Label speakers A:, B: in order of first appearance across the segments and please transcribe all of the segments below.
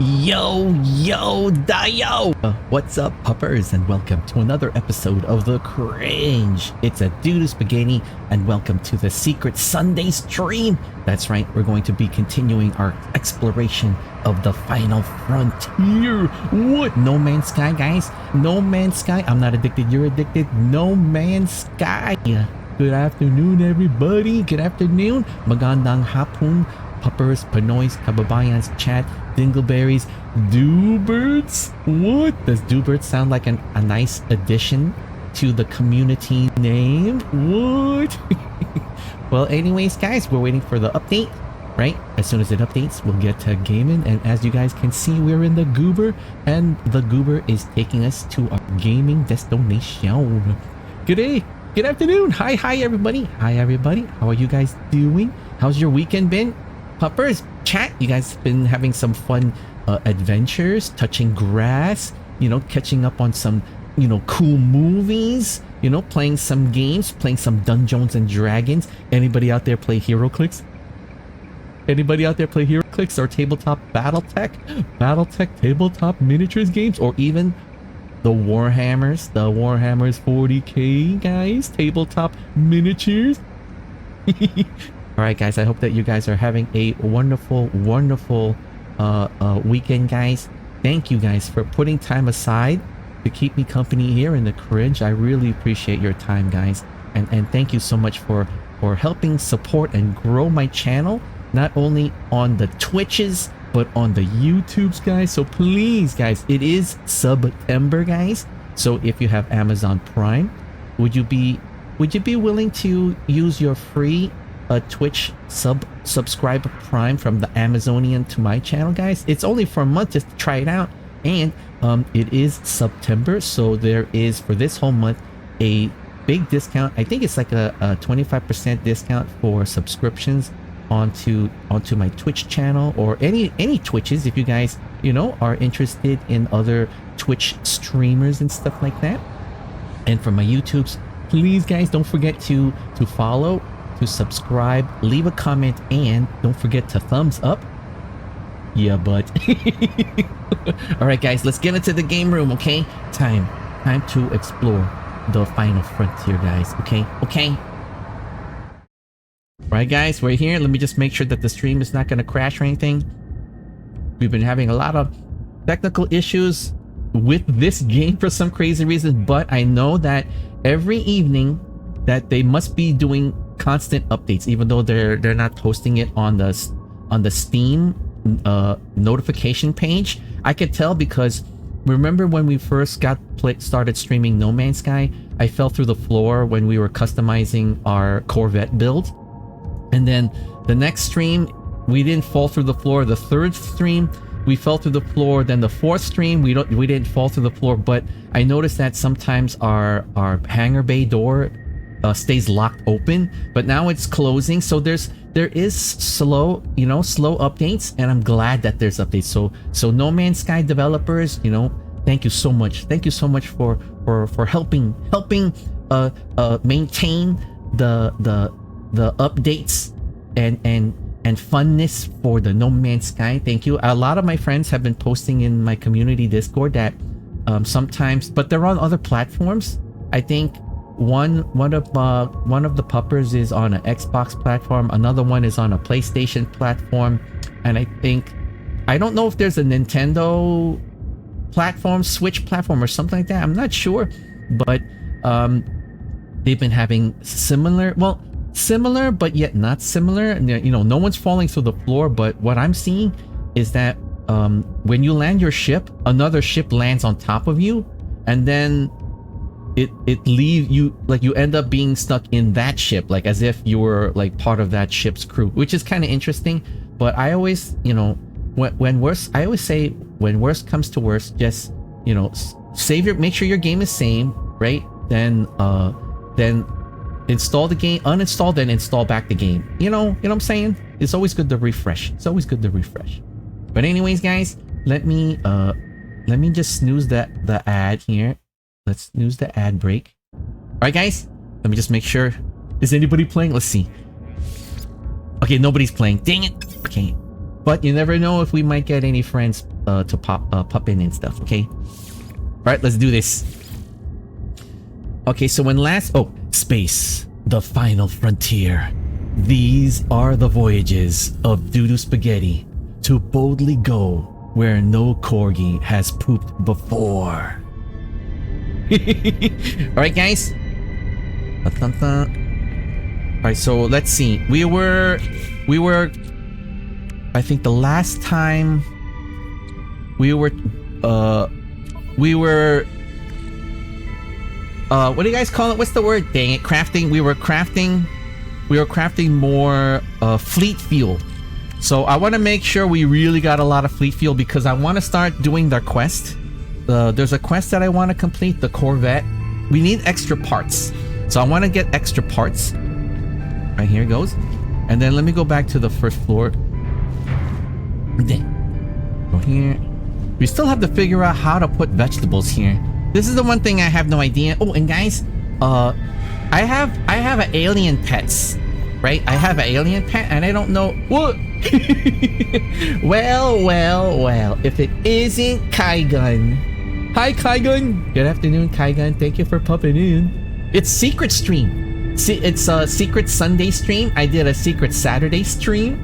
A: Yo, Dio! What's up, puppers, and welcome to another episode of The Cringe. It's a Dude Spaghetti, and welcome to the Secret Sunday stream. That's right, we're going to be continuing our exploration of the final frontier. What? No Man's Sky, guys. No Man's Sky. I'm not addicted, you're addicted. No Man's Sky. Good afternoon, everybody. Good afternoon. Magandang hapon. Puppers, Pinoys, Kababayans, chat, Dingleberries, Doobirds. What? Does Doobirds sound like a nice addition to the community name? What? Well, anyways, guys, we're waiting for the update, right? As soon as it updates, we'll get to gaming. And as you guys can see, we're in the Goober, and the Goober is taking us to our gaming destination. Good day. Good afternoon. Hi, everybody. Hi, everybody. How are you guys doing? How's your weekend been? Puppers, chat, you guys been having some fun adventures, touching grass, you know, catching up on some, you know, cool movies, you know, playing some games, playing some Dungeons and Dragons. Anybody out there play HeroClix? Anybody out there play HeroClix or tabletop Battletech tabletop miniatures games, or even the Warhammers 40k, guys, tabletop miniatures? Alright, guys, I hope that you guys are having a wonderful weekend, guys. Thank you guys for putting time aside to keep me company here in the Cringe. I really appreciate your time, guys, and thank you so much for helping support and grow my channel, not only on the Twitches but on the YouTubes, guys. So please, guys, it is September, guys, so if you have Amazon Prime, would you be willing to use your free Twitch subscribe Prime from the Amazonian to my channel, guys? It's only for a month, just to try it out. And it is September, so there is, for this whole month, a big discount. I think it's like a 25% discount for subscriptions onto my Twitch channel, or any Twitches, if you guys, you know, are interested in other Twitch streamers and stuff like that. And for my YouTubes, please, guys, don't forget to follow, to subscribe, leave a comment, and don't forget to thumbs up. Yeah, but all right, guys, let's get into the game room. Okay, time to explore the final frontier, guys. Okay. All right, guys, we're here. Let me just make sure that the stream is not going to crash or anything. We've been having a lot of technical issues with this game for some crazy reason, but I know that every evening that they must be doing constant updates, even though they're not posting it on the Steam notification page. I could tell because remember when we first started streaming No Man's Sky, I fell through the floor when we were customizing our Corvette build, and then the next stream we didn't fall through the floor. The third stream we fell through the floor. Then the fourth stream we didn't fall through the floor, but I noticed that sometimes our hangar bay door stays locked open, but now it's closing. So there is slow updates, and I'm glad that there's updates. So No Man's Sky developers, you know, thank you so much for helping maintain the updates and funness for the No Man's Sky. Thank you. A lot of my friends have been posting in my community Discord that sometimes, but they're on other platforms. I think one of the puppers is on an Xbox platform, another one is on a PlayStation platform, and I don't know if there's a Nintendo platform, Switch platform, or something like that. I'm not sure, but they've been having similar but yet not similar. You know, no one's falling through the floor, but what I'm seeing is that when you land your ship, another ship lands on top of you, and then it leaves you, like, you end up being stuck in that ship, like as if you were like part of that ship's crew, which is kind of interesting. But I always, you know, I always say when worst comes to worst, just, you know, make sure your game is same, right? Then install the game, uninstall, then install back the game. You know what I'm saying? It's always good to refresh. But anyways, guys, let me just snooze the ad here. Let's snooze the ad break. All right, guys, let me just make sure. Is anybody playing? Let's see. Okay, nobody's playing. Dang it. Okay, but you never know if we might get any friends to pop in and stuff. Okay. All right, let's do this. Okay, so when last... Oh, space. The final frontier. These are the voyages of Doodoo Spaghetti to boldly go where no corgi has pooped before. Alright, guys. Alright, so let's see. We were... I think the last time... We were... what do you guys call it? What's the word? Dang it, crafting. We were crafting more fleet fuel. So I want to make sure we really got a lot of fleet fuel because I want to start doing their quest. There's a quest that I want to complete, the Corvette. We need extra parts. So I want to get extra parts. Right, here it goes. And then let me go back to the first floor. Go here. We still have to figure out how to put vegetables here. This is the one thing I have no idea. Oh, and guys, I have an alien pets, right? I have an alien pet, and I don't know what. well. If it isn't Kaigun. Hi, Kaigun. Good afternoon, Kaigun. Thank you for popping in. It's Secret Stream. See, it's a Secret Sunday stream. I did a Secret Saturday stream,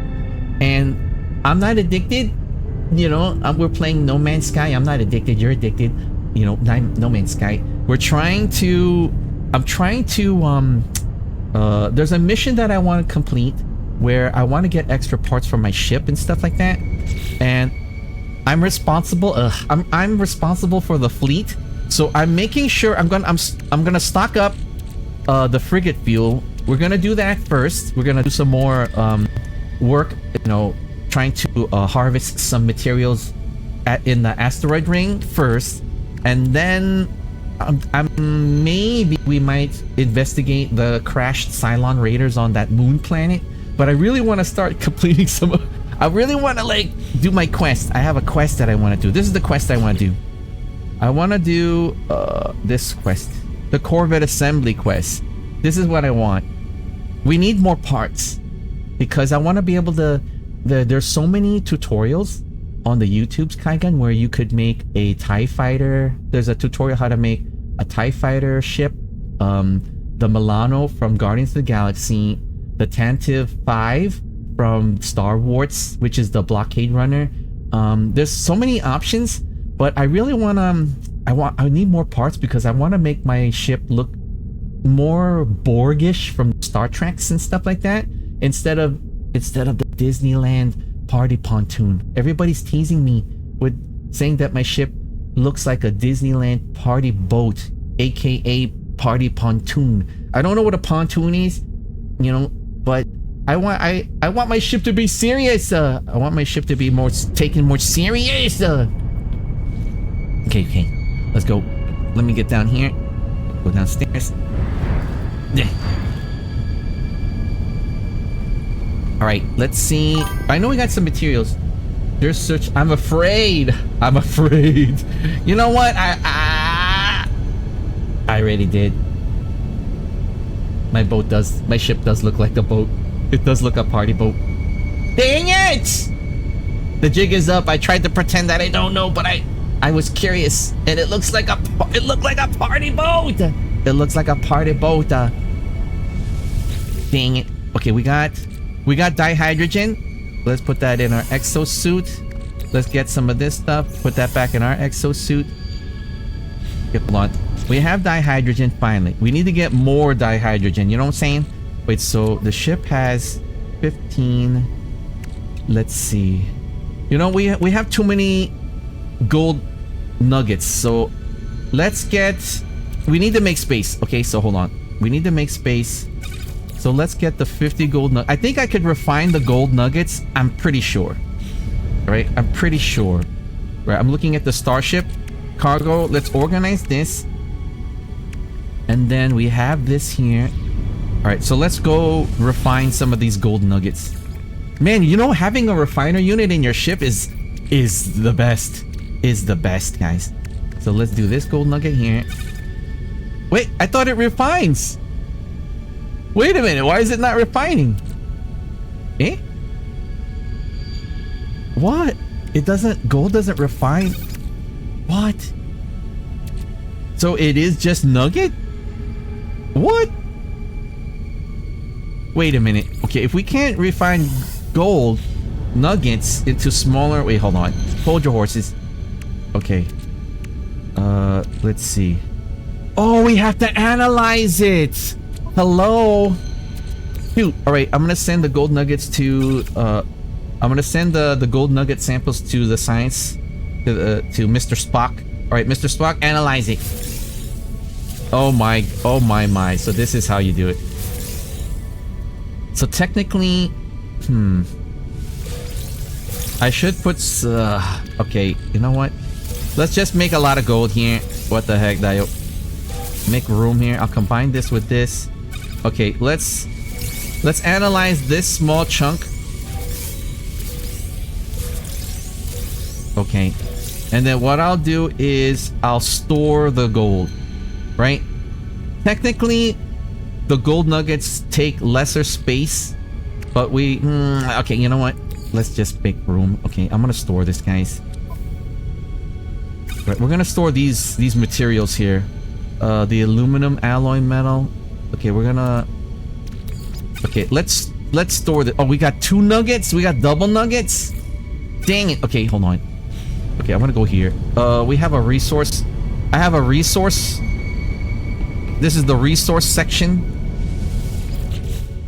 A: and I'm not addicted. You know, we're playing No Man's Sky. I'm not addicted. You're addicted. You know, No Man's Sky. I'm trying to there's a mission that I want to complete where I want to get extra parts for my ship and stuff like that, and I'm responsible for the fleet, so I'm making sure I'm gonna stock up the frigate fuel. We're gonna do that first. We're gonna do some more work, you know, trying to harvest some materials in the asteroid ring first. And then maybe we might investigate the crashed Cylon raiders on that moon planet. But I really want to start completing some... I really want to, like, do my quest. I have a quest that I want to do. This is the quest I want to do. I want to do this quest. The Corvette Assembly quest. This is what I want. We need more parts. Because I want to be able to... There's so many tutorials on the YouTube's Kaigun where you could make a TIE fighter. There's a tutorial how to make a TIE fighter ship, the Milano from Guardians of the Galaxy, the Tantive 5 from Star Wars, which is the blockade runner. There's so many options, but I really want I need more parts because I want to make my ship look more Borgish from Star Treks and stuff like that, instead of the Disneyland party pontoon. Everybody's teasing me with saying that my ship looks like a Disneyland party boat, aka party pontoon. I don't know what a pontoon is, you know, but I want my ship to be serious. I want my ship to be taken more serious. Okay, let's go. Let me get down here. Go downstairs. Alright, let's see. I know we got some materials. There's such... I'm afraid. You know what? I already did. My ship does look like a boat. It does look a party boat. Dang it! The jig is up. I tried to pretend that I don't know, but I was curious. And it looked like a party boat. It looks like a party boat. Dang it. Okay, we got dihydrogen. Let's put that in our exosuit. Let's get some of this stuff. Put that back in our exosuit. Hold on. We have dihydrogen finally. We need to get more dihydrogen. You know what I'm saying? Wait, so the ship has 15. Let's see. You know, we have too many gold nuggets. So let's get... We need to make space. Okay, so hold on. We need to make space. So let's get the 50 gold nuggets. I think I could refine the gold nuggets. I'm pretty sure. Right? I'm pretty sure. Right, I'm looking at the starship cargo. Let's organize this. And then we have this here. Alright, so let's go refine some of these gold nuggets. Man, you know, having a refiner unit in your ship is the best. Is the best, guys. So let's do this gold nugget here. Wait, I thought it refines. Wait a minute, why is it not refining? Eh? What? It doesn't, gold doesn't refine. What? So it is just nugget? What? Wait a minute. Okay, if we can't refine gold nuggets into smaller, wait, hold on. Hold your horses. Okay. Let's see. Oh, we have to analyze it. Hello. Shoot. All right, I'm gonna send the gold nuggets to I'm gonna send the gold nugget samples to the science to Mr. Spock. All right, Mr. Spock, analyze it. Oh my, my. So this is how you do it. So technically, I should put okay, you know what? Let's just make a lot of gold here. What the heck, Dio? Make room here. I'll combine this with this. Okay, let's analyze this small chunk. Okay. And then what I'll do is I'll store the gold, right? Technically, the gold nuggets take lesser space, but we okay, you know what? Let's just make room. Okay, I'm gonna store this, guys. Right, we're gonna store these materials here. The aluminum alloy metal. Okay, we're gonna. Okay, let's store the. Oh, we got 2 nuggets. We got double nuggets. Dang it. Okay, hold on. Okay, I'm gonna go here. We have a resource. I have a resource. This is the resource section.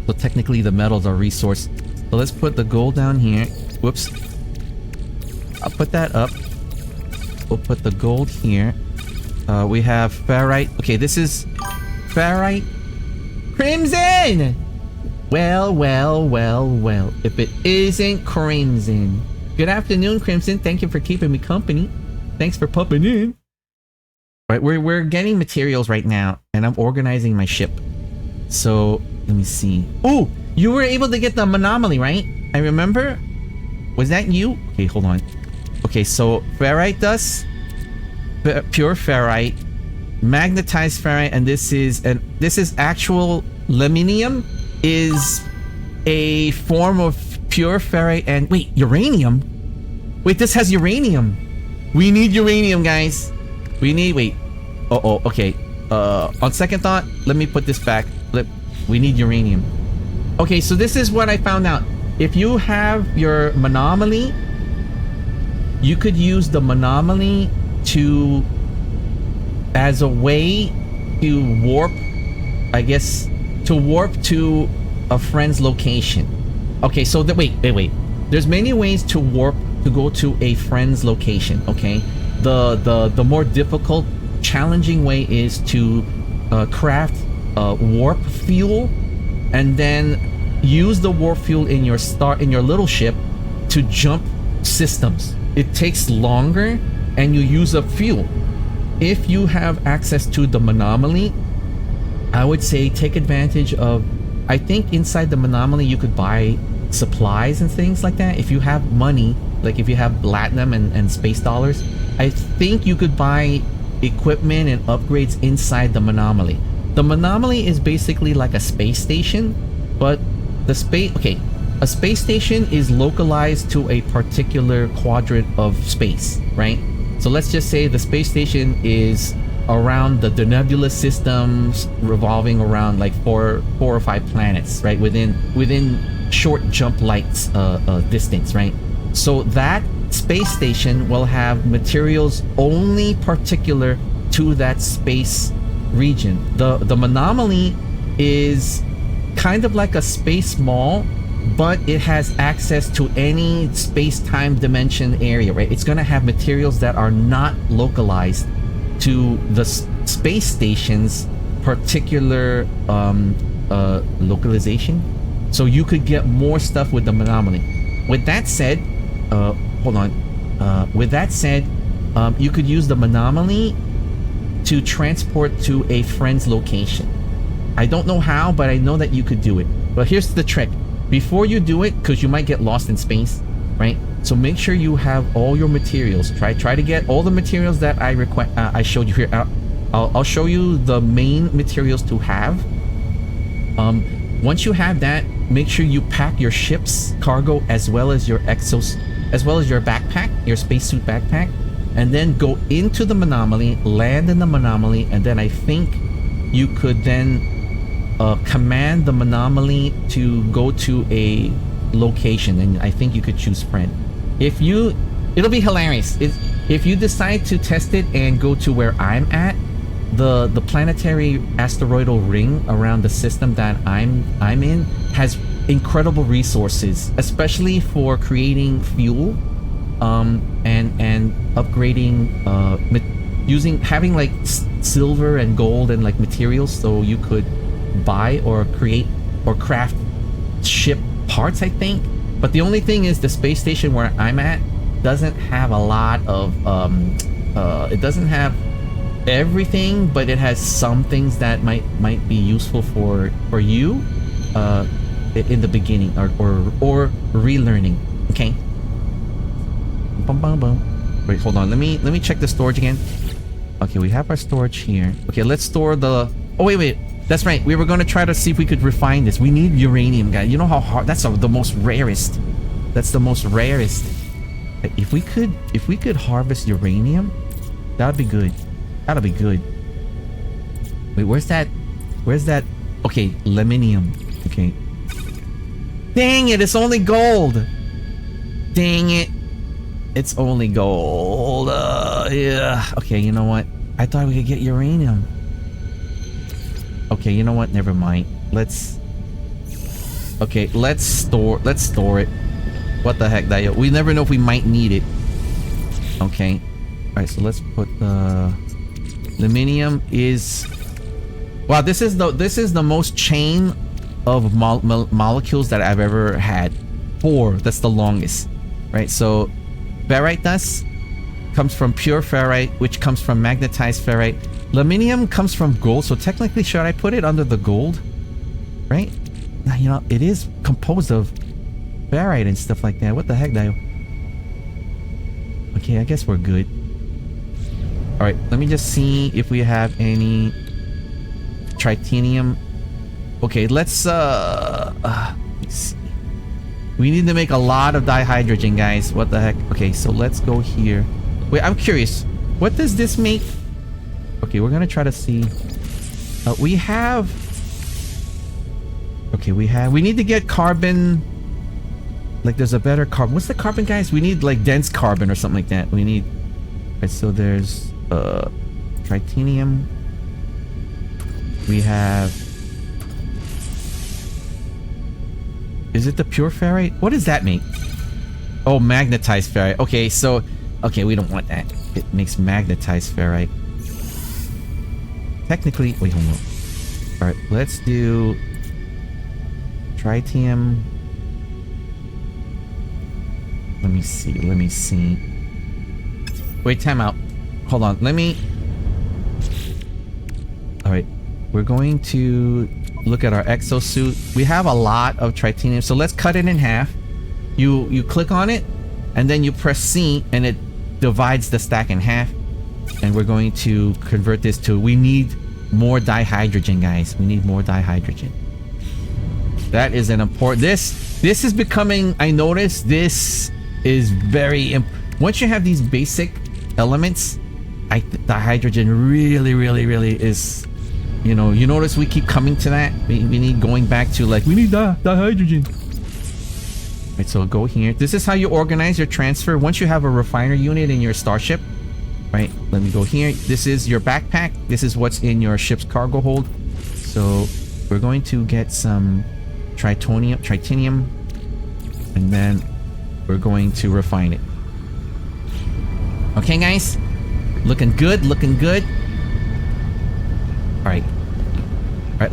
A: So technically, the metals are resource. So let's put the gold down here. Whoops. I'll put that up. We'll put the gold here. We have ferrite. Okay, this is ferrite. Crimson! Well. If it isn't Crimson. Good afternoon, Crimson. Thank you for keeping me company. Thanks for popping in. Right, we're getting materials right now, and I'm organizing my ship. So let me see. Oh, you were able to get the anomaly, right? I remember. Was that you? Okay, hold on. Okay, so ferrite dust, pure ferrite, magnetized ferrite, and this is actual leminium. Is a form of pure ferrite and wait, uranium. Wait, this has uranium. We need uranium, guys. We need okay. On second thought, let me put this back. We need uranium. Okay, so this is what I found out. If you have your anomaly, you could use the anomaly to as a way to warp, I guess, to warp to a friend's location. Okay, so wait. There's many ways to warp to go to a friend's location. Okay, the more difficult, challenging way is to craft warp fuel, and then use the warp fuel in your little ship to jump systems. It takes longer, and you use up fuel. If you have access to the anomaly, I would say take advantage of. I think inside the anomaly you could buy supplies and things like that. If you have money, like if you have platinum and space dollars, I think you could buy equipment and upgrades inside the anomaly. The anomaly is basically like a space station, but a space station is localized to a particular quadrant of space, right? So let's just say the space station is around the nebula systems, revolving around like four or 5 planets, right? Within short jump lights distance, right? So that space station will have materials only particular to that space region. The anomaly is kind of like a space mall, but it has access to any space-time dimension area, right? It's gonna have materials that are not localized to the space station's particular localization. So you could get more stuff with the anomaly. With that said, with that said, you could use the anomaly to transport to a friend's location. I don't know how, but I know that you could do it. But here's the trick. Before you do it, because you might get lost in space, right? So make sure you have all your materials. Try to get all the materials that I showed you here. I'll show you the main materials to have. Once you have that, make sure you pack your ship's cargo as well as your as well as your backpack, your spacesuit backpack, and then go into the anomaly, land in the anomaly, and then I think you could then command the anomaly to go to a location, and I think you could choose friend. It'll be hilarious if you decide to test it and go to where I'm at. The planetary asteroidal ring around the system that I'm in has incredible resources, especially for creating fuel, and upgrading, having like silver and gold and like materials, so you could buy or create or craft ship parts, I think. But the only thing is the space station where I'm at doesn't have a lot of it doesn't have everything, but it has some things that might be useful for you in the beginning, or relearning. Okay. Wait, hold on, let me check the storage again. Okay, we have our storage here. Okay, let's store the... Oh, wait, that's right, we were going to try to see if we could refine this. We need uranium, guys. You know how hard... That's the most rarest. That's the most rarest. If we could harvest uranium, that'd be good. That'll be good. Wait, where's that? Okay, lemonium. Okay. Dang it, it's only gold. Dang it. It's only gold. Yeah. Okay, you know what? I thought we could get uranium. Okay, you know what? Never mind. Let's store it. What the heck, Dio? We never know if we might need it. Okay. Alright, so let's put the... Aluminium is... Wow, this is the most chain of molecules that I've ever had. 4. That's the longest. Right, so... Ferrite dust comes from pure ferrite, which comes from magnetized ferrite. Aluminium comes from gold, so technically should I put it under the gold? Right? Now, you know, it is composed of ferrite and stuff like that. What the heck, Dio? Okay, I guess we're good. Alright, let me just see if we have any tritanium. Okay, let's see. We need to make a lot of dihydrogen, guys. What the heck? Okay, so let's go here. Wait, I'm curious. What does this make? Okay, we're gonna try to see. We have... Okay, we need to get carbon. Like, there's a better carbon. What's the carbon, guys? We need, like, dense carbon or something like that. We need... Right, so there's... tritanium. We have... Is it the pure ferrite? What does that make? Oh, magnetized ferrite. Okay, so... Okay, we don't want that. It makes magnetized ferrite. Technically... Wait, hold on. Alright, let's do... Tritium. Let me see. Wait, time out. Hold on, let me... Alright, we're going to look at our exosuit. We have a lot of tritanium, so let's cut it in half. You click on it, and then you press C, and it divides the stack in half. And we're going to convert this to... We need more dihydrogen, guys. We need more dihydrogen. That is an important... This is becoming... I noticed this is very... Once you have these basic elements, dihydrogen really is... You know, you notice we keep coming to that. We need going back to, like, we need dihydrogen. Right, so go here. This is how you organize your transfer. Once you have a refiner unit in your starship, right? Let me go here. This is your backpack. This is what's in your ship's cargo hold. So we're going to get some tritanium, and then we're going to refine it. Okay, guys, looking good. All right,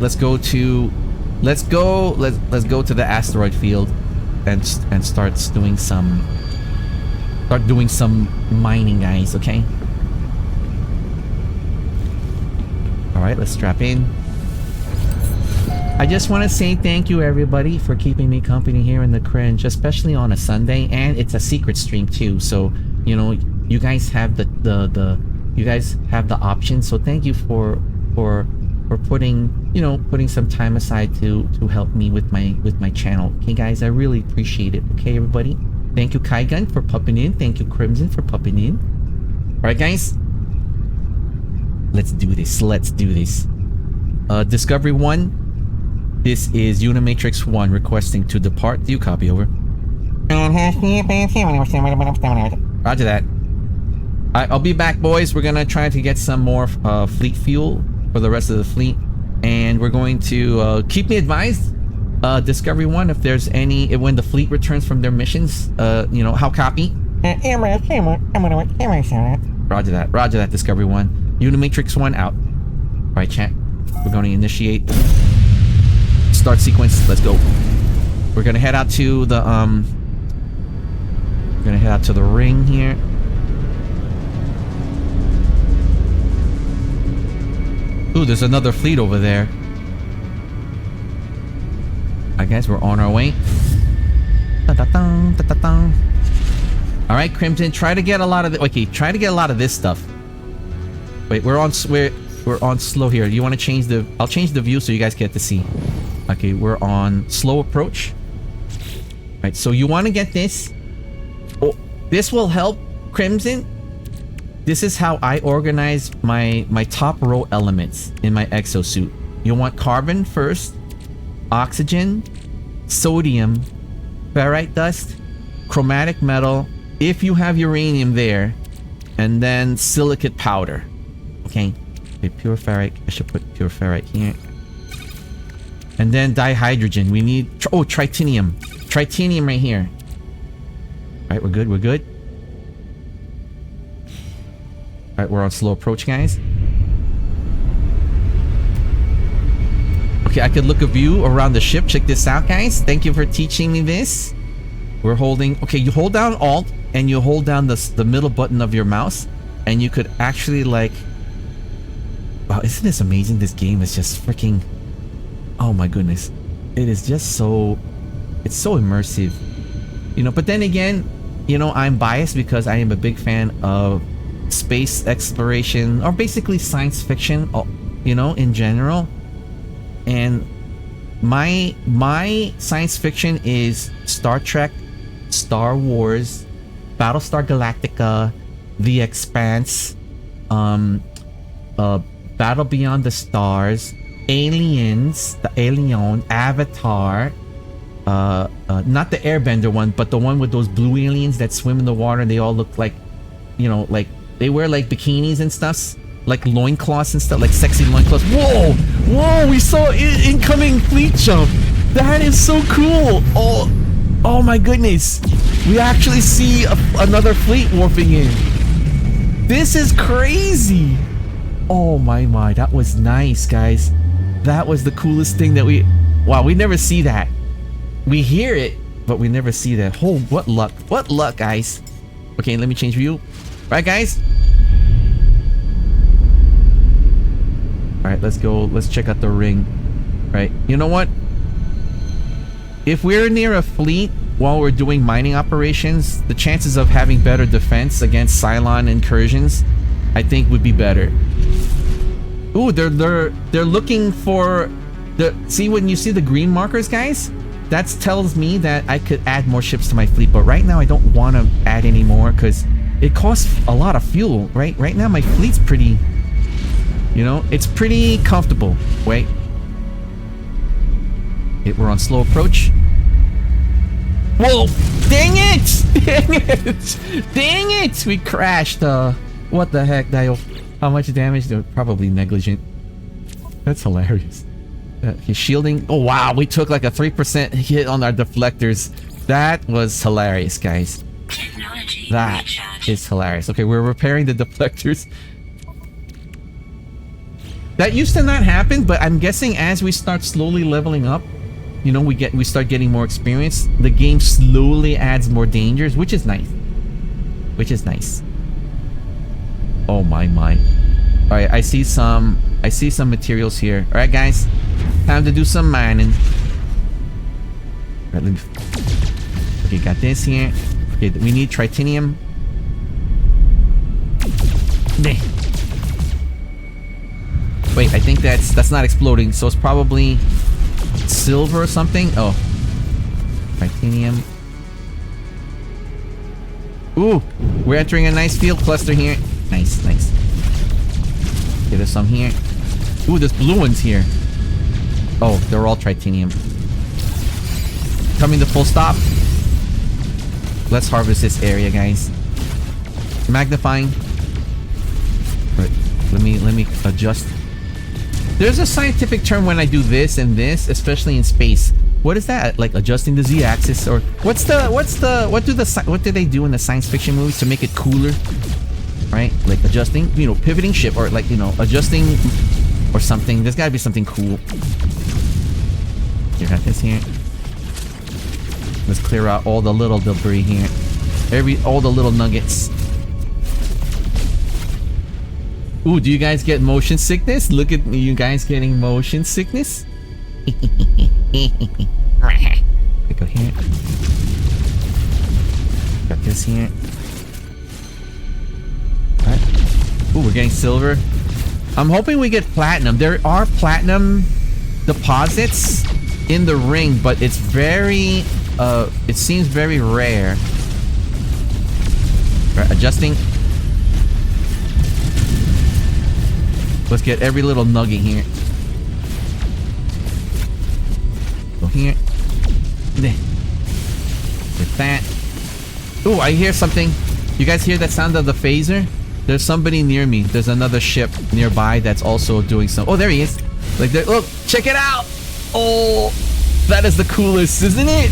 A: let's go to the asteroid field and start doing some mining, guys. Okay. All right, let's strap in. I just want to say thank you, everybody, for keeping me company here in the cringe, especially on a Sunday, and it's a secret stream too. So you know, you guys have the option. So thank you for putting some time aside to help me with my channel. Okay, guys, I really appreciate it. Okay, everybody. Thank you, Kaigun, for popping in. Thank you, Crimson, for popping in. Alright, guys. Let's do this. Let's do this. Discovery 1. This is Unimatrix 1 requesting to depart. Do you copy? Over. Roger that. I'll be back, boys. We're gonna try to get some more fleet fuel for the rest of the fleet. And we're going to keep me advised. Discovery 1, if there's any... when the fleet returns from their missions, you know, how copy? Roger that. Roger that, Discovery 1. Unimatrix 1 out. Alright, chat. We're going to initiate start sequence. Let's go. We're gonna head out to the we're gonna head out to the ring here. Ooh, there's another fleet over there. I guess we're on our way. Alright, Crimson, try to get a lot of the... okay, try to get a lot of this stuff. Wait, we're on slow here. You want to change the... I'll change the view so you guys get to see. Okay, we're on slow approach. Alright, so you want to get this. Oh, this will help, Crimson. This is how I organize my top row elements in my exosuit. You want carbon first, oxygen, sodium, ferrite dust, chromatic metal, if you have uranium there, and then silicate powder. Okay, pure ferrite. I should put pure ferrite here. And then dihydrogen. We need... oh, tritinium. Tritinium right here. Alright, we're good, we're good. Alright, we're on slow approach, guys. Okay, I could look a view around the ship. Check this out, guys. Thank you for teaching me this. We're holding... okay, you hold down Alt, and you hold down the middle button of your mouse, and you could actually, like... wow, isn't this amazing? This game is just freaking... oh my goodness. It is just so... it's so immersive. You know, but then again, you know, I'm biased because I am a big fan of space exploration, or basically science fiction, you know, in general. And my science fiction is Star Trek, Star Wars, Battlestar Galactica, The Expanse, Battle Beyond the Stars, Aliens, the Alien, Avatar, not the Airbender one, but the one with those blue aliens that swim in the water and they all look like, you know, like they wear like bikinis and stuff, like loincloths and stuff, like sexy loincloths. Whoa! Whoa! We saw incoming fleet jump! That is so cool! Oh my goodness! We actually see another fleet warping in! This is crazy! Oh my, that was nice, guys. That was the coolest thing that we... wow, we never see that. We hear it, but we never see that. Oh, what luck. What luck, guys. Okay, let me change view. Right, guys? Alright, let's go. Let's check out the ring. Right. You know what? If we're near a fleet while we're doing mining operations, the chances of having better defense against Cylon incursions, I think, would be better. Ooh, they're looking for the... see, when you see the green markers, guys? That tells me that I could add more ships to my fleet, but right now I don't want to add any more because it costs a lot of fuel, right? Right now my fleet's pretty, you know, it's pretty comfortable. Wait. We're on slow approach. Whoa! Dang it! Dang it! Dang it! We crashed. What the heck, Dio? How much damage? Probably negligent. That's hilarious. He's shielding. Oh wow, we took like a 3% hit on our deflectors. That was hilarious, guys. That is hilarious. Okay, we're repairing the deflectors. That used to not happen, but I'm guessing as we start slowly leveling up, you know, we start getting more experience. The game slowly adds more dangers, which is nice. Which is nice. Oh my. All right, I see some materials here. All right, guys. Time to do some mining. Alright, let me... okay, got this here. Okay, we need tritinium. Wait, I think that's not exploding, so it's probably silver or something. Oh. Tritinium. Ooh, we're entering a nice field cluster here. Nice, nice. Okay, there's some here. Ooh, there's blue ones here. Oh, they're all titanium. Coming to full stop. Let's harvest this area, guys. Magnifying. Right, let me adjust. There's a scientific term when I do this and this, especially in space. What is that? Like adjusting the z-axis, or what do they do in the science fiction movies to make it cooler? Right? Like adjusting, you know, pivoting ship, or like, you know, adjusting or something. There's gotta be something cool. You got this here. Let's clear out all the little debris here. All the little nuggets. Ooh, do you guys get motion sickness? Look at you guys getting motion sickness. We go here. Got this here. Alright. Ooh, we're getting silver. I'm hoping we get platinum. There are platinum deposits in the ring, but it's very it seems very rare. Right, adjusting. Let's get every little nugget here. Go here. With that. Ooh, I hear something. You guys hear that sound of the phaser? There's somebody near me. There's another ship nearby that's also doing some. Oh, there he is. Like, look, check it out. Oh, that is the coolest, isn't it?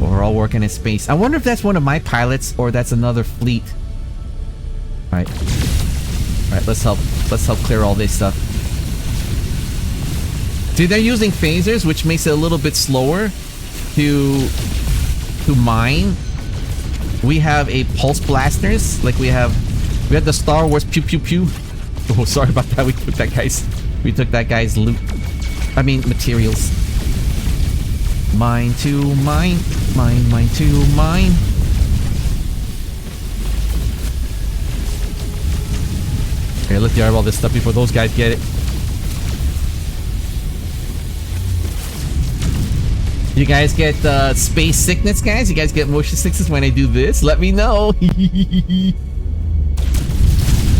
A: We're all working in space. I wonder if that's one of my pilots or that's another fleet. All right. All right, let's help clear all this stuff. See, they're using phasers, which makes it a little bit slower to mine. We have a pulse blasters, like we had the Star Wars pew pew pew. Oh, sorry about that. We took that guy's loot. I mean materials. Mine to mine, mine to mine. Here, let's grab all this stuff before those guys get it. You guys get space sickness, guys? You guys get motion sickness when I do this? Let me know.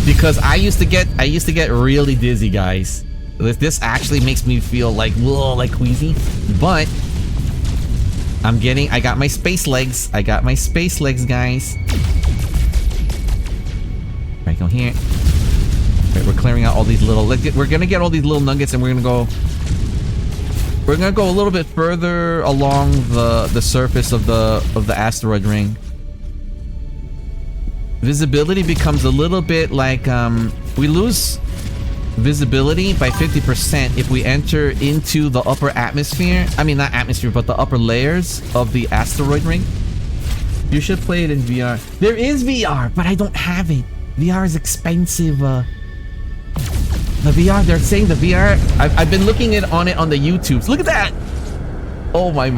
A: Because I used to get really dizzy, guys. This actually makes me feel like, whoa, like queasy. But I got my space legs. I got my space legs, guys. Right, go here. Right, we're clearing out all these little. We're gonna get all these little nuggets, and we're gonna go a little bit further along the surface of the asteroid ring. Visibility becomes a little bit like we lose visibility by 50% if we enter into the upper atmosphere. I mean, not atmosphere, but the upper layers of the asteroid ring. You should play it in VR. There is VR, but I don't have it. VR is expensive. The VR, they're saying the VR. I've been looking on it on the YouTubes. Look at that! Oh my.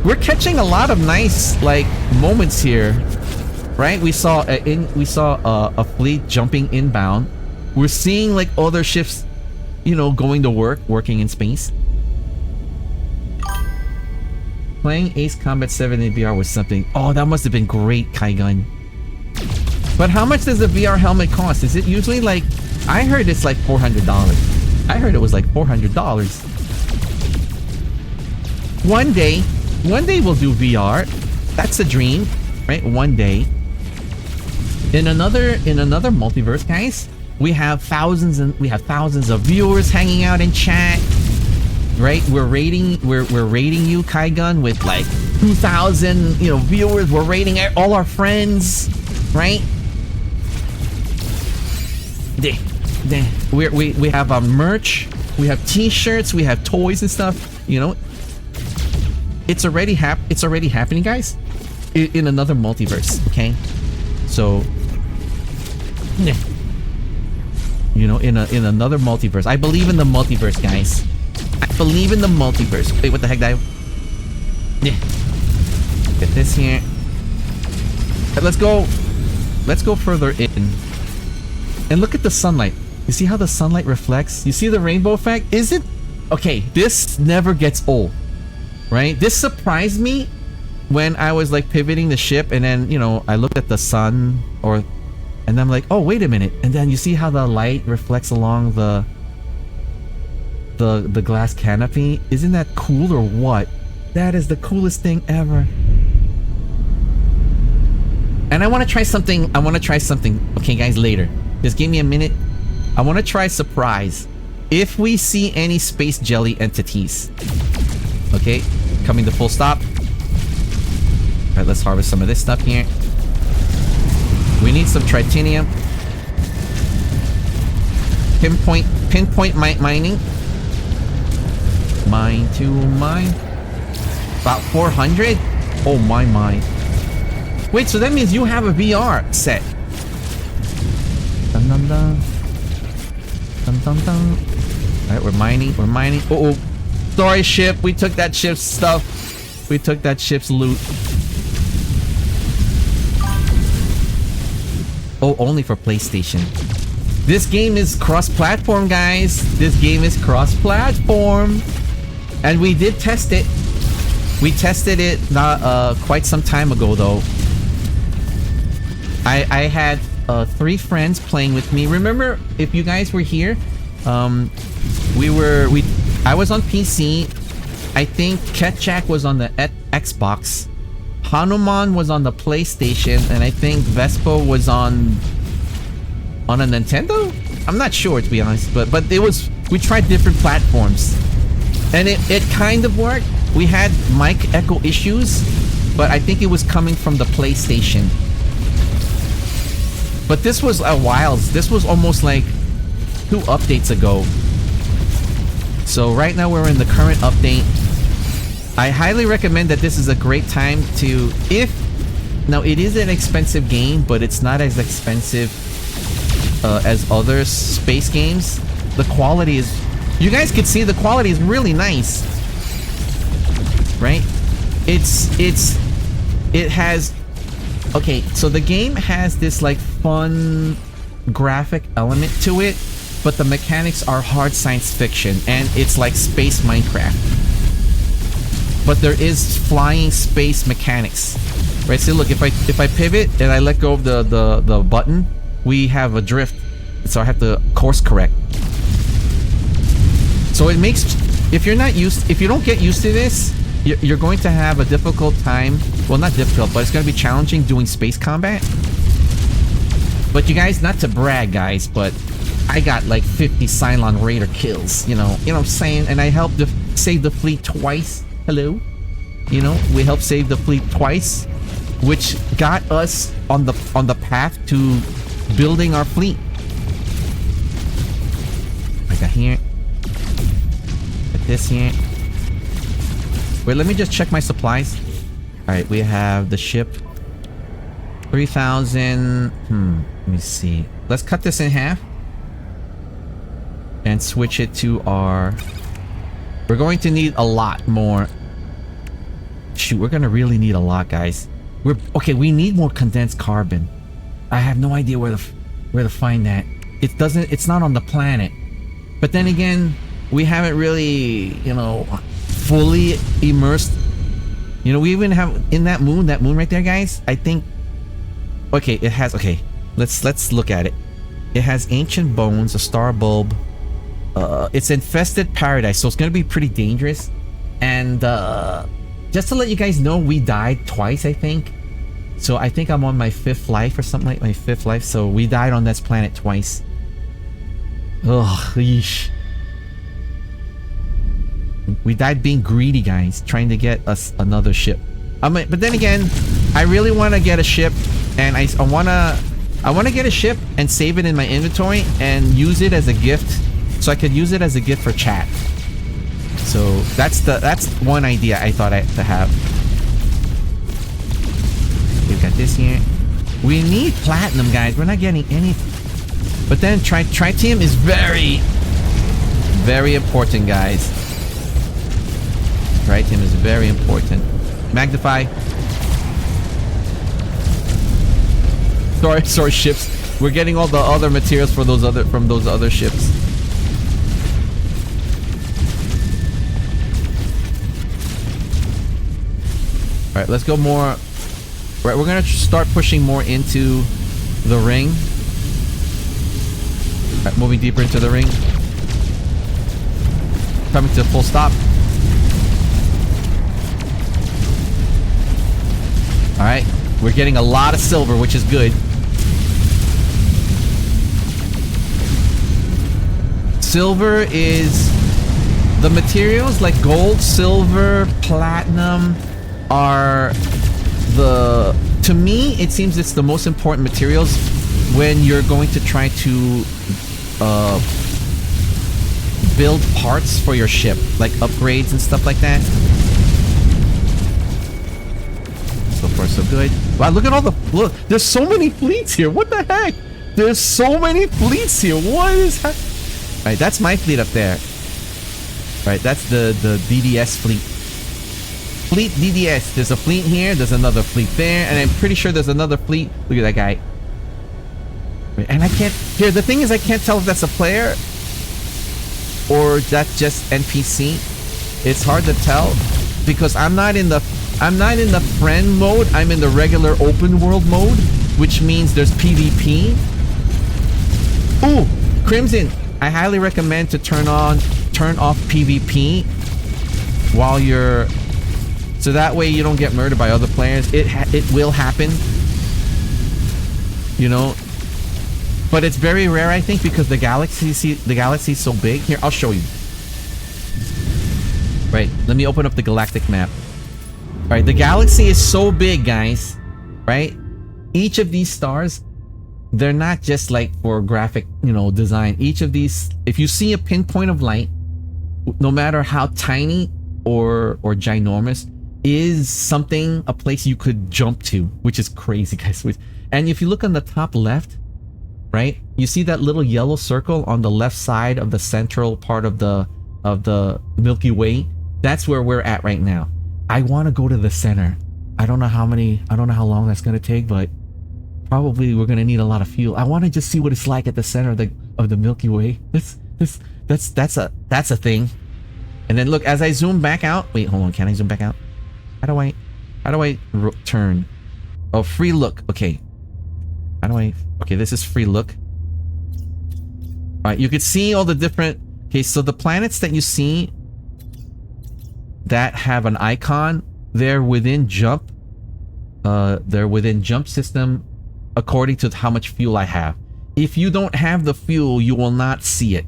A: We're catching a lot of nice like moments here, right? We saw a fleet jumping inbound. We're seeing like other ships, you know, going to working in space. Playing Ace Combat 7 in VR was something. Oh, that must have been great, Kaigun. But how much does a VR helmet cost? Is it usually like... I heard it's like $400. I heard it was like $400. One day we'll do VR. That's a dream, right? One day. In another multiverse, guys, we have thousands of viewers hanging out in chat, right? We're rating you, Kaigun, with like 2,000, you know, viewers. We're rating all our friends, right? We have merch, we have t-shirts, we have toys and stuff, you know. It's already happening, guys, in another multiverse, okay? So you know, in another multiverse. I believe in the multiverse, guys. I believe in the multiverse. Wait, what the heck, Dio? Yeah. Get this here. Let's go further in. And look at the sunlight. You see how the sunlight reflects? You see the rainbow effect? Is it? Okay, this never gets old, right? This surprised me when I was like pivoting the ship, and then you know I looked at the sun, and I'm like, oh wait a minute, and then you see how the light reflects along the glass canopy. Isn't that cool or what? That is the coolest thing ever. And I want to try something. Okay, guys, later. Just give me a minute. I want to try surprise. If we see any space jelly entities. Okay, coming to full stop. All right, let's harvest some of this stuff here. We need some tritanium. Pinpoint mining. Mine to mine. About 400. Oh my. Wait, so that means you have a VR set. Dun dun dun. Dun dun dun. Alright, we're mining. Oh. Sorry, ship. We took that ship's stuff. We took that ship's loot. Oh, only for PlayStation. This game is cross-platform, guys. This game is cross-platform. And we did test it. We tested it not quite some time ago, though. I had 3 friends playing with me. Remember, if you guys were here, I was on PC. I think Ketchak was on the Xbox. Hanuman was on the PlayStation, and I think Vespo was on a Nintendo? I'm not sure, to be honest, but we tried different platforms. And it kind of worked. We had mic echo issues, but I think it was coming from the PlayStation. But this was a while. This was almost like 2 updates ago. So right now we're in the current update. I highly recommend that this is a great time to, now it is an expensive game, but it's not as expensive as other space games. The quality is, you guys can see the quality is really nice, right? It has, okay, so the game has this like fun graphic element to it, but the mechanics are hard science fiction, and it's like space Minecraft. But there is flying space mechanics, right? So look, if I pivot and I let go of the button, we have a drift, so I have to course correct. So it makes, if you don't get used to this, you're going to have a difficult time. Well, not difficult, but it's going to be challenging doing space combat. But you guys, not to brag, guys, but I got like 50 Cylon Raider kills. You know what I'm saying? And I helped save the fleet twice. Hello, you know, we helped save the fleet twice, which got us on the path to building our fleet. I got here. Got this here. Wait, let me just check my supplies. All right, we have the ship. 3,000. Let me see. Let's cut this in half and switch it to our. We're going to need a lot more. Shoot, we're gonna really need a lot, guys. We need more condensed carbon. I have no idea where to find that. It's not on the planet. But then again, we haven't really, you know, fully immersed. You know, we even have in that moon right there, guys. I think. Okay, it has. Okay, let's look at it. It has ancient bones, a star bulb. It's infested paradise, so it's gonna be pretty dangerous. And just to let you guys know, we died twice, I think. So I think I'm on my 5th life or something, like my 5th life. So we died on this planet twice. Ugh, yeesh. We died being greedy, guys, trying to get us another ship. But then again, I really want to get a ship, and I want to get a ship and save it in my inventory and use it as a gift. So I could use it as a gift for chat. So that's one idea I thought to have. We've got this here. We need platinum, guys. We're not getting any. But then tritium is very, very important, guys. Tritium is very important. Magnify. Sorry, ships. We're getting all the other materials for those other ships. right, let's go more. Right, we're gonna start pushing more into the ring. Right, moving deeper into the ring. Coming to a full stop. Alright, we're getting a lot of silver, which is good. Silver is... the materials like gold, silver, platinum are the... to me, it seems it's the most important materials when you're going to try to build parts for your ship, like upgrades and stuff like that. So far, so good. Wow, look at all the... look, there's so many fleets here. What the heck? There's so many fleets here. What is that? Alright, that's my fleet up there. Alright, that's the DDS fleet. Fleet DDS. There's a fleet here. There's another fleet there. And I'm pretty sure there's another fleet. Look at that guy. And I can't... here, the thing is I can't tell if that's a player or that's just NPC. It's hard to tell because I'm not in the friend mode. I'm in the regular open world mode, which means there's PvP. Ooh, Crimson. I highly recommend to turn off PvP while you're... so that way you don't get murdered by other players. It will happen. You know? But it's very rare, I think, because the galaxy's so big. Here, I'll show you. Right, let me open up the galactic map. Right, the galaxy is so big, guys. Right? Each of these stars, they're not just like for graphic, you know, design. Each of these, if you see a pinpoint of light, no matter how tiny or ginormous, is something, a place you could jump to, which is crazy, guys. And if you look on the top left, right, you see that little yellow circle on the left side of the central part of the Milky Way. That's where we're at right now. I want to go to the center. I don't know how long that's going to take, but probably we're going to need a lot of fuel. I want to just see what it's like at the center of the Milky Way. That's a thing. And then look, as I zoom back out, wait, hold on, can I zoom back out? How do I turn? Oh, free look. Okay. Okay, this is free look. All right, you can see all the different... okay, so the planets that you see that have an icon, they're within jump. They're within jump system according to how much fuel I have. If you don't have the fuel, you will not see it,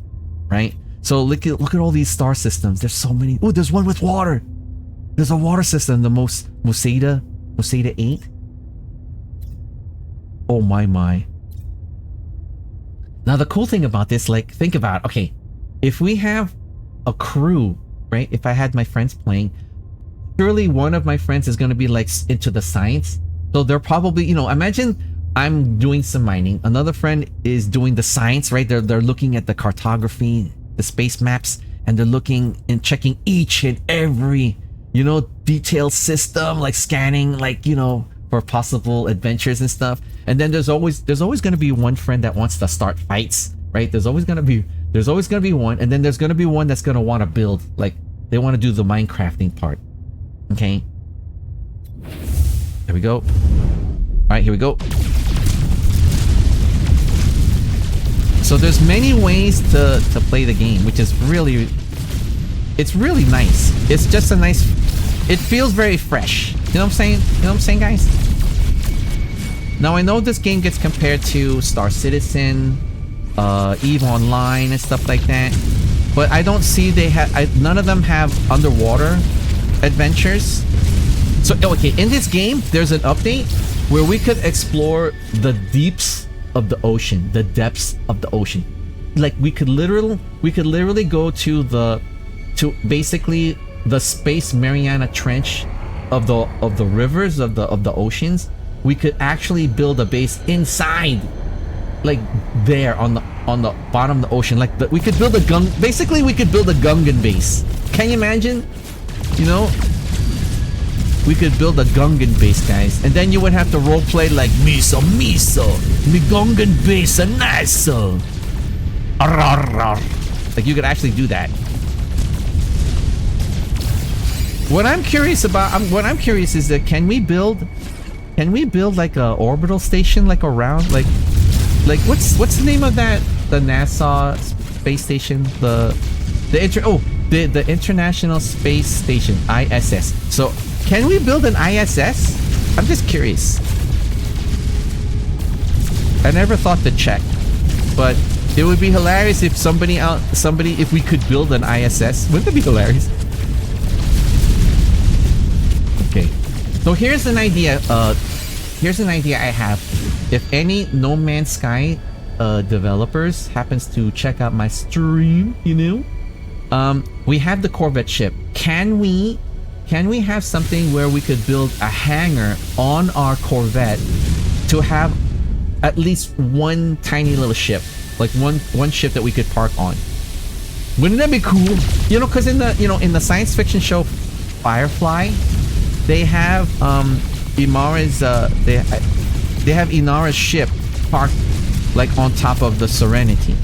A: right? So look at all these star systems. There's so many. Oh, there's one with water. There's a water system, the Moseda 8. Oh my. Now the cool thing about this, like, think about, okay, if we have a crew, right? If I had my friends playing, surely one of my friends is going to be like into the science. So they're probably, you know, imagine I'm doing some mining. Another friend is doing the science, right? They're looking at the cartography, the space maps, and they're looking and checking each and every, you know, detailed system, like scanning, like, you know, for possible adventures and stuff. And then there's always going to be one friend that wants to start fights, right? There's always going to be one, and then there's going to be one that's going to want to build, like they want to do the Minecrafting part. Okay. There we go. All right, here we go. So there's many ways to play the game, which is really, it's really nice. It's just a nice, it feels very fresh. You know what I'm saying? You know what I'm saying, guys? Now I know this game gets compared to Star Citizen, EVE Online and stuff like that, but I don't see none of them have underwater adventures. So okay, in this game there's an update where we could explore the deeps of the ocean, the depths of the ocean. Like we could literally go to basically the Space Mariana Trench of the rivers of the oceans. We could actually build a base inside, like there on the bottom of the ocean. Like we could build basically we could build a Gungan base. Can you imagine? You know, we could build a Gungan base, guys, and then you would have to roleplay like me Gungan base and nice. Like you could actually do that. What I'm curious about, what I'm curious is that can we build like a orbital station like around like what's the name of that, the NASA space station, the International Space Station, ISS. So can we build an ISS? I'm just curious. I never thought to check, but it would be hilarious if if we could build an ISS. Wouldn't that be hilarious? Okay, so here's an idea. Here's an idea I have. If any No Man's Sky developers happens to check out my stream, you know, we have the Corvette ship. Can we have something where we could build a hangar on our Corvette to have at least one tiny little ship, like one ship that we could park on? Wouldn't that be cool? You know, because in the science fiction show Firefly, they have Imara's they have Inara's ship parked like on top of the Serenity.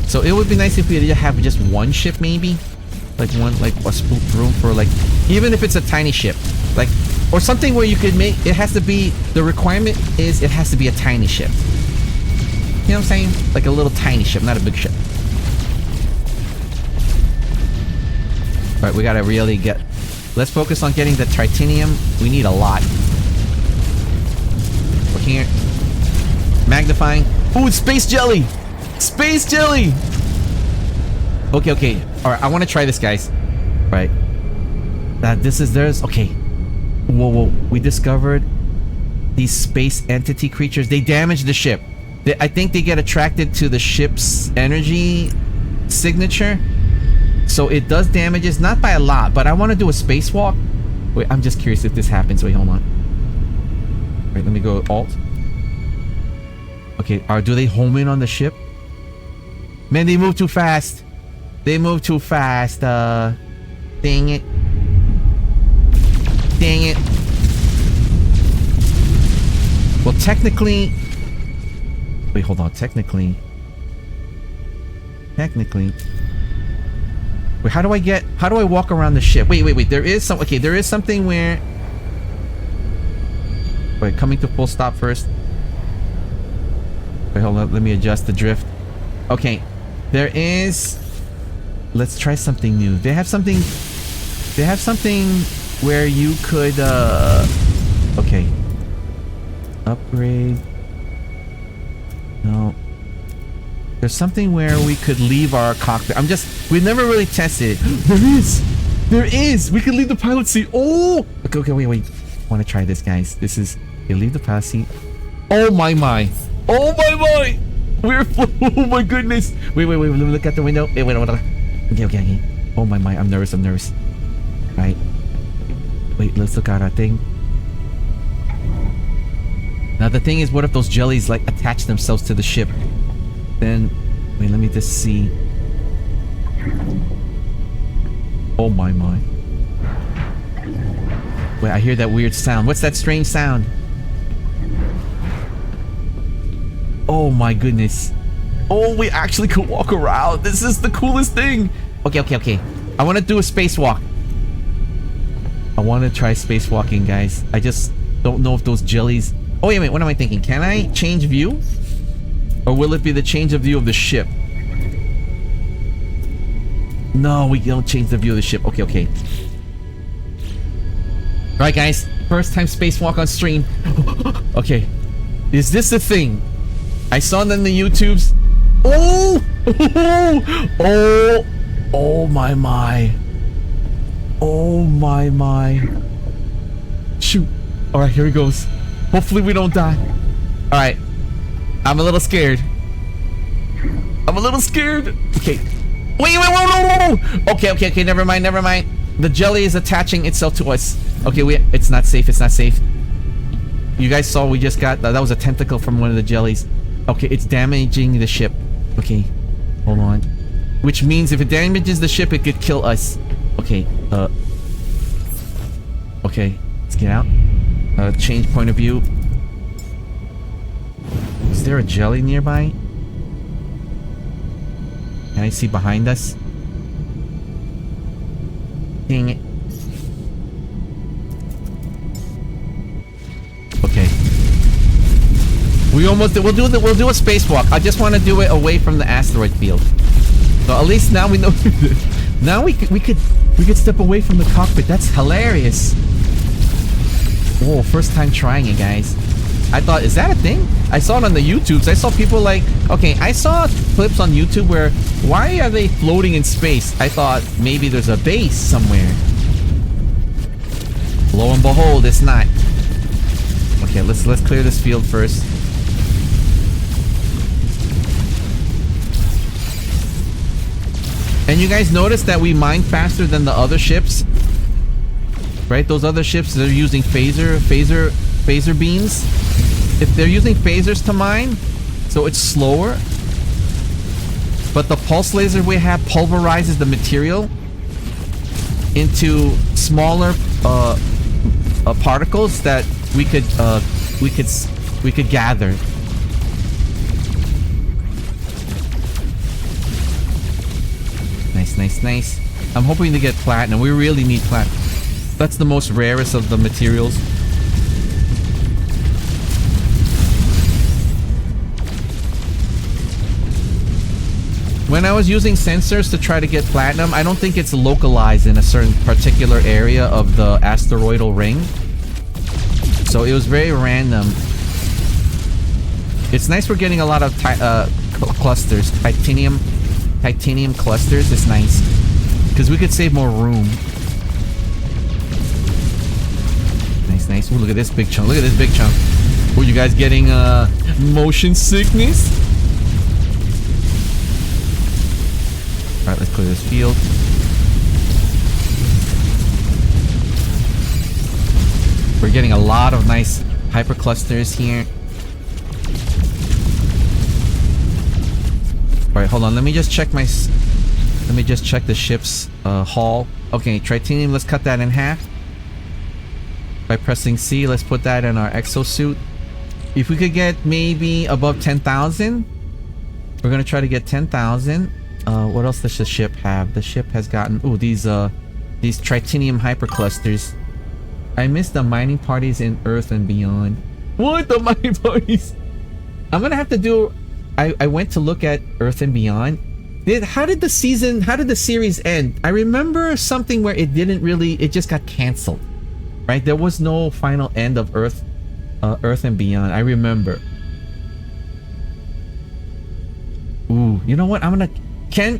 A: So it would be nice if we have just one ship, maybe like a spook room for, like, even if it's a tiny ship, like, or something where you could make it. Has to be, the requirement is it has to be a tiny ship. You know what I'm saying? Like a little tiny ship, not a big ship. All right, we gotta really get. Let's focus on getting the titanium. We need a lot. We're here. Magnifying. Ooh, it's space jelly! Space jelly! Okay, okay. Alright, I want to try this, guys. Right. There's... Okay. Whoa, whoa. We discovered these space entity creatures. They damage the ship. I think they get attracted to the ship's energy signature. So it does damages, not by a lot, but I want to do a spacewalk. Wait, I'm just curious if this happens. Wait, hold on. Wait, let me go Alt. Okay, do they home in on the ship? Man, they move too fast. They move too fast. Dang it. Dang it. Well, technically... Wait, hold on. Technically... Wait, how do I walk around the ship? Wait. There is something where... Wait, coming to full stop first. Wait, hold on. Let me adjust the drift. Okay. There is... Let's try something new. They have something where you could, okay. Upgrade. No. There's something where we could leave our cockpit. We've never really tested it. There is! We can leave the pilot seat. Oh! Okay, wait. I want to try this, guys. This is... Okay, leave the pilot seat. Oh my. Oh my. Oh my goodness. Wait. Let me look at the window. Wait. Okay. Oh my. I'm nervous. Right. Wait, let's look at our thing. Now the thing is, what if those jellies like attach themselves to the ship? Then, wait, let me just see. Oh my. Wait, I hear that weird sound. What's that strange sound? Oh my goodness. Oh, we actually could walk around. This is the coolest thing. Okay. I want to do a spacewalk. I want to try spacewalking, guys. I just don't know if those jellies... Oh, wait, what am I thinking? Can I change view? Or will it be the change of view of the ship? No, we don't change the view of the ship. Okay. Alright, guys. First time spacewalk on stream. Okay. Is this the thing? I saw it in the YouTubes. Oh! Oh my. Oh my. Shoot. Alright, here he goes. Hopefully we don't die. Alright. I'm a little scared. Okay. Wait. Okay. Never mind. The jelly is attaching itself to us. Okay, it's not safe. You guys saw we just got... That was a tentacle from one of the jellies. Okay, it's damaging the ship. Okay, hold on. Which means if it damages the ship, it could kill us. Okay, okay, let's get out. Change point of view. Is there a jelly nearby? Can I see behind us? Dang it. We almost did. We'll do a spacewalk. I just want to do it away from the asteroid field. So at least now we know. Now we could step away from the cockpit. That's hilarious. Whoa, first time trying it, guys. I thought, is that a thing? I saw it on the YouTubes. I saw people like, okay, I saw clips on YouTube where, why are they floating in space? I thought maybe there's a base somewhere. Lo and behold, it's not. Okay, let's clear this field first. And you guys notice that we mine faster than the other ships? Right? Those other ships, they're using phaser beams. If they're using phasers to mine, so it's slower. But the pulse laser we have pulverizes the material into smaller particles that we could gather. Nice. I'm hoping to get platinum. We really need platinum. That's the most rarest of the materials. When I was using sensors to try to get platinum, I don't think it's localized in a certain particular area of the asteroidal ring. So it was very random. It's nice we're getting a lot of clusters. Titanium clusters is nice. Because we could save more room. Nice. Ooh, look at this big chunk. Oh, you guys getting motion sickness? Alright, let's clear this field. We're getting a lot of nice hyperclusters here. Alright, hold on. Let me just check the ship's hull. Okay, titanium, let's cut that in half. By pressing C, let's put that in our exosuit. If we could get maybe above 10,000, we're gonna try to get 10,000. What else does the ship have? The ship has gotten these tritinium hyperclusters. I miss the mining parties in Earth and Beyond. What, the mining parties? I'm gonna have to do. I went to look at Earth and Beyond. How did the series end? I remember something where it just got canceled. Right? There was no final end of Earth and Beyond. I remember. Ooh, you know what?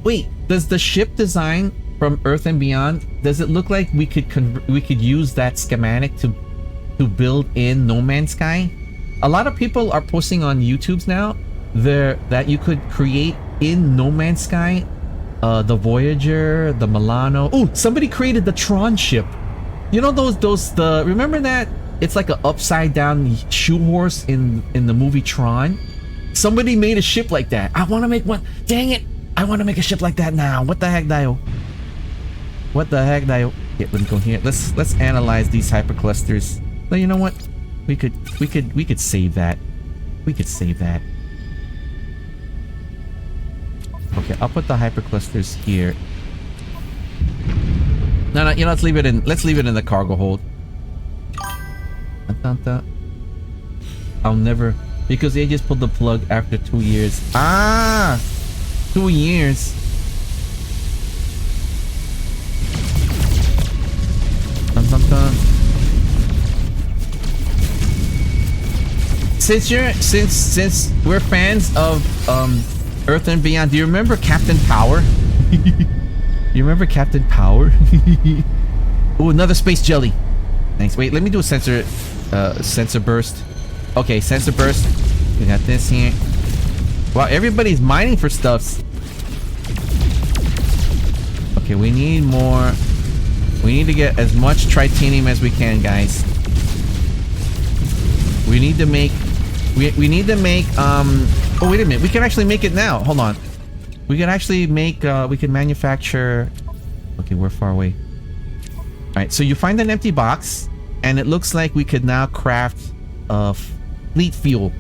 A: Wait, does the ship design from Earth and Beyond, does it look like we could use that schematic to build in No Man's Sky? A lot of people are posting on YouTube's now that you could create in No Man's Sky the Voyager, the Milano. Oh, somebody created the Tron ship. You know remember that? It's like an upside down shoe horse in the movie Tron. Somebody made a ship like that. I want to make one. Dang it. I want to make a ship like that now. What the heck, Dio? Yeah, let me go here. Let's analyze these hyperclusters. Well, you know what? We could save that. Okay, I'll put the hyperclusters here. No, you know, let's leave it in the cargo hold. I'll never, because they just pulled the plug after 2 years. 2 years. Since we're fans of Earth and Beyond, do you remember Captain Power? You remember Captain Power? Ooh, another space jelly. Thanks. Wait, let me do a sensor burst. Okay, sensor burst. We got this here. Wow, everybody's mining for stuffs. Okay, we need more. We need to get as much tritanium as we can, guys. We need to make. We need to make. Oh, wait a minute. We can actually make it now. Hold on. We can actually make. We can manufacture. Okay, we're far away. All right. So you find an empty box, and it looks like we could now craft fleet fuel.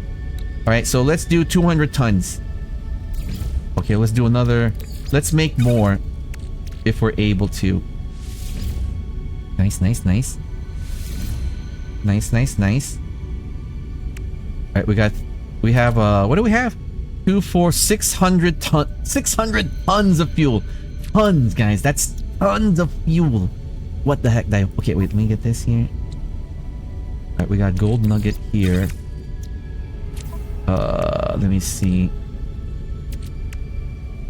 A: All right. So let's do 200 tons. Okay. Let's do another. Let's make more, if we're able to. Nice. Alright, we got We have what do we have? 2, 4, 600 tons of fuel. Tons, guys. That's tons of fuel. What the heck? Okay, wait. Let me get this here. All right, we got gold nugget here. Let me see.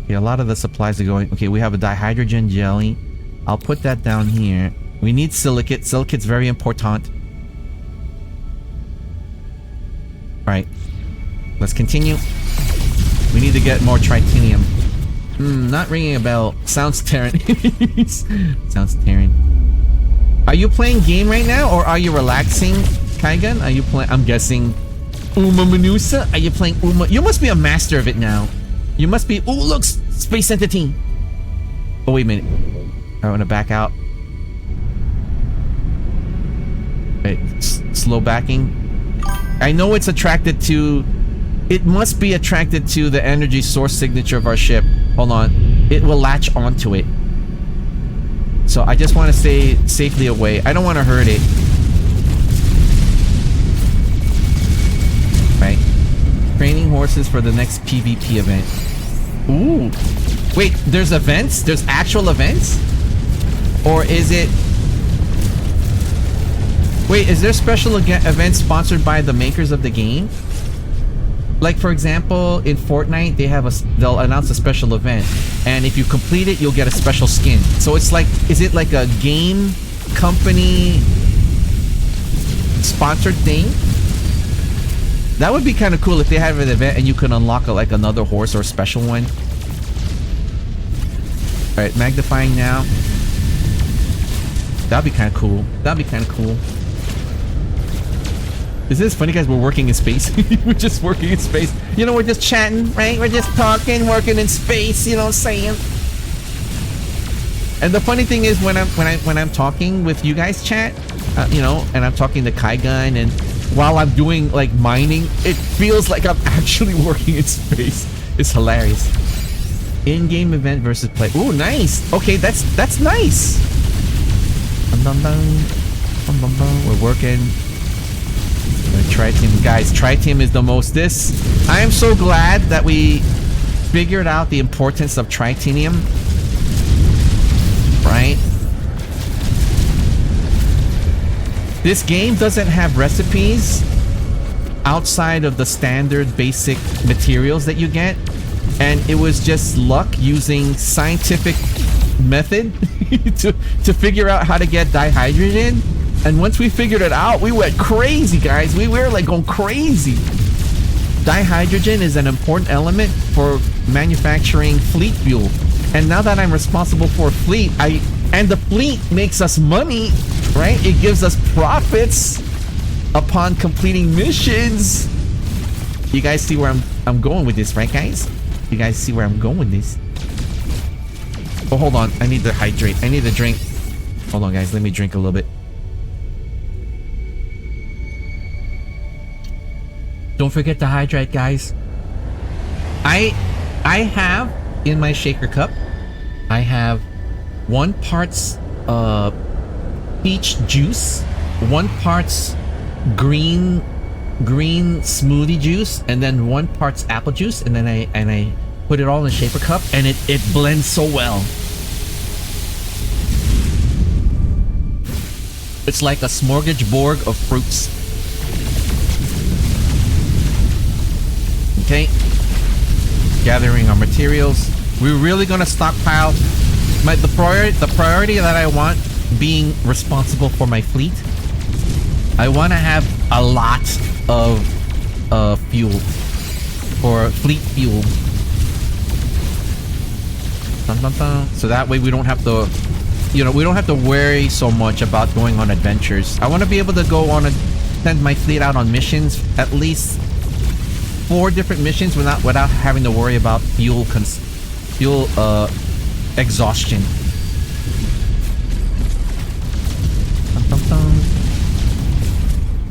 A: Okay, a lot of the supplies are going. Okay, we have a dihydrogen jelly. I'll put that down here. We need silicate. Silicate's very important. All right, let's continue. We need to get more tritanium. Not ringing a bell. Sounds Terran. Sounds Terran. Are you playing game right now, or are you relaxing, Kaigan? Are you playing? I'm guessing Uma Manusa. Are you playing Uma? You must be a master of it now. You must be. Oh, look, space entity. Oh, wait a minute. I want to back out. Wait, slow backing. I know it's attracted to. It must be attracted to the energy source signature of our ship. Hold on. It will latch onto it. So I just want to stay safely away. I don't want to hurt it. Right. Training horses for the next PvP event. Ooh. Wait, there's events? There's actual events? Or is it... Wait, is there special events sponsored by the makers of the game? Like, for example, in Fortnite, they'll announce a special event, and if you complete it, you'll get a special skin. So it's like, is it like a game company sponsored thing? That would be kind of cool if they have an event and you can unlock like another horse or a special one. All right, magnifying now. That'd be kind of cool. That'd be kind of cool. Is this funny, guys? We're working in space. We're just working in space. You know, we're just chatting, right? We're just talking, working in space. You know what I'm saying? And the funny thing is, when I'm talking with you guys, chat, you know, and I'm talking to Kaigun, and while I'm doing like mining, it feels like I'm actually working in space. It's hilarious. In-game event versus play. Ooh, nice. Okay, that's nice. We're working. Tritium, guys. Tritium is the most. I am so glad that we figured out the importance of tritanium. Right? This game doesn't have recipes outside of the standard basic materials that you get, and it was just luck using scientific method to figure out how to get dihydrogen. And once we figured it out, we went crazy, guys. We were like going crazy. Dihydrogen is an important element for manufacturing fleet fuel. And now that I'm responsible for a fleet, and the fleet makes us money, right? It gives us profits upon completing missions. You guys see where I'm going with this, right, guys? You guys see where I'm going with this? Oh, hold on. I need to hydrate. I need to drink. Hold on, guys. Let me drink a little bit. Don't forget to hydrate, guys. I have in my shaker cup, I have 1 parts peach juice, 1 parts green smoothie juice, and then 1 parts apple juice, and then I put it all in a shaker cup, and it blends so well. It's like a smorgasbord of fruits. Okay, gathering our materials. We're really gonna stockpile. The priority that I want, being responsible for my fleet, I want to have a lot of fuel, for fleet fuel. So that way we don't have to, you know, we don't have to worry so much about going on adventures. I want to be able to go on send my fleet out on missions, at least 4 different missions without having to worry about fuel exhaustion.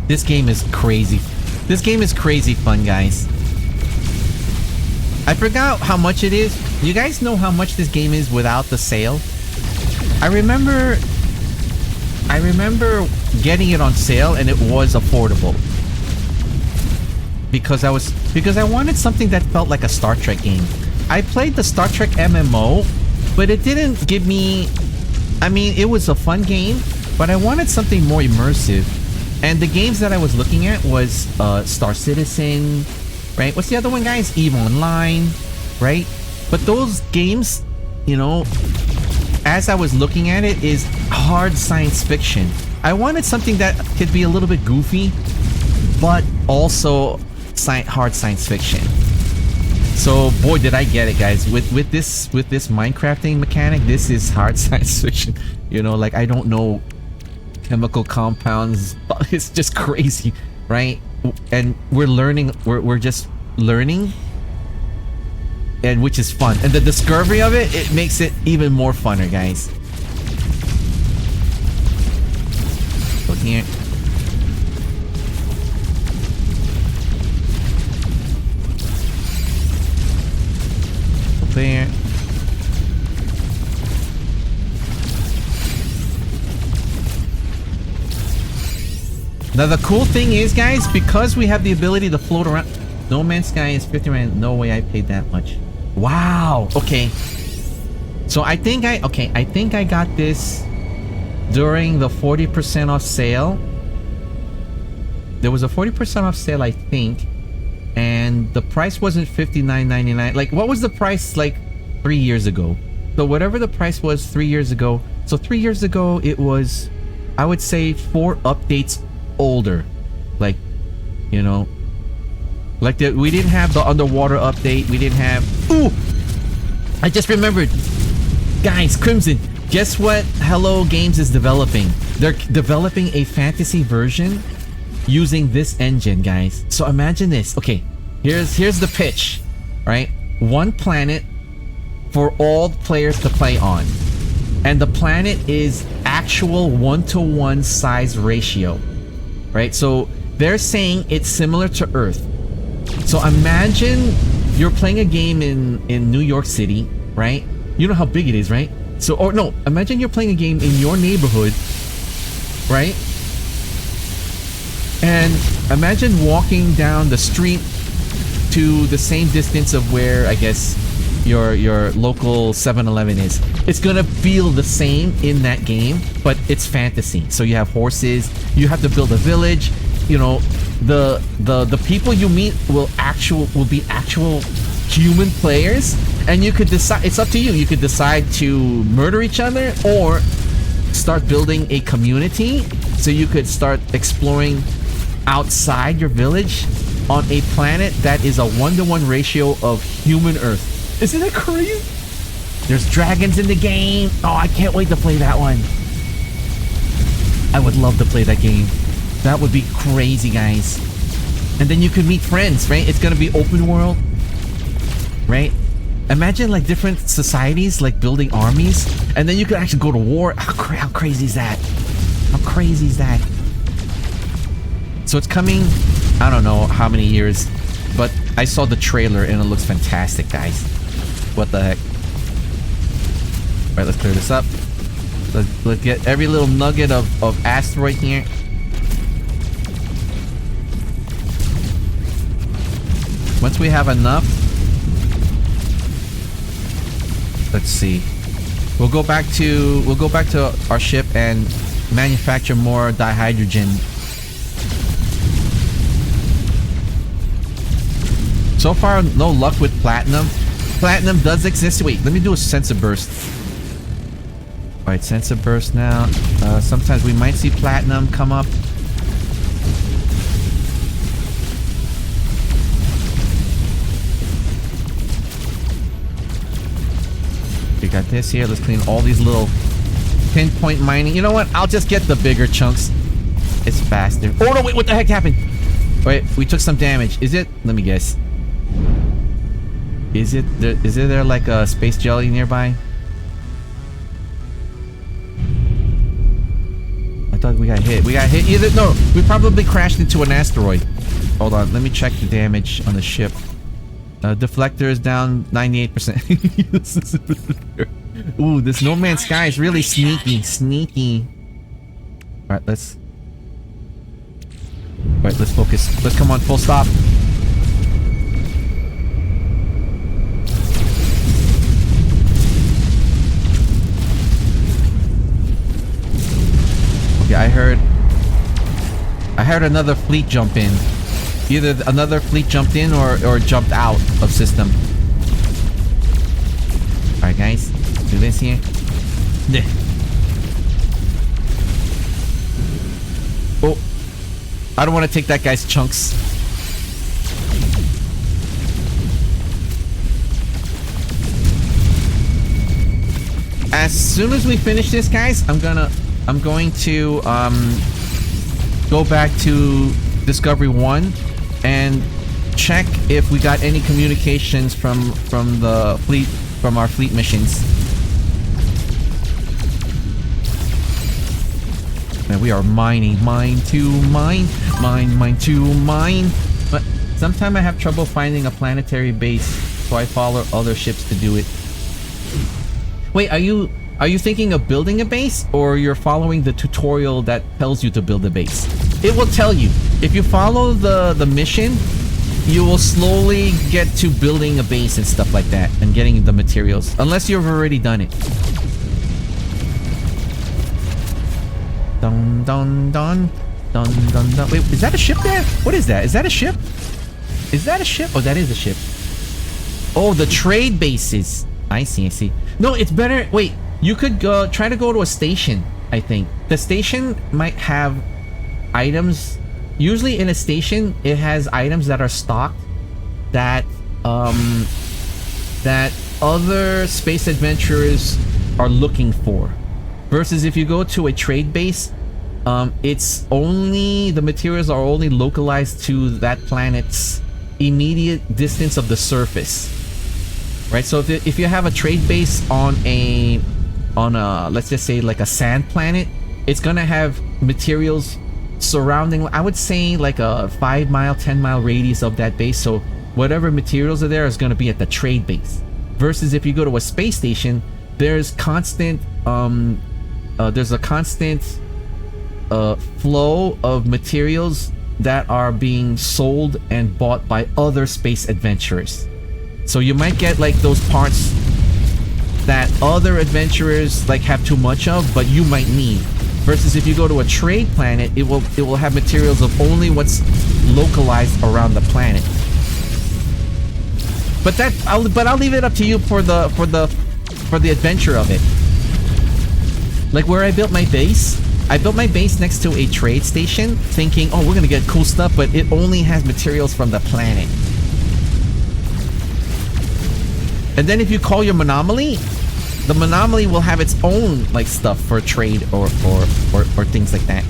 A: This game is crazy. This game is crazy fun, guys. I forgot how much it is. You guys know how much this game is without the sale? I remember getting it on sale and it was affordable. because I wanted something that felt like a Star Trek game. I played the Star Trek MMO, but it didn't give me... I mean, it was a fun game, but I wanted something more immersive. And the games that I was looking at was Star Citizen, right? What's the other one, guys? EVE Online, right? But those games, you know, as I was looking at it, is hard science fiction. I wanted something that could be a little bit goofy, but also hard science fiction. So boy, did I get it, guys. With this Minecrafting mechanic, this is hard science fiction. You know, like, I don't know chemical compounds. It's just crazy, right? And we're learning. We're just learning, and which is fun. And the discovery of it makes it even more funner, guys. Look here. There. Now the cool thing is, guys, because we have the ability to float around. No Man's Sky is 50 rand. No way I paid that much. Wow. Okay. So I think I got this during the 40% off sale. There was a 40% off sale, I think. And the price wasn't $59.99. Like, what was the price like 3 years ago? So whatever the price was 3 years ago. So 3 years ago, it was, I would say, 4 updates older. Like, you know, like we didn't have the underwater update. We didn't have... Ooh! I just remembered. Guys, Crimson, guess what Hello Games is developing? They're developing a fantasy version using this engine, guys. So imagine this. Okay, here's the pitch, right? One planet for all players to play on, and the planet is actual 1-to-1 size ratio, right? So they're saying it's similar to Earth. So imagine you're playing a game in New York City, right? You know how big it is, right? So, or no, imagine you're playing a game in your neighborhood, right? And imagine walking down the street to the same distance of where, I guess, your local 7-Eleven is. It's gonna feel the same in that game, but it's fantasy. So you have horses, you have to build a village, you know, the people you meet will be actual human players, and you could decide, it's up to you. You could decide to murder each other or start building a community, so you could start exploring outside your village on a planet that is a 1-to-1 ratio of human Earth. Isn't that crazy? There's dragons in the game. Oh, I can't wait to play that one. I would love to play that game. That would be crazy, guys. And then you could meet friends, right? It's gonna be open world, right? Imagine like different societies like building armies, and then you could actually go to war. How crazy is that? How crazy is that? So it's coming, I don't know how many years, but I saw the trailer and it looks fantastic, guys. What the heck? Alright, let's clear this up. Let's get every little nugget of asteroid here. Once we have enough, let's see. We'll go back to our ship and manufacture more dihydrogen. So far, no luck with platinum. Platinum does exist. Wait, let me do a sensor burst. Alright, sensor burst now. Sometimes we might see platinum come up. We got this here. Let's clean all these little pinpoint mining. You know what? I'll just get the bigger chunks. It's faster. Oh no, wait, what the heck happened? Wait, we took some damage. Is it? Let me guess. Is there like a space jelly nearby? I thought we got hit. We got hit either. No, we probably crashed into an asteroid. Hold on, let me check the damage on the ship. Deflector is down 98%. Ooh, this No Man's Sky is really sneaky. Alright, let's focus. Let's come on, full stop. Yeah, I heard another fleet jump in. Either another fleet jumped in or jumped out of system. Alright guys, do this here. Oh, I don't want to take that guy's chunks. As soon as we finish this, guys, I'm going to go back to Discovery 1 and check if we got any communications from the fleet, from our fleet missions. Man, we are mining, mine to mine, mine to mine. But sometimes I have trouble finding a planetary base, so I follow other ships to do it. Wait, are you thinking of building a base, or you're following the tutorial that tells you to build a base? It will tell you. If you follow the mission, you will slowly get to building a base and stuff like that, and getting the materials, unless you've already done it. Dun dun dun dun dun dun. Wait, is that a ship there? What is that? Is that a ship? Is that a ship? Oh, that is a ship. Oh, the trade bases. I see, I see. No, it's better. Wait, you could try to go to a station, I think. The station might have items. Usually in a station, it has items that are stocked that that other space adventurers are looking for. Versus if you go to a trade base, it's only, the materials are only localized to that planet's immediate distance of the surface. Right, so if you have a trade base on a let's just say like a sand planet, it's gonna have materials surrounding, I would say, like a 5-mile, 10-mile radius of that base. So whatever materials are there is gonna be at the trade base. Versus if you go to a space station, there's constant there's a constant flow of materials that are being sold and bought by other space adventurers. So you might get like those parts that other adventurers like have too much of, but you might need. Versus if you go to a trade planet, it will have materials of only what's localized around the planet. But I'll leave it up to you for the adventure of it. Like where I built my base, I built my base next to a trade station, thinking, oh, we're gonna get cool stuff, but it only has materials from the planet. And then if you call your Monopoly, the Monopoly will have its own like stuff for trade or things like that.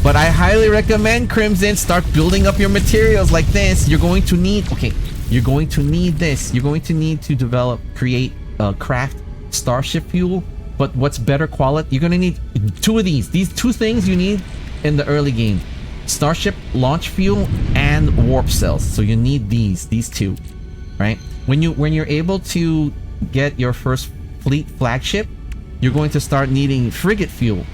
A: But I highly recommend, Crimson, start building up your materials like this. You're going to need, okay, you're going to need this. You're going to need to create, craft starship fuel. But what's better quality? You're going to need two of these. These two things you need in the early game. Starship launch fuel and warp cells. So you need these two. Right? When you're able to get your first fleet flagship, you're going to start needing frigate fuel.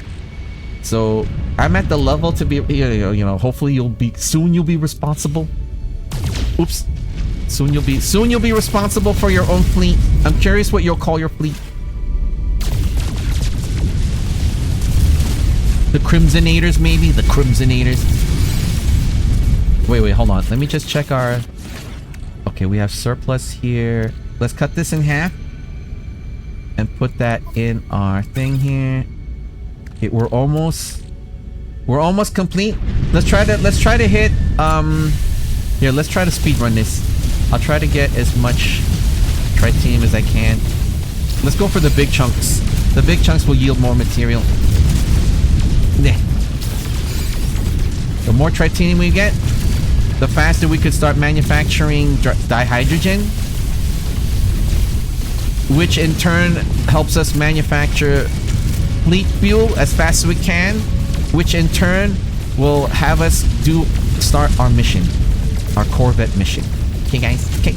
A: So I'm at the level to be, you know, hopefully you'll be responsible. Oops. Soon you'll be responsible for your own fleet. I'm curious what you'll call your fleet. The Crimsonators, maybe? The Crimsonators. Wait, hold on. Let me just check our... Okay, we have surplus here. Let's cut this in half and put that in our thing here. Okay, we're almost complete. Let's try to hit here, let's try to speed run this. I'll try to get as much tritanium as I can. Let's go for the big chunks. The big chunks will yield more material. Yeah. The more tritanium we get, the faster we could start manufacturing dihydrogen, which in turn helps us manufacture fleet fuel as fast as we can, which in turn will have us start our mission, our Corvette mission. Okay, guys. Okay.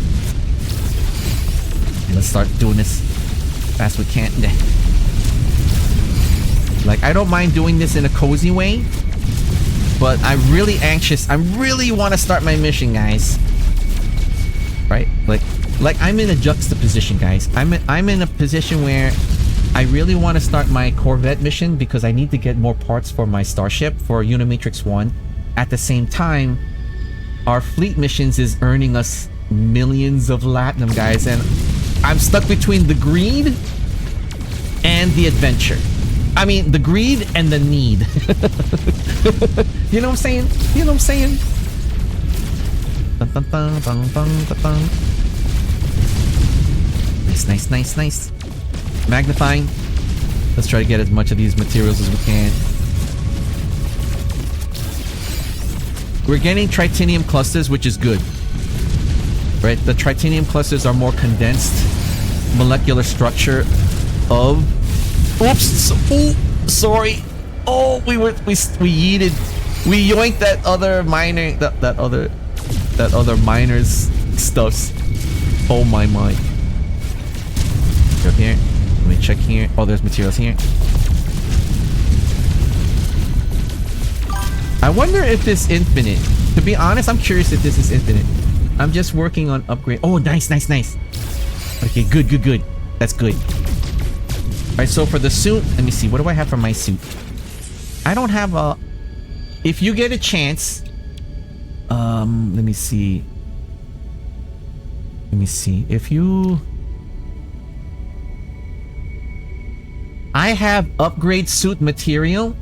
A: Let's start doing this as fast as we can. Like, I don't mind doing this in a cozy way, but I'm really anxious. I really want to start my mission, guys. Right? Like I'm in a juxtaposition, guys. I'm in a position where I really want to start my Corvette mission because I need to get more parts for my starship for Unimatrix 1. At the same time, our fleet missions is earning us millions of latinum, guys, and I'm stuck between the greed and the adventure. I mean, the greed and the need. You know what I'm saying? You know what I'm saying? Dun, dun, dun, dun, dun, dun, dun. Nice, nice, nice, nice. Magnifying. Let's try to get as much of these materials as we can. We're getting tritanium clusters, which is good. Right? The tritanium clusters are more condensed molecular structure of... Oops! Oh, sorry. Oh, we yeeted. We yoinked that other miner, that other miner's stuffs. Oh my. Go here. Let me check here. Oh, there's materials here. I wonder if this infinite. To be honest, I'm curious if this is infinite. I'm just working on upgrade. Oh, nice, nice, nice. Okay, good. That's good. Alright, so for the suit, let me see. What do I have for my suit? I don't have a... If you get a chance... let me see. If you... I have upgrade suit material.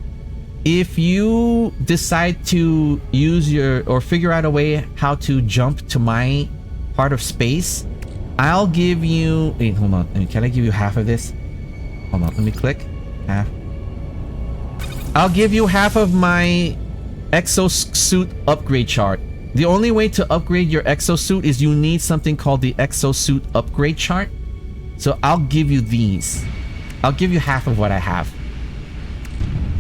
A: If you decide to use your... or figure out a way how to jump to my part of space, I'll give you... Wait, hold on. Can I give you half of this? Hold on, let me click. Half. I'll give you half of my exosuit upgrade chart. The only way to upgrade your exosuit is you need something called the exosuit upgrade chart. So I'll give you these. I'll give you half of what I have.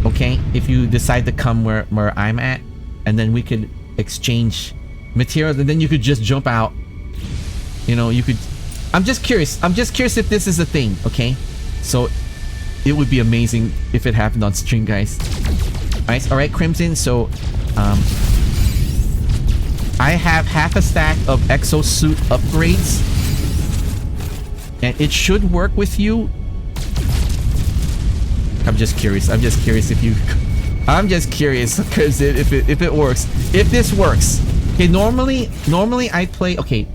A: Okay? If you decide to come where I'm at, and then we could exchange materials, and then you could just jump out. You know, you could... I'm just curious if this is a thing, okay? So it would be amazing if it happened on stream, guys. Alright, Crimson. So I have half a stack of exosuit upgrades, and it should work with you. I'm just curious if you... I'm just curious because if it works. If this works. Okay, normally I play... Okay,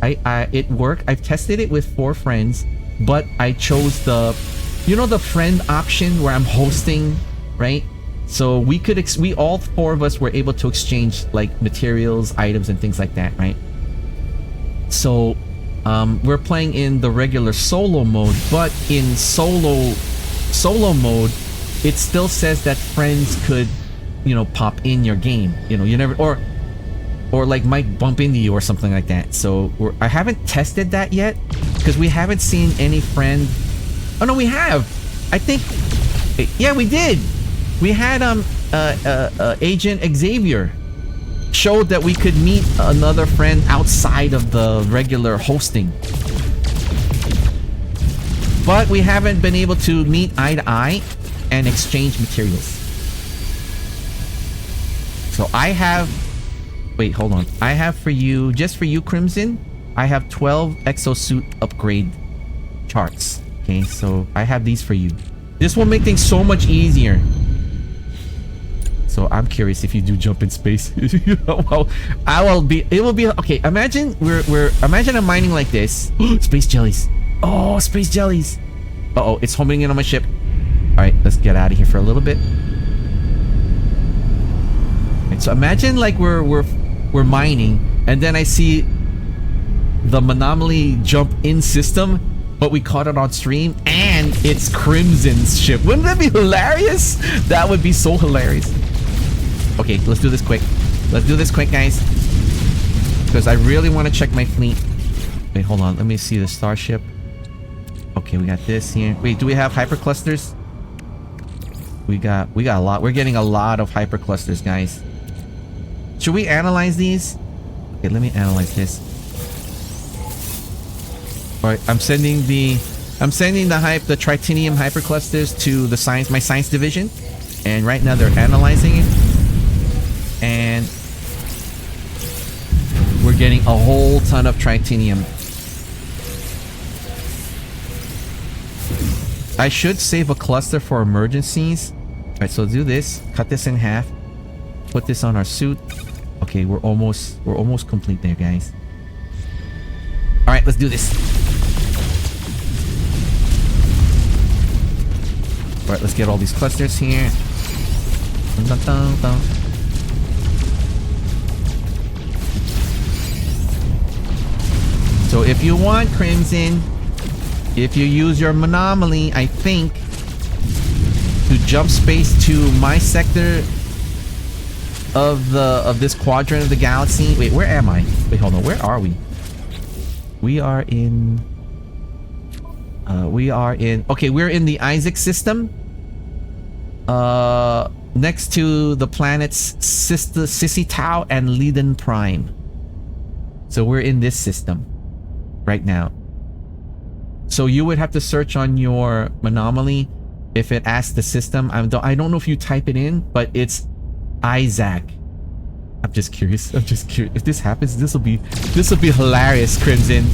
A: it worked. I've tested it with 4 friends, but I chose the... You know the friend option where I'm hosting, right? So we all 4 of us were able to exchange like materials, items, and things like that, right? So we're playing in the regular solo mode, but in solo mode, it still says that friends could, you know, pop in your game. You know, you never... Or like might bump into you or something like that. So I haven't tested that yet because we haven't seen any friend... Oh no, we have. I think, yeah, we did. We had Agent Xavier showed that we could meet another friend outside of the regular hosting, but we haven't been able to meet eye to eye and exchange materials. So I have... Wait, hold on. I have for you, just for you, Crimson, I have 12 exosuit upgrade charts. Okay, so I have these for you. This will make things so much easier. So I'm curious if you do jump in space. Well, it will be okay. Imagine imagine I'm mining like this. Space jellies. Oh, space jellies. Uh-oh, it's homing in on my ship. All right, let's get out of here for a little bit. Right, so imagine like we're mining, and then I see the Monopoly jump in system, but we caught it on stream, and it's Crimson's ship. Wouldn't that be hilarious? That would be so hilarious. Okay, let's do this quick. Let's do this quick, guys, because I really want to check my fleet. Wait, hold on. Let me see the starship. Okay, we got this here. Wait, do we have hyperclusters? We got a lot. We're getting a lot of hyperclusters, guys. Should we analyze these? Okay, let me analyze this. All right, I'm sending the tritanium hyperclusters to the my science division, and right now they're analyzing it, and we're getting a whole ton of tritanium. I should save a cluster for emergencies. Alright, so do this. Cut this in half. Put this on our suit. Okay, we're almost complete there, guys. Alright, let's do this. Alright, let's get all these clusters here. Dun, dun, dun, dun. So if you want, Crimson, if you use your Monomaly, I think, to jump space to my sector of this quadrant of the galaxy. Wait, where am I? Wait, hold on. Where are we? We are in... okay, we're in the Isaac system. Next to the planets Sissy Tau and Leiden Prime. So we're in this system right now. So you would have to search on your Monomaly if it asks the system. I don't know if you type it in, but it's Isaac. I'm just curious. If this happens, this will be hilarious, Crimson.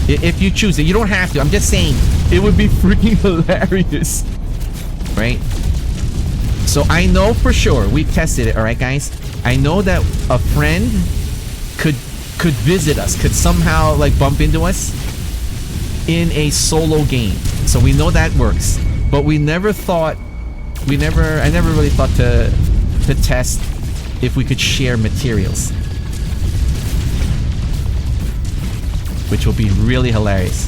A: If you choose it, you don't have to. I'm just saying it would be freaking hilarious, right? So I know for sure we've tested it. All right, guys. I know that a friend could visit us, could somehow like bump into us in a solo game. So we know that works. But I never really thought to test if we could share materials, which will be really hilarious.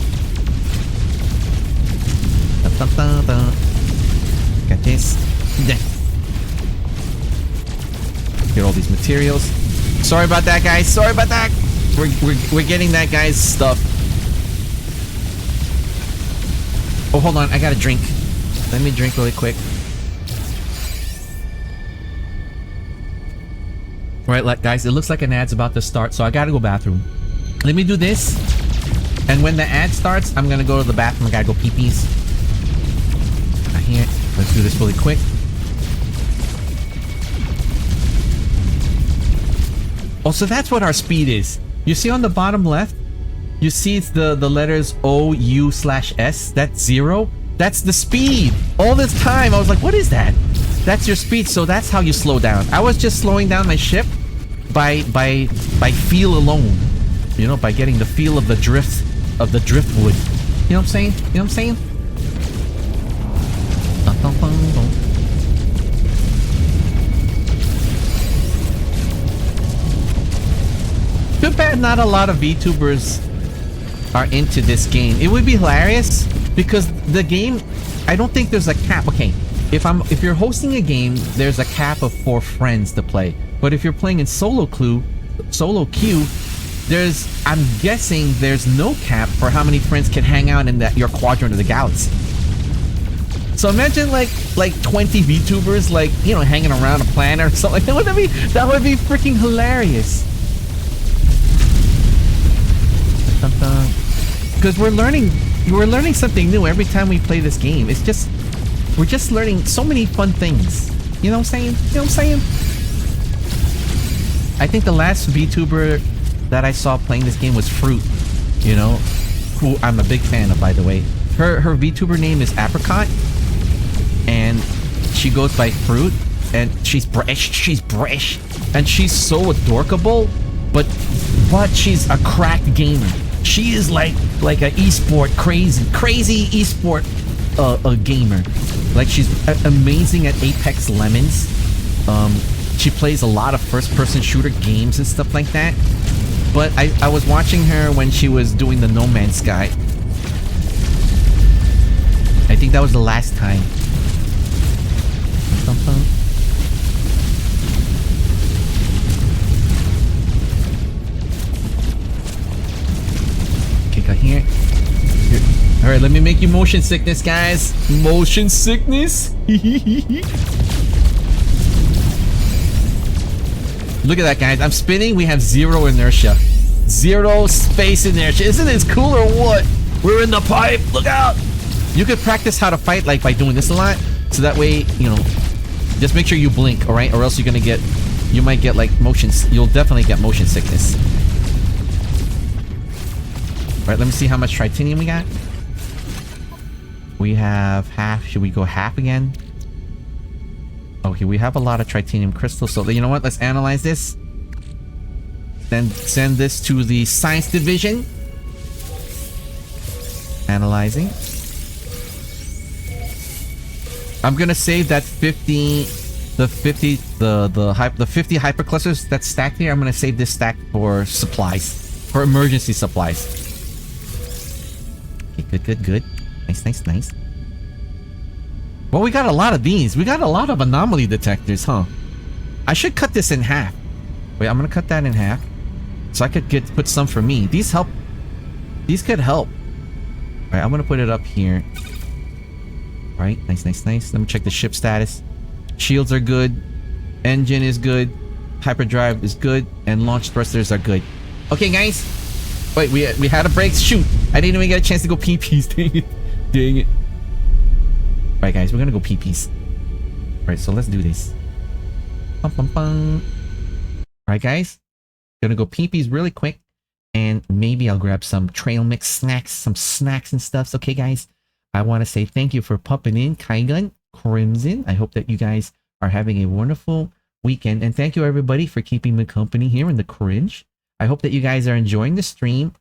A: Dun, dun, dun, dun. Got this. Get all these materials. Sorry about that, guys. Sorry about that. We're getting that guy's stuff. Oh, hold on. I got a drink. Let me drink really quick. Alright, guys, it looks like an ad's about to start, so I gotta go bathroom. Let me do this, and when the ad starts, I'm gonna go to the bathroom. I gotta go pee-pees. Not here. Let's do this really quick. Oh, so that's what our speed is. You see on the bottom left? You see it's the letters O/U/S. That's 0. That's the speed. All this time, I was like, what is that? That's your speed, so that's how you slow down. I was just slowing down my ship by feel alone. You know, by getting the feel of the driftwood. You know what I'm saying? You know what I'm saying? Dun, dun, dun, dun. Too bad not a lot of VTubers are into this game. It would be hilarious because the game, I don't think there's a cap. Okay, if you're hosting a game, there's a cap of 4 friends to play. But if you're playing in solo queue, I'm guessing there's no cap for how many friends can hang out in your quadrant of the galaxy. So imagine like 20 VTubers, like, you know, hanging around a planet or something. That would be freaking hilarious. Because we're learning something new every time we play this game. We're just learning so many fun things. You know what I'm saying? You know what I'm saying? I think the last VTuber that I saw playing this game was Fruit, you know, who I'm a big fan of, by the way. Her VTuber name is Apricot, and she goes by Fruit, and she's British, and she's so adorkable, but she's a cracked gamer. She is like a esport crazy esport gamer. Like, she's amazing at Apex Lemons. She plays a lot of first-person shooter games and stuff like that. But I was watching her when she was doing the No Man's Sky. I think that was the last time. Okay, got here. Alright, let me make you motion sickness, guys. Motion sickness? Look at that, guys. I'm spinning. We have 0 inertia. 0 space inertia. Isn't this cool or what? We're in the pipe. Look out. You could practice how to fight, like, by doing this a lot. So that way, you know, just make sure you blink, alright? Or else you're gonna get... You might get, like, you'll definitely get motion sickness. Alright, let me see how much tritanium we got. We have half. Should we go half again? Okay, we have a lot of titanium crystals. So you know what? Let's analyze this. Then send this to the science division. Analyzing. I'm gonna save that 50, the 50 hyperclusters that's stacked here. I'm gonna save this stack for supplies, for emergency supplies. Okay, good. Nice. Well, we got a lot of these. We got a lot of anomaly detectors, huh? I should cut this in half. Wait, I'm gonna cut that in half, so I could put some for me. These help. These could help. All right, I'm gonna put it up here. All right, nice. Let me check the ship status. Shields are good. Engine is good. Hyperdrive is good, and launch thrusters are good. Okay, guys. Wait, we had a break. Shoot, I didn't even get a chance to go pee-pees. Dang it. All right, guys, we're gonna go pee-pees. All right, so let's do this. All right, guys, gonna go pee-pees really quick, and maybe I'll grab some trail mix snacks, some snacks and stuff. Okay, guys, I want to say thank you for popping in, Kaigun, Crimson. I hope that you guys are having a wonderful weekend, and thank you everybody for keeping me company here in the cringe. I hope that you guys are enjoying the stream,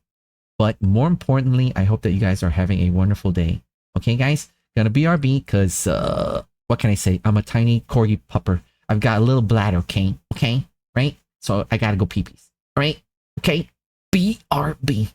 A: but more importantly, I hope that you guys are having a wonderful day. Okay, guys, gonna BRB because what can I say? I'm a tiny corgi pupper. I've got a little bladder. Okay, right? So I gotta go pee-pees. All right, okay, BRB.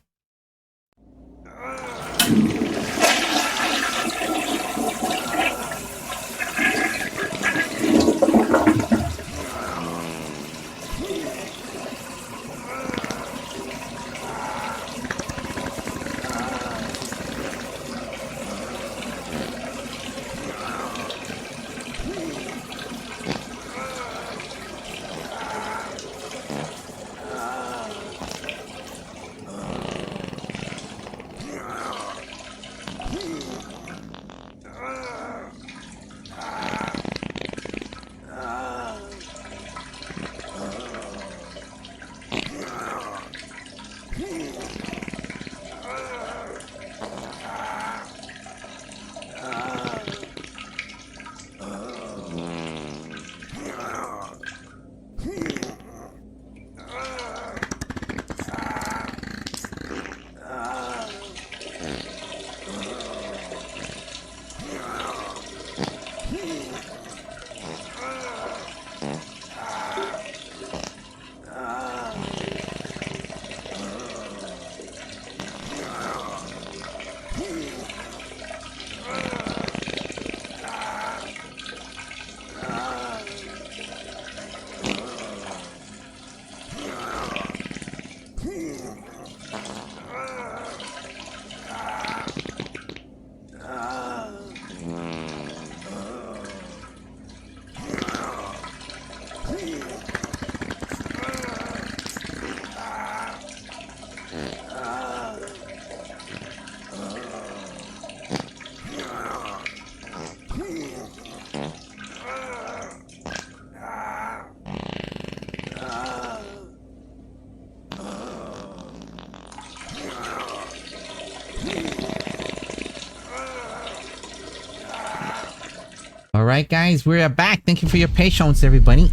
A: Alright guys, we're back. Thank you for your patience, everybody.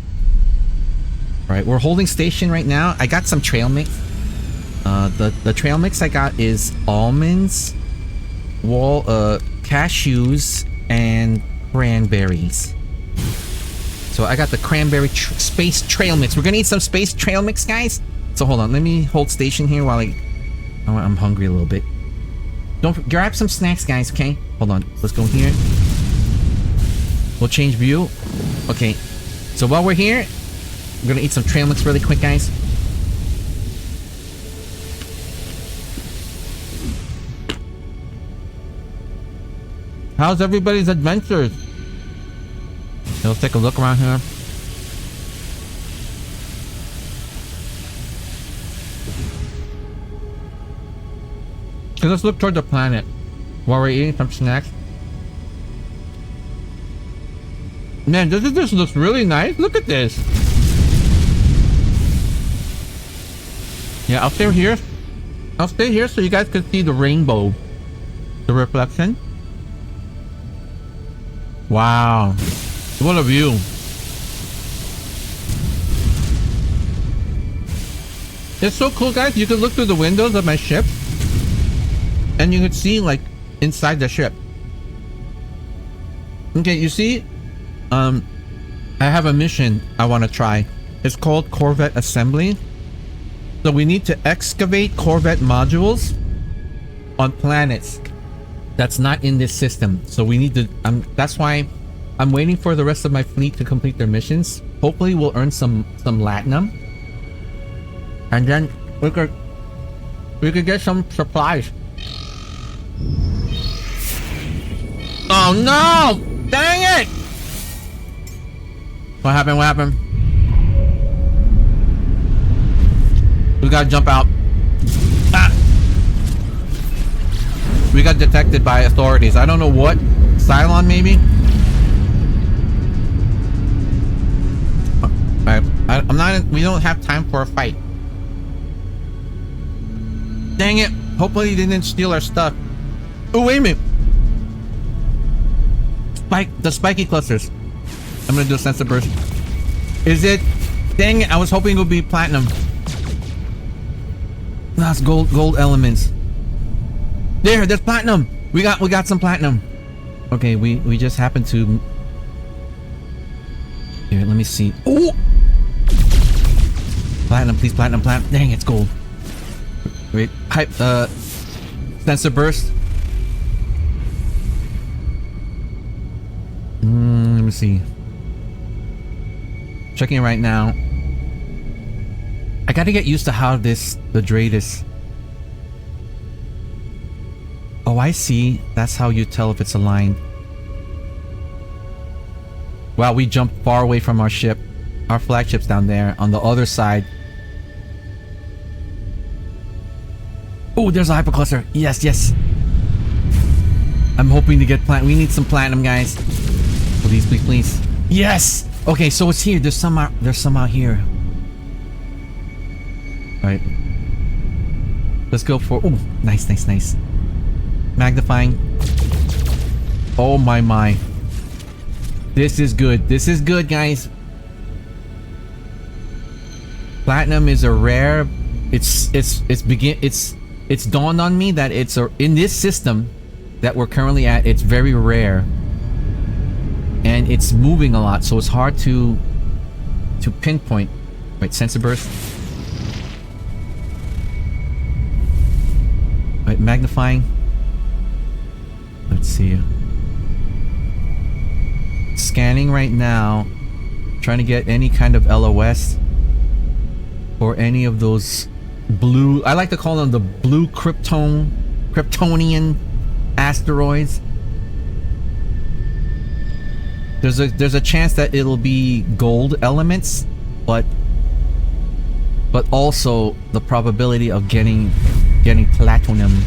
A: Alright, we're holding station right now. I got some trail mix. The trail mix I got is almonds, cashews, and cranberries. So I got the cranberry space trail mix. We're gonna eat some space trail mix, guys. So hold on, let me hold station here while I'm hungry a little bit. Don't grab some snacks, guys, okay? Hold on, let's go here. We'll change view. Okay, so while we're here, we're gonna eat some trail mix really quick, guys. How's everybody's adventures? Let's take a look around here. So let's look toward the planet while we're eating some snacks. Man, doesn't this look really nice? Look at this. Yeah, I'll stay here. I'll stay here so you guys can see the rainbow. The reflection. Wow. What a view. It's so cool, guys. You can look through the windows of my ship and you can see like inside the ship. Okay, you see, I have a mission I want to try. It's called Corvette Assembly. So we need to excavate Corvette modules on planets that's not in this system. So we need to, that's why I'm waiting for the rest of my fleet to complete their missions. Hopefully we'll earn some latinum. And then we could get some supplies. Oh no! Dang it! What happened? What happened? We gotta jump out. Ah! We got detected by authorities. I don't know what. Cylon maybe? I'm not. We don't have time for a fight. Dang it! Hopefully they didn't steal our stuff. Oh wait a minute! The spiky clusters. I'm gonna do a sensor burst. Is it? Dang it! I was hoping it would be platinum. That's gold elements. There's platinum. We got some platinum. Okay, we just happened to. Here, let me see. Oh! Platinum, please, platinum. Dang, it's gold. Wait, sensor burst. Let me see. Checking it right now. I gotta get used to how the Dreidis. Oh, I see. That's how you tell if it's aligned. Wow, we jumped far away from our ship. Our flagship's down there on the other side. Oh, there's a hypercluster. Yes, yes. I'm hoping to get platinum. We need some platinum, guys. Please, please, please. Yes. Okay, so it's here. There's some out here. All right. Let's go for. Oh, nice, nice, nice. Magnifying. Oh my. This is good. This is good, guys. Platinum is a rare. It's dawned on me that it's in this system that we're currently at. It's very rare, and it's moving a lot, so it's hard to pinpoint. Right, sensor burst. Right, magnifying. Let's see. Scanning right now, trying to get any kind of LOS or any of those blue. I like to call them the blue Kryptonian asteroids. There's a chance that it'll be gold elements, but also the probability of getting platinum.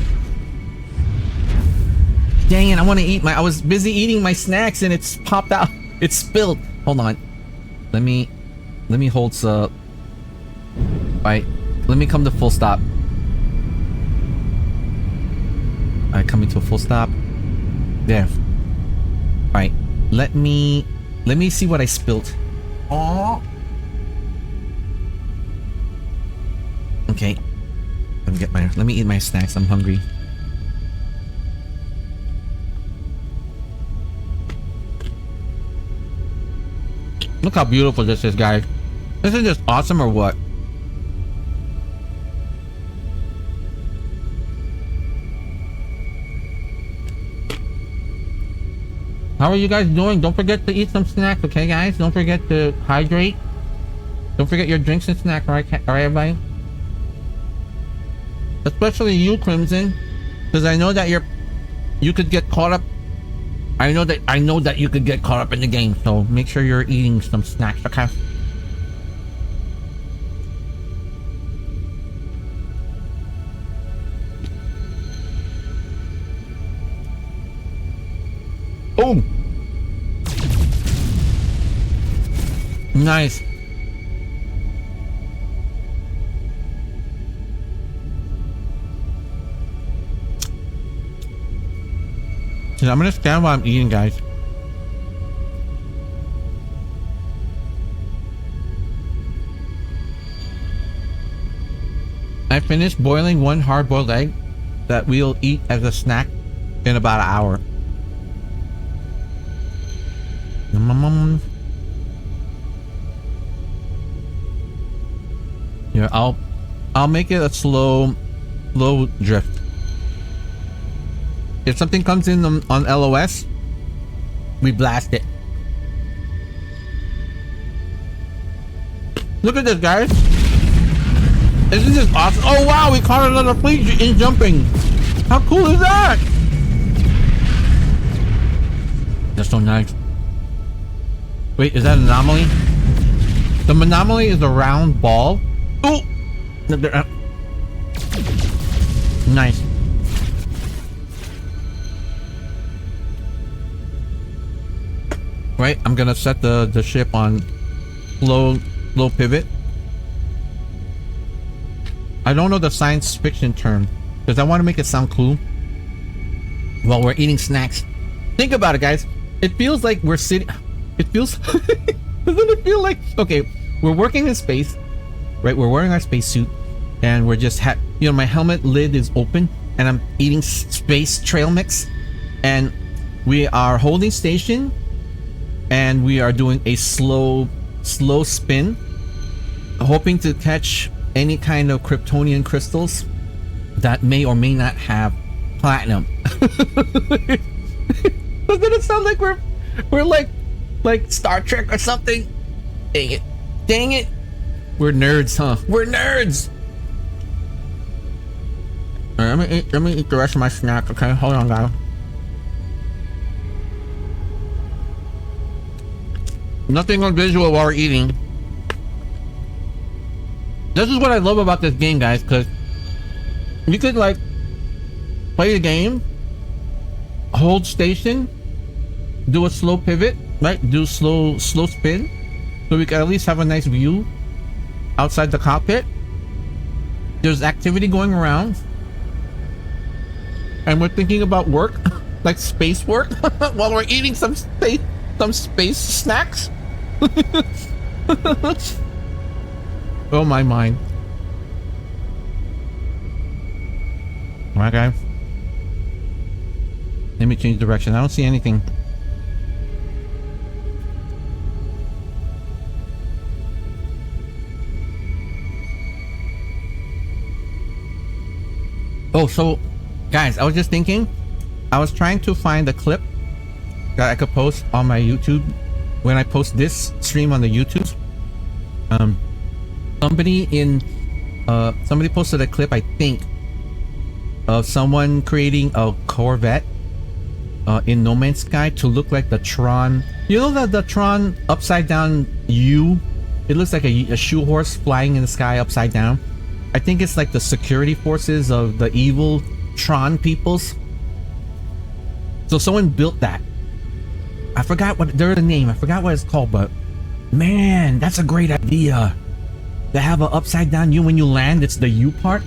A: Dang it, I want to eat I was busy eating my snacks and it's popped out. It's spilled. Hold on. Let me hold some. Alright, let me come to full stop. Alright, coming to a full stop. There. Alright, let me see what I spilled. Oh. Okay. Let me eat my snacks. I'm hungry. Look how beautiful this is, guys. This is just awesome, or what? How are you guys doing? Don't forget to eat some snacks, okay, guys? Don't forget to hydrate. Don't forget your drinks and snacks, alright, everybody? Especially you, Crimson, because I know that you could get caught up. I know that you could get caught up in the game, so make sure you're eating some snacks, okay? Oh! Nice. I'm gonna stand while I'm eating, guys. I finished boiling one hard-boiled egg that we'll eat as a snack in about an hour. Yeah, I'll make it a slow drift. If something comes in on LOS, we blast it. Look at this, guys. Isn't this awesome? Oh wow, we caught another fleet in jumping. How cool is that? That's so nice. Wait, is that an anomaly? The anomaly is a round ball. Oh! Nice. Right, I'm gonna set the ship on low pivot. I don't know the science fiction term because I want to make it sound cool while we're eating snacks. Think about it, guys. It feels like we're sitting. It feels. Doesn't it feel like, okay, we're working in space, right? We're wearing our spacesuit and we're just my helmet lid is open and I'm eating space trail mix, and we are holding station and we are doing a slow spin, hoping to catch any kind of Kryptonian crystals that may or may not have platinum. Doesn't it sound like we're like Star Trek or something? Dang it, we're nerds, huh? We're nerds. All right, let me eat the rest of my snack. Okay, hold on, guys. Nothing on visual while we're eating. This is what I love about this game, guys, because you could like play the game, hold station, do a slow pivot, right? Do slow spin, so we can at least have a nice view outside the cockpit. There's activity going around, and we're thinking about work, like space work, while we're eating some space snacks. Oh my mind. Alright, guys. Let me change direction. I don't see anything. Oh, so guys, I was just thinking, I was trying to find a clip that I could post on my YouTube when I post this stream on the YouTube. Somebody posted a clip, I think, of someone creating a Corvette in No Man's Sky to look like the Tron. You know that the Tron upside down U? It looks like a shoe horse flying in the sky upside down. I think it's like the security forces of the evil Tron peoples. So someone built that. I forgot what there's a name. I forgot what it's called, but man, that's a great idea. To have an upside down U when you land, it's the U part,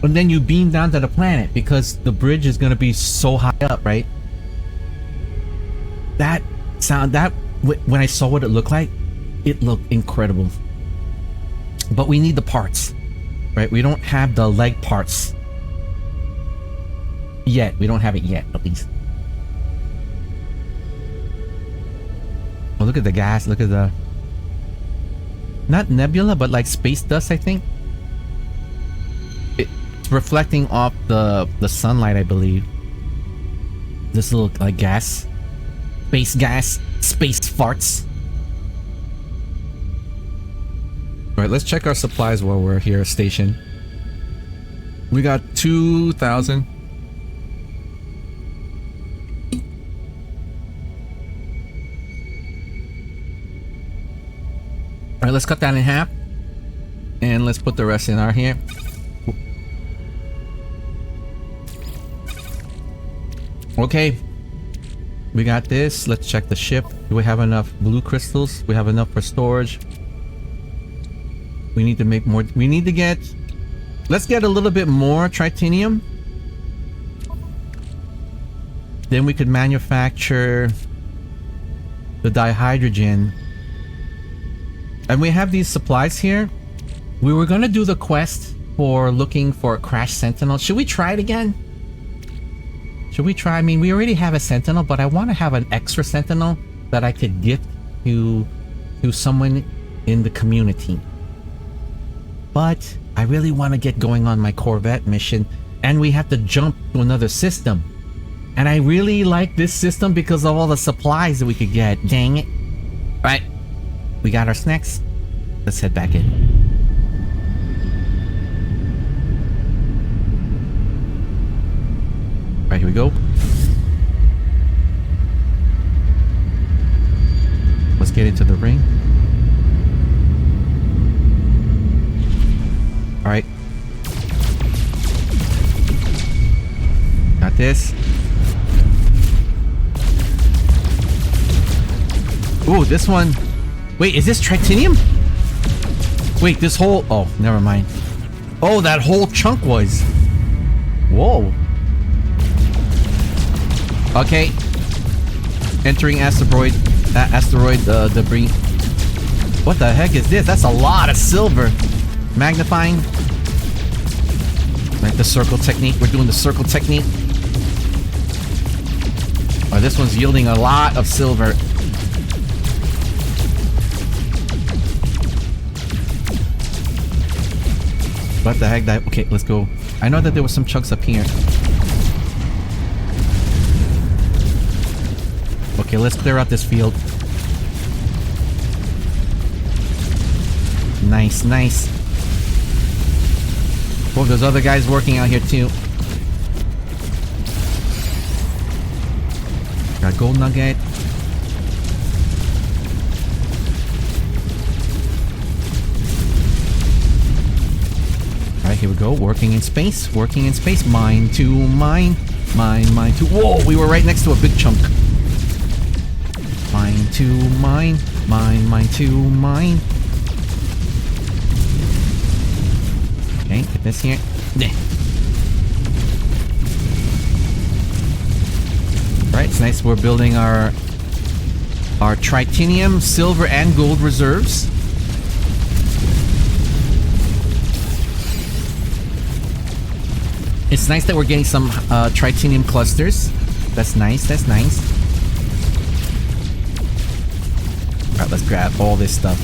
A: and then you beam down to the planet because the bridge is gonna be so high up, right? When I saw what it looked like, it looked incredible. But we need the parts, right? We don't have the leg parts yet. We don't have it yet, at least. Oh, look at the gas. Look at the, not nebula, but like space dust, I think. It's reflecting off the sunlight, I believe. This little like gas, space farts. All right, let's check our supplies while we're here stationed. We got 2,000. All right, let's cut that in half, and let's put the rest in our here. Okay, we got this. Let's check the ship. Do we have enough blue crystals? We have enough for storage. We need to make more. We need to get, let's get a little bit more titanium. Then we could manufacture the dihydrogen. And we have these supplies here. We were gonna do the quest for looking for a crash sentinel. Should we try it again? Should we try? I mean, we already have a sentinel, but I want to have an extra sentinel that I could gift to someone in the community. But I really want to get going on my Corvette mission, and we have to jump to another system. And I really like this system because of all the supplies that we could get. Dang it. Right. We got our snacks. Let's head back in. All right, here we go. Let's get into the ring. All right. Got this. Ooh, this one. Wait, is this tritanium? Wait, this whole... Oh, never mind. Oh, that whole chunk was. Whoa. Okay. Entering asteroid debris. What the heck is this? That's a lot of silver. Magnifying. Like the circle technique. We're doing the circle technique. Oh, this one's yielding a lot of silver. What the heck? That... Okay, let's go. I know that there were some chunks up here. Okay, let's clear out this field. Nice, nice. Oh, there's other guys working out here too. Got gold nugget. Alright, here we go. Working in space. Working in space. Mine to mine. Mine to... Whoa, we were right next to a big chunk. Mine to mine. Mine to mine. Okay, get this here. Alright, it's nice we're building our tritanium, silver, and gold reserves. It's nice that we're getting some tritanium clusters. That's nice, that's nice. Alright, let's grab all this stuff.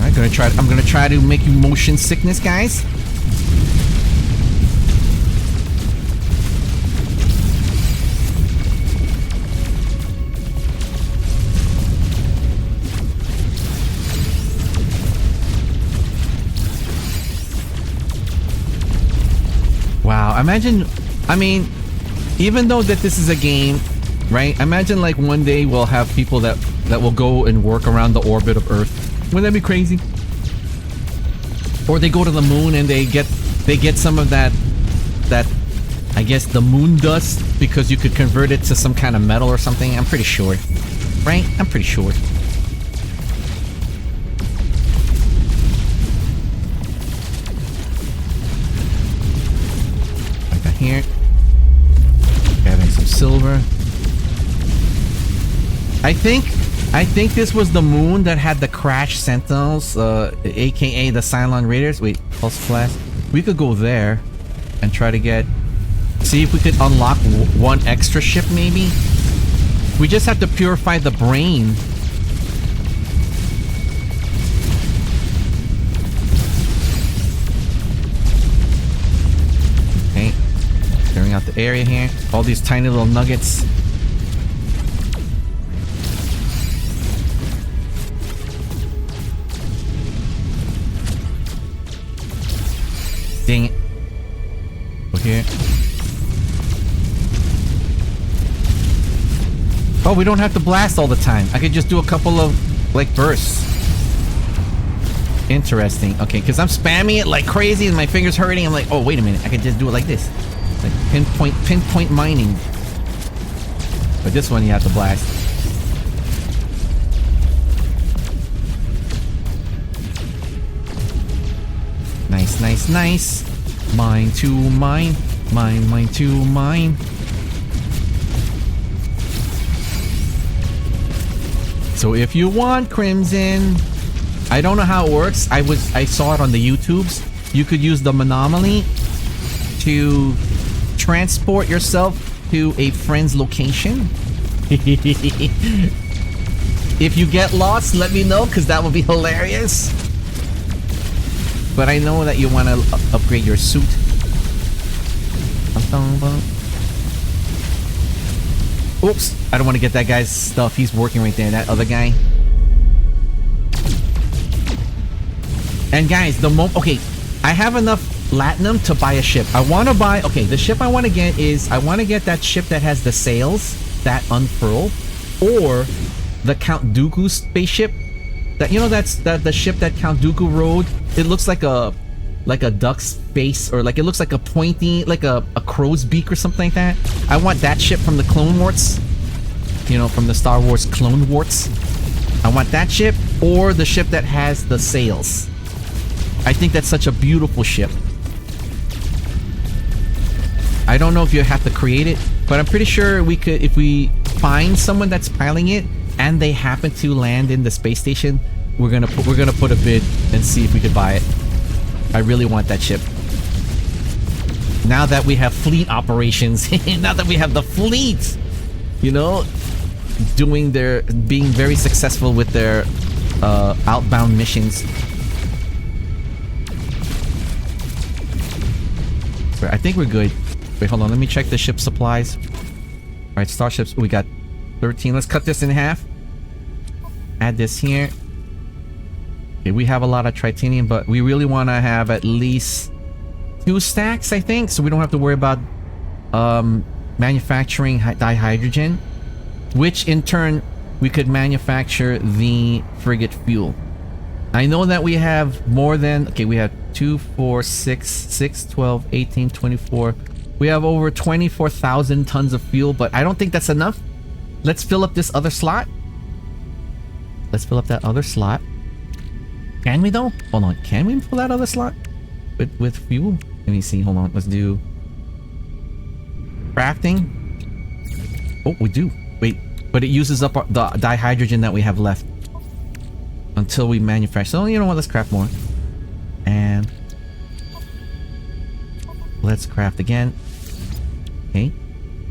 A: Alright, I'm gonna try to make you motion sickness, guys. Wow, imagine, I mean, even though that this is a game, right? Imagine like one day we'll have people that will go and work around the orbit of Earth. Wouldn't that be crazy? Or they go to the moon and they get some of that I guess the moon dust because you could convert it to some kind of metal or something. I'm pretty sure. Right? I'm pretty sure. Here, grabbing some silver. I think this was the moon that had the crash sentinels, aka the Cylon Raiders. Wait, pulse flash. We could go there and try to see if we could unlock one extra ship maybe. We just have to purify the brain. Okay. Clearing out the area here. All these tiny little nuggets. Dang it. Go here. Oh, we don't have to blast all the time. I could just do a couple of, like, bursts. Interesting. Okay, because I'm spamming it like crazy and my finger's hurting. I'm like, oh, wait a minute. I could just do it like this. Like pinpoint mining. But this one you have to blast. Nice, nice, nice. Mine to mine. Mine to mine. So if you want Crimson, I don't know how it works. I saw it on the YouTubes. You could use the Monomaly to transport yourself to a friend's location. If you get lost, let me know, because that would be hilarious. But I know that you want to upgrade your suit. Oops, I don't want to get that guy's stuff. He's working right there, that other guy. And guys, okay, I have enough Latinum to buy a ship. I want to buy, okay, the ship I want to get is, I want to get that ship that has the sails that unfurl, or the Count Dooku spaceship. That, you know, that's the ship that Count Dooku rode. It looks like a duck's face, or like it looks like a pointy, like a crow's beak or something like that. I want that ship from the Clone Wars, you know, from the Star Wars Clone Wars. I want that ship, or the ship that has the sails. I think that's such a beautiful ship. I don't know if you have to create it, but I'm pretty sure we could, if we find someone that's piloting it and they happen to land in the space station, we're gonna put a bid and see if we could buy it. I really want that ship. Now that we have fleet operations, now that we have the fleet, you know, being very successful with their outbound missions. I think we're good. Wait, hold on. Let me check the ship supplies. All right, starships. We got 13. Let's cut this in half. Add this here. Okay, we have a lot of tritanium, but we really want to have at least 2 stacks, I think, so we don't have to worry about manufacturing dihydrogen, which in turn we could manufacture the frigate fuel. I know that we have more than, okay, we have 2, 4, 6, 12, 18, 24. We have over 24,000 tons of fuel, but I don't think that's enough. Let's fill up this other slot. Let's fill up that other slot. Can we though? Hold on. Can we fill that other slot with fuel? Let me see. Hold on. Let's do crafting. Oh, we do. Wait, but it uses up the dihydrogen that we have left until we manufacture. So you know what? Let's craft more. And let's craft again. Okay.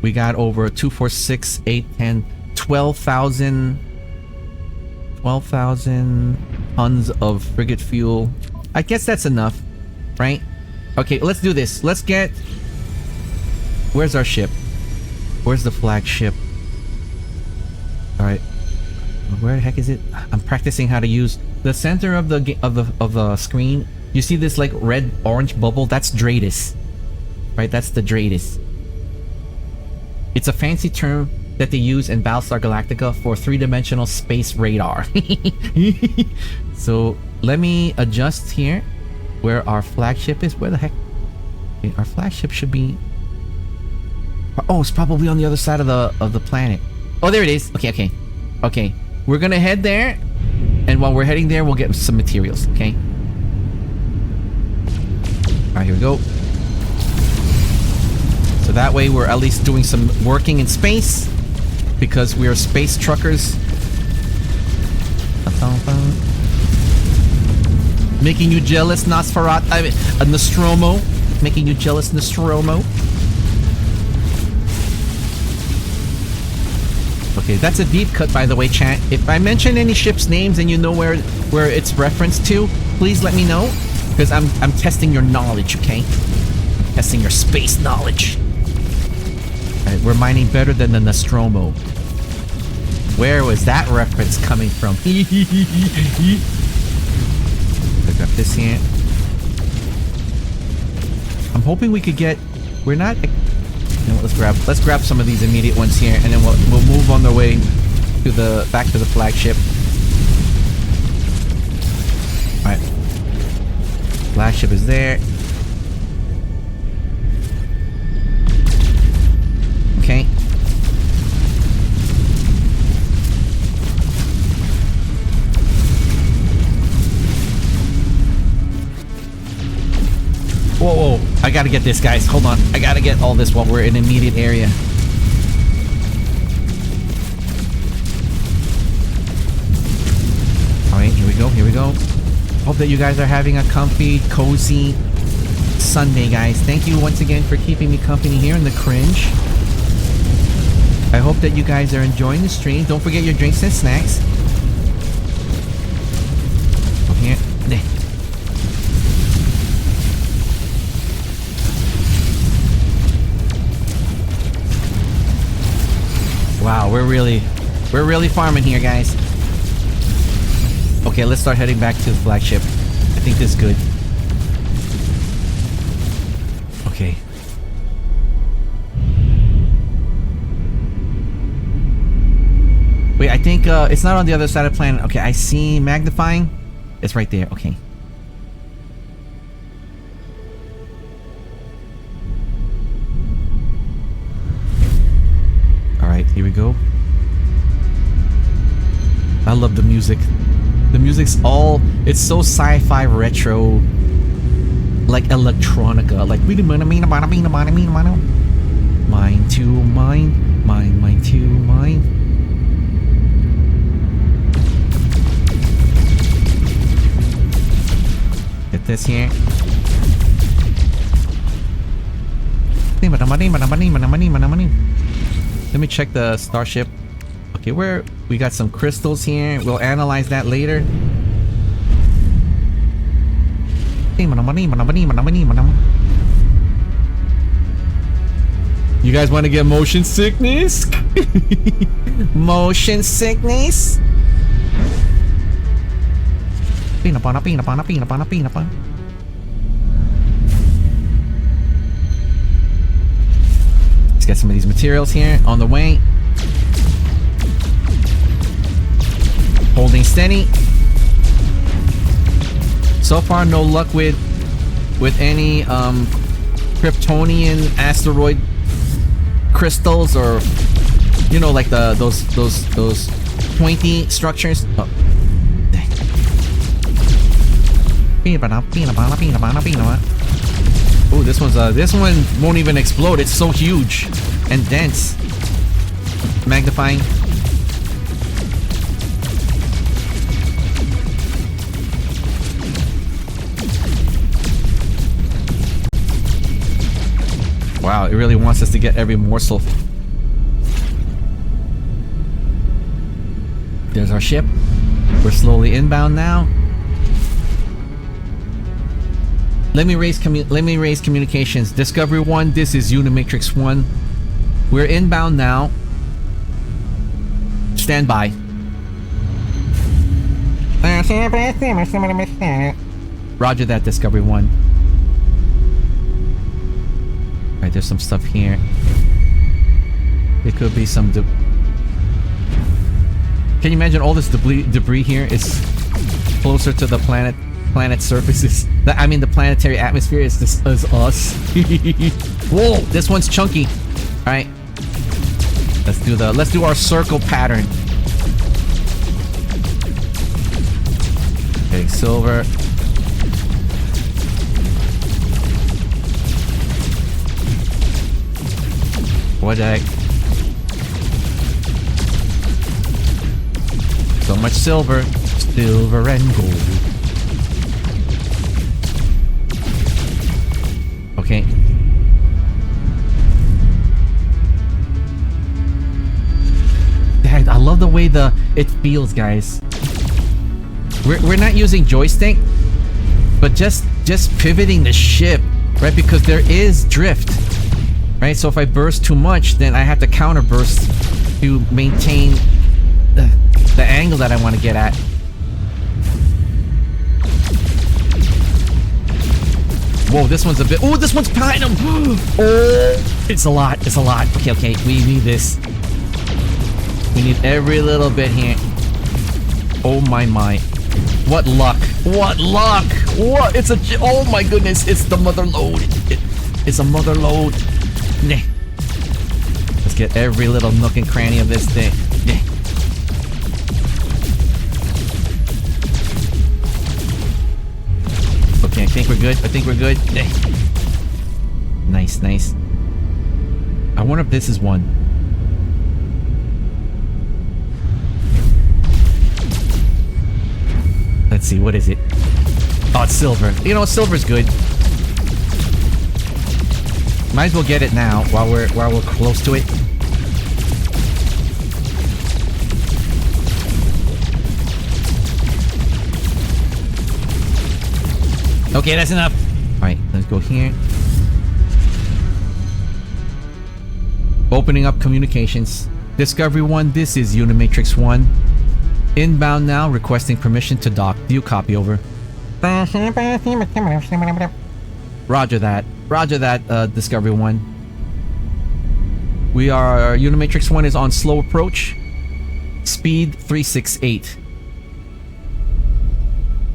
A: We got over 2, 4, 6, 8, 10, 12,000 tons of frigate fuel. I guess that's enough, right? Okay, let's do this. Let's get... Where's our ship? Where's the flagship? Alright. Where the heck is it? I'm practicing how to use the center of the screen. You see this like red orange bubble? That's Dratus. Right? That's the Dratus. It's a fancy term that they use in Battlestar Galactica for 3-dimensional space radar. So let me adjust here where our flagship is. Where the heck? Okay, our flagship should be... Oh, it's probably on the other side of the planet. Oh, there it is. Okay. Okay. We're gonna head there, and while we're heading there, we'll get some materials, okay? Alright, here we go. So that way we're at least doing some working in space, because we are space truckers. Making you jealous, Nosferatu. I mean, Nostromo. Making you jealous, Nostromo. Okay, that's a deep cut, by the way, chat. If I mention any ship's names and you know where it's referenced to, please let me know, because I'm testing your knowledge, okay? Testing your space knowledge. Alright, we're mining better than the Nostromo. Where was that reference coming from? Pick up this here. I'm hoping we could get... We're not... You know, let's grab some of these immediate ones here, and then we'll move on the way to back to the flagship. All right, flagship is there. Okay. Whoa, I gotta get this, guys. Hold on. I gotta get all this while we're in immediate area. we go, here we go. Hope that you guys are having a comfy, cozy Sunday, guys. Thank you once again for keeping me company here in the cringe. I hope that you guys are enjoying the stream. Don't forget your drinks and snacks. Oh, here. Wow, we're really farming here, guys. Okay, let's start heading back to the flagship. I think this is good. Okay. Wait, I think it's not on the other side of the planet. Okay, I see magnifying. It's right there. Okay. Alright, here we go. I love the music. The music's all... It's so sci-fi retro. Like electronica. Like... Mine to mine. Mine to mine. Get this here. Let me check the starship. Okay, we got some crystals here. We'll analyze that later. You guys want to get motion sickness? Motion sickness? Let's get some of these materials here on the way. Holding steady. So far, no luck with any Kryptonian asteroid crystals, or you know, like those pointy structures. Oh. Ooh, this one won't even explode. It's so huge and dense. Magnifying. Wow, it really wants us to get every morsel. There's our ship. We're slowly inbound now. Let me raise communications. Discovery 1, this is Unimatrix 1. We're inbound now. Stand by. Roger that, Discovery 1. Alright, there's some stuff here. It could be some Can you imagine all this debris here is closer to the planet surfaces? I mean, the planetary atmosphere is us. Whoa, this one's chunky. All right, let's do our circle pattern. Okay, silver. What the heck? So much silver and gold. Okay. Dad, I love the way it feels, guys. We're not using joystick, but just pivoting the ship, right? Because there is drift, right? So if I burst too much, then I have to counter burst to maintain the angle that I want to get at. Whoa, this one's a bit... Oh, this one's behind him! Oh, it's a lot. It's a lot. Okay. We need this. We need every little bit here. Oh my. What luck. What luck! What? It's a... Oh my goodness. It's the mother load. It's a mother load. Let's get every little nook and cranny of this thing. Okay, I think we're good. Nice. I wonder if this is one. Let's see, what is it? Oh, it's silver. You know, silver's good. Might as well get it now while we're close to it. Okay, that's enough. Alright, let's go here. Opening up communications. Discovery 1, this is Unimatrix 1. Inbound now, requesting permission to dock. Do you copy, over? Roger that. Roger that, Discovery 1. We are... Unimatrix 1 is on slow approach. Speed 368.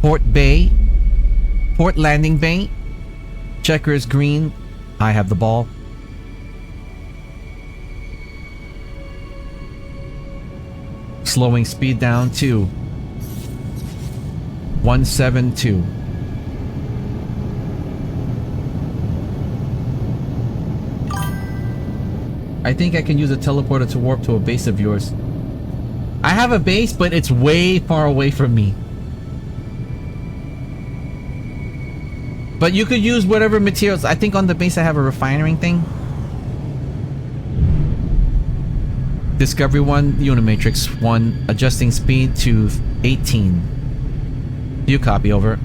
A: Port Bay. Port Landing Bay. Checkers green. I have the ball. Slowing speed down to 172. I think I can use a teleporter to warp to a base of yours. I have a base, but it's way far away from me. But you could use whatever materials. I think on the base I have a refining thing. Discovery 1, Unimatrix 1, adjusting speed to 18. Do you copy, over?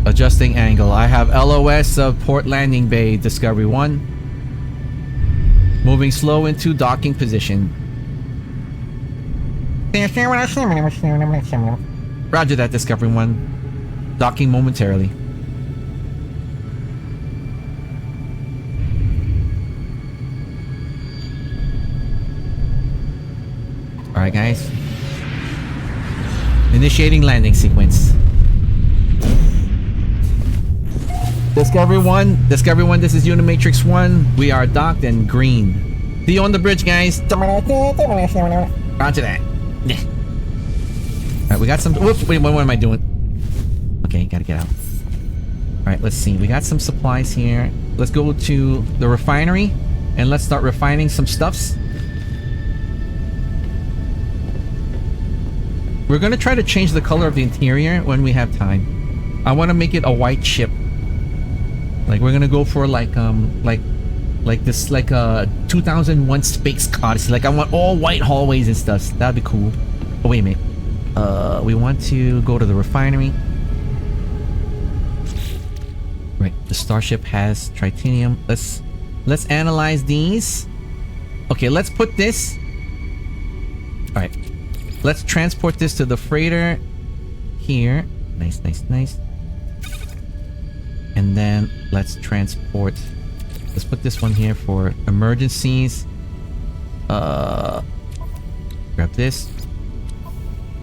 A: Adjusting angle. I have LOS of Port Landing Bay, Discovery 1. Moving slow into docking position. Roger that, Discovery 1. Docking momentarily. Alright, guys. Initiating landing sequence. Discovery 1, this is Unimatrix 1. We are docked and green. See you on the bridge, guys. Roger that. Alright, we got some... Whoops, wait, what am I doing? Okay, gotta get out. Alright, let's see. We got some supplies here. Let's go to the refinery and let's start refining some stuffs. We're gonna try to change the color of the interior when we have time. I want to make it a white ship. Like, we're gonna go for like this, like a 2001 Space Odyssey. Like, I want all white hallways and stuff. That'd be cool. Oh, wait a minute. We want to go to the refinery. Right, the starship has tritanium. Let's analyze these. Okay, let's put this. All right, let's transport this to the freighter here. Nice, nice, nice. And then let's transport. Let's put this one here for emergencies. Grab this.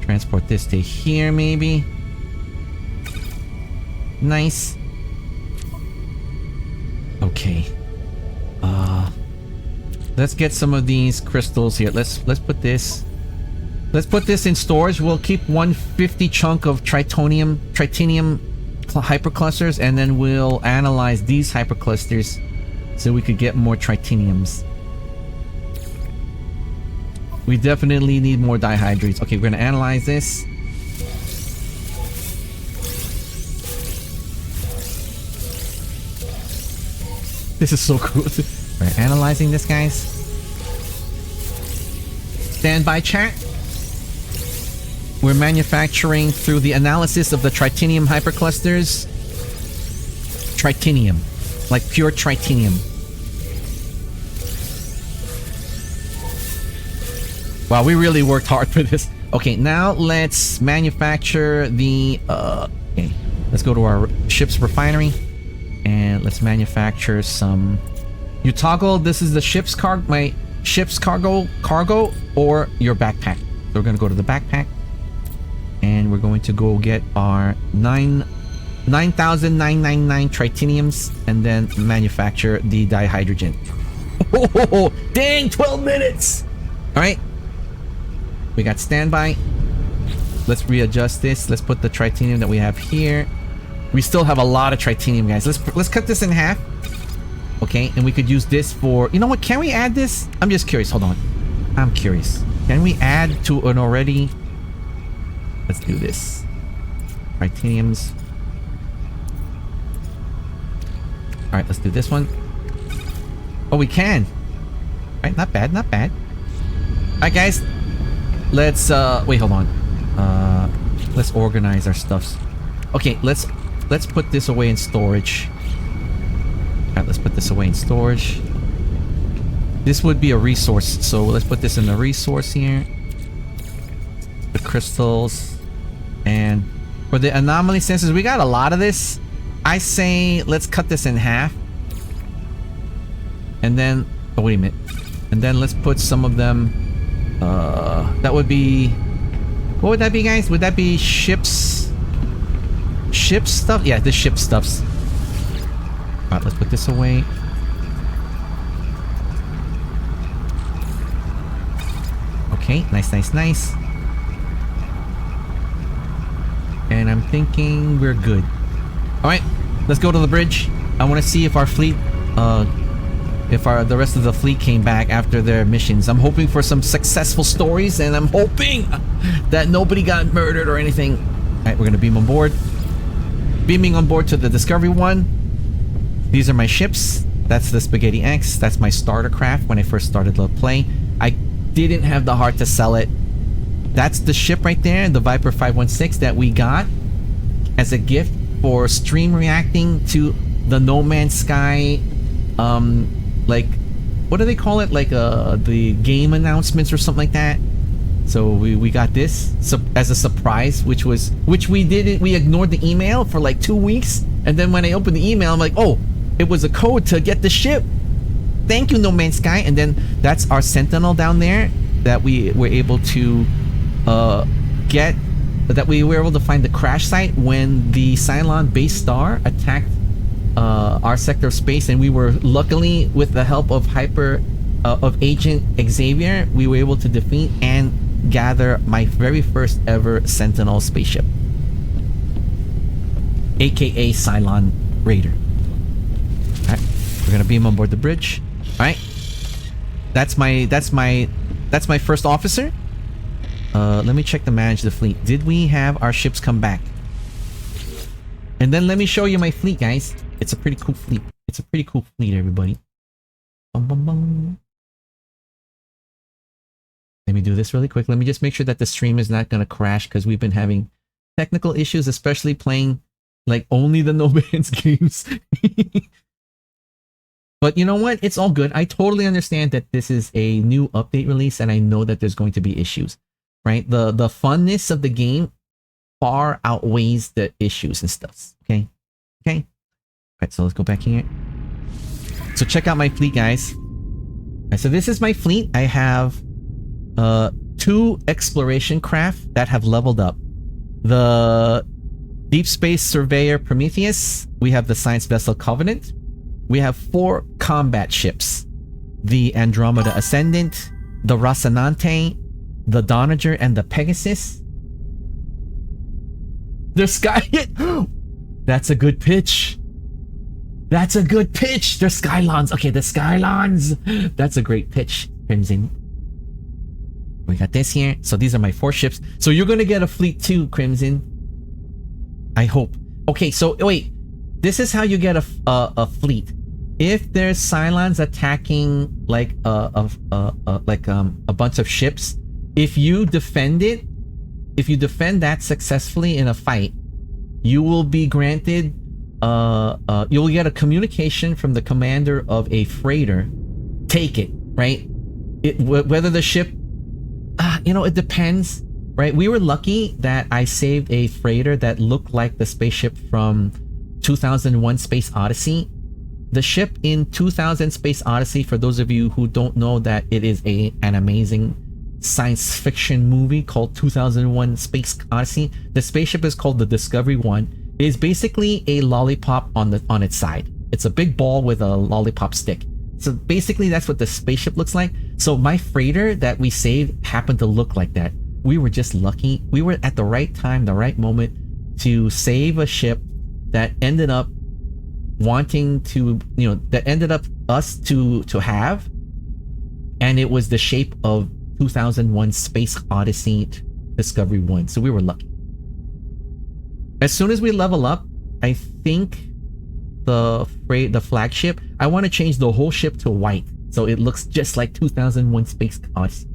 A: Transport this to here, maybe. Nice. Okay. Let's get some of these crystals here. Let's put this. Let's put this in storage. We'll keep 150 chunk of tritanium hyperclusters, and then we'll analyze these hyperclusters so we could get more tritaniums. We definitely need more dihydrates. Okay, we're gonna analyze this. This is so cool. We're analyzing this, guys. Standby, chat. We're manufacturing through the analysis of the tritanium hyperclusters. Tritanium. Like pure tritanium. Wow, we really worked hard for this. Okay, now let's manufacture the... okay, let's go to our ship's refinery. And let's manufacture some... You toggle, this is the ship's cargo, my ship's cargo, or your backpack. So we're gonna go to the backpack. And we're going to go get our 9,999 tritaniums and then manufacture the dihydrogen. Oh, dang, 12 minutes! Alright. We got standby. Let's readjust this. Let's put the tritanium that we have here. We still have a lot of titanium, guys. Let's cut this in half. Okay, and we could use this for... You know what? Can we add this? I'm just curious. Hold on. I'm curious. Can we add to an already... Let's do this. Titaniums. Alright, let's do this one. Oh, we can. Alright, not bad, not bad. Alright, guys. Let's, wait, hold on. Let's organize our stuffs. Okay, let's put this away in storage. Alright, let's put this away in storage. This would be a resource, so let's put this in the resource here. The crystals. And for the anomaly sensors, we got a lot of this. I say let's cut this in half. And then... Oh, wait a minute. And then let's put some of them... that would be... What would that be, guys? Would that be ships? Ship stuff? Yeah, the ship stuffs. Alright, let's put this away. Okay, nice, nice, nice. And I'm thinking we're good. Alright, let's go to the bridge. I want to see if our fleet, the rest of the fleet came back after their missions. I'm hoping for some successful stories, and I'm hoping that nobody got murdered or anything. Alright, we're gonna beam on board. Beaming on board to the Discovery 1. These are my ships. That's the Spaghetti X. That's my starter craft when I first started to play. I didn't have the heart to sell it. That's the ship right there, the Viper 516 that we got as a gift for stream reacting to the No Man's Sky, like, what do they call it? Like, the game announcements or something like that. So we got this as a surprise, which we didn't, we ignored the email for like 2 weeks. And then when I opened the email, I'm like, oh, it was a code to get the ship. Thank you, No Man's Sky. And then that's our Sentinel down there that we were able to get, that we were able to find the crash site when the Cylon base star attacked our sector of space, and we were luckily, with the help of Agent Xavier, we were able to defeat and gather my very first ever Sentinel spaceship, aka Cylon Raider. Alright, we're gonna beam on board the bridge. Alright, that's my first officer. Let me check to manage the fleet. Did we have our ships come back? And then let me show you my fleet, guys. It's a pretty cool fleet. It's a pretty cool fleet, everybody. Bum, bum, bum. Let me do this really quick. Let me just make sure that the stream is not going to crash, because we've been having technical issues, especially playing like only the No Man's games. But you know what? It's all good. I totally understand that this is a new update release, and I know that there's going to be issues, right? The funness of the game far outweighs the issues and stuff. Okay? Okay? All right, so let's go back here. So check out my fleet, guys. All right, so this is my fleet. I have 2 exploration craft that have leveled up. The Deep Space Surveyor Prometheus. We have the Science Vessel Covenant. We have 4 combat ships. The Andromeda Ascendant, the Rocinante, the Donager, and the Pegasus. The Sky... That's a good pitch. That's a good pitch. They're Skylons. Okay, the Skylons. That's a great pitch, Crimson. We got this here. So these are my 4 ships. So you're going to get a fleet too, Crimson. I hope. Okay, so wait. This is how you get a fleet. If there's Cylons attacking like a bunch of ships, if you defend that successfully in a fight, you will be granted you'll get a communication from the commander of a freighter. Take it, right? Whether the ship, you know, it depends, right? We were lucky that I saved a freighter that looked like the spaceship from 2001 Space Odyssey. The ship in 2000 Space Odyssey, for those of you who don't know, that it is an amazing science fiction movie called 2001 Space Odyssey. The spaceship is called the Discovery 1. It is basically a lollipop on its side. It's a big ball with a lollipop stick. So basically that's what the spaceship looks like. So my freighter that we saved happened to look like that. We were just lucky. We were at the right time, the right moment to save a ship that ended up wanting to, that ended up us to have, and it was the shape of 2001 Space Odyssey Discovery 1. So we were lucky. As soon as we level up, I think the flagship, I want to change the whole ship to white so it looks just like 2001 Space Odyssey.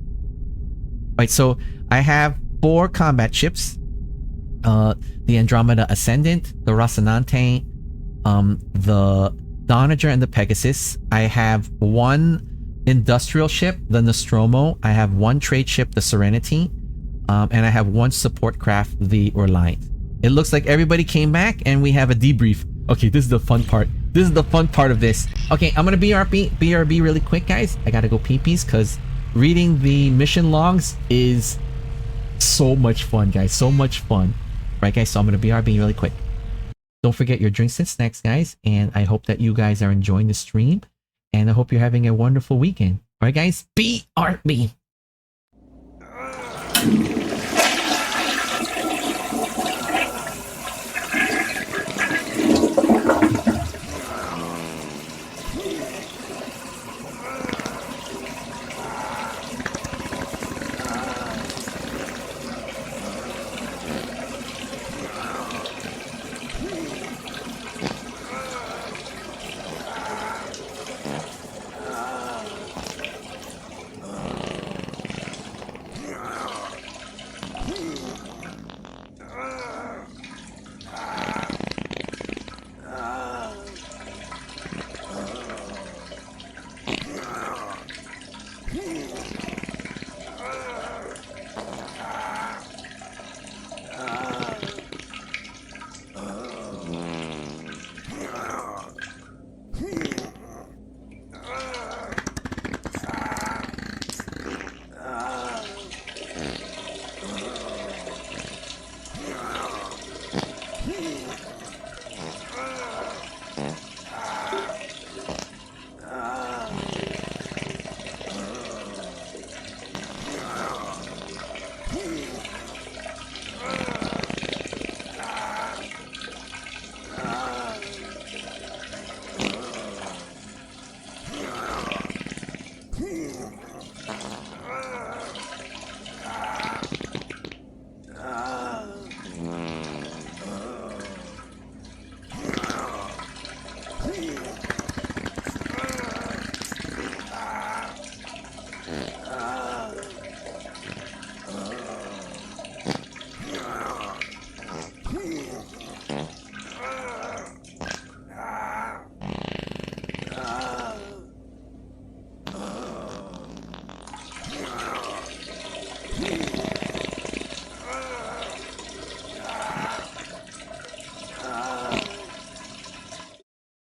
A: Right, so I have 4 combat ships. The Andromeda Ascendant, the Rocinante, the Donager, and the Pegasus. I have 1 industrial ship, the Nostromo. I have 1 trade ship, the Serenity. And I have 1 support craft, the Orlight. It looks like everybody came back and we have a debrief. Okay, this is the fun part. This is the fun part of this. Okay, I'm gonna BRB really quick, guys. I gotta go pee-pees because reading the mission logs is so much fun, guys. So much fun. Right, guys, so I'm gonna BRB really quick. Don't forget your drinks and snacks, guys. And I hope that you guys are enjoying the stream. And I hope you're having a wonderful weekend. Alright, guys, BRB.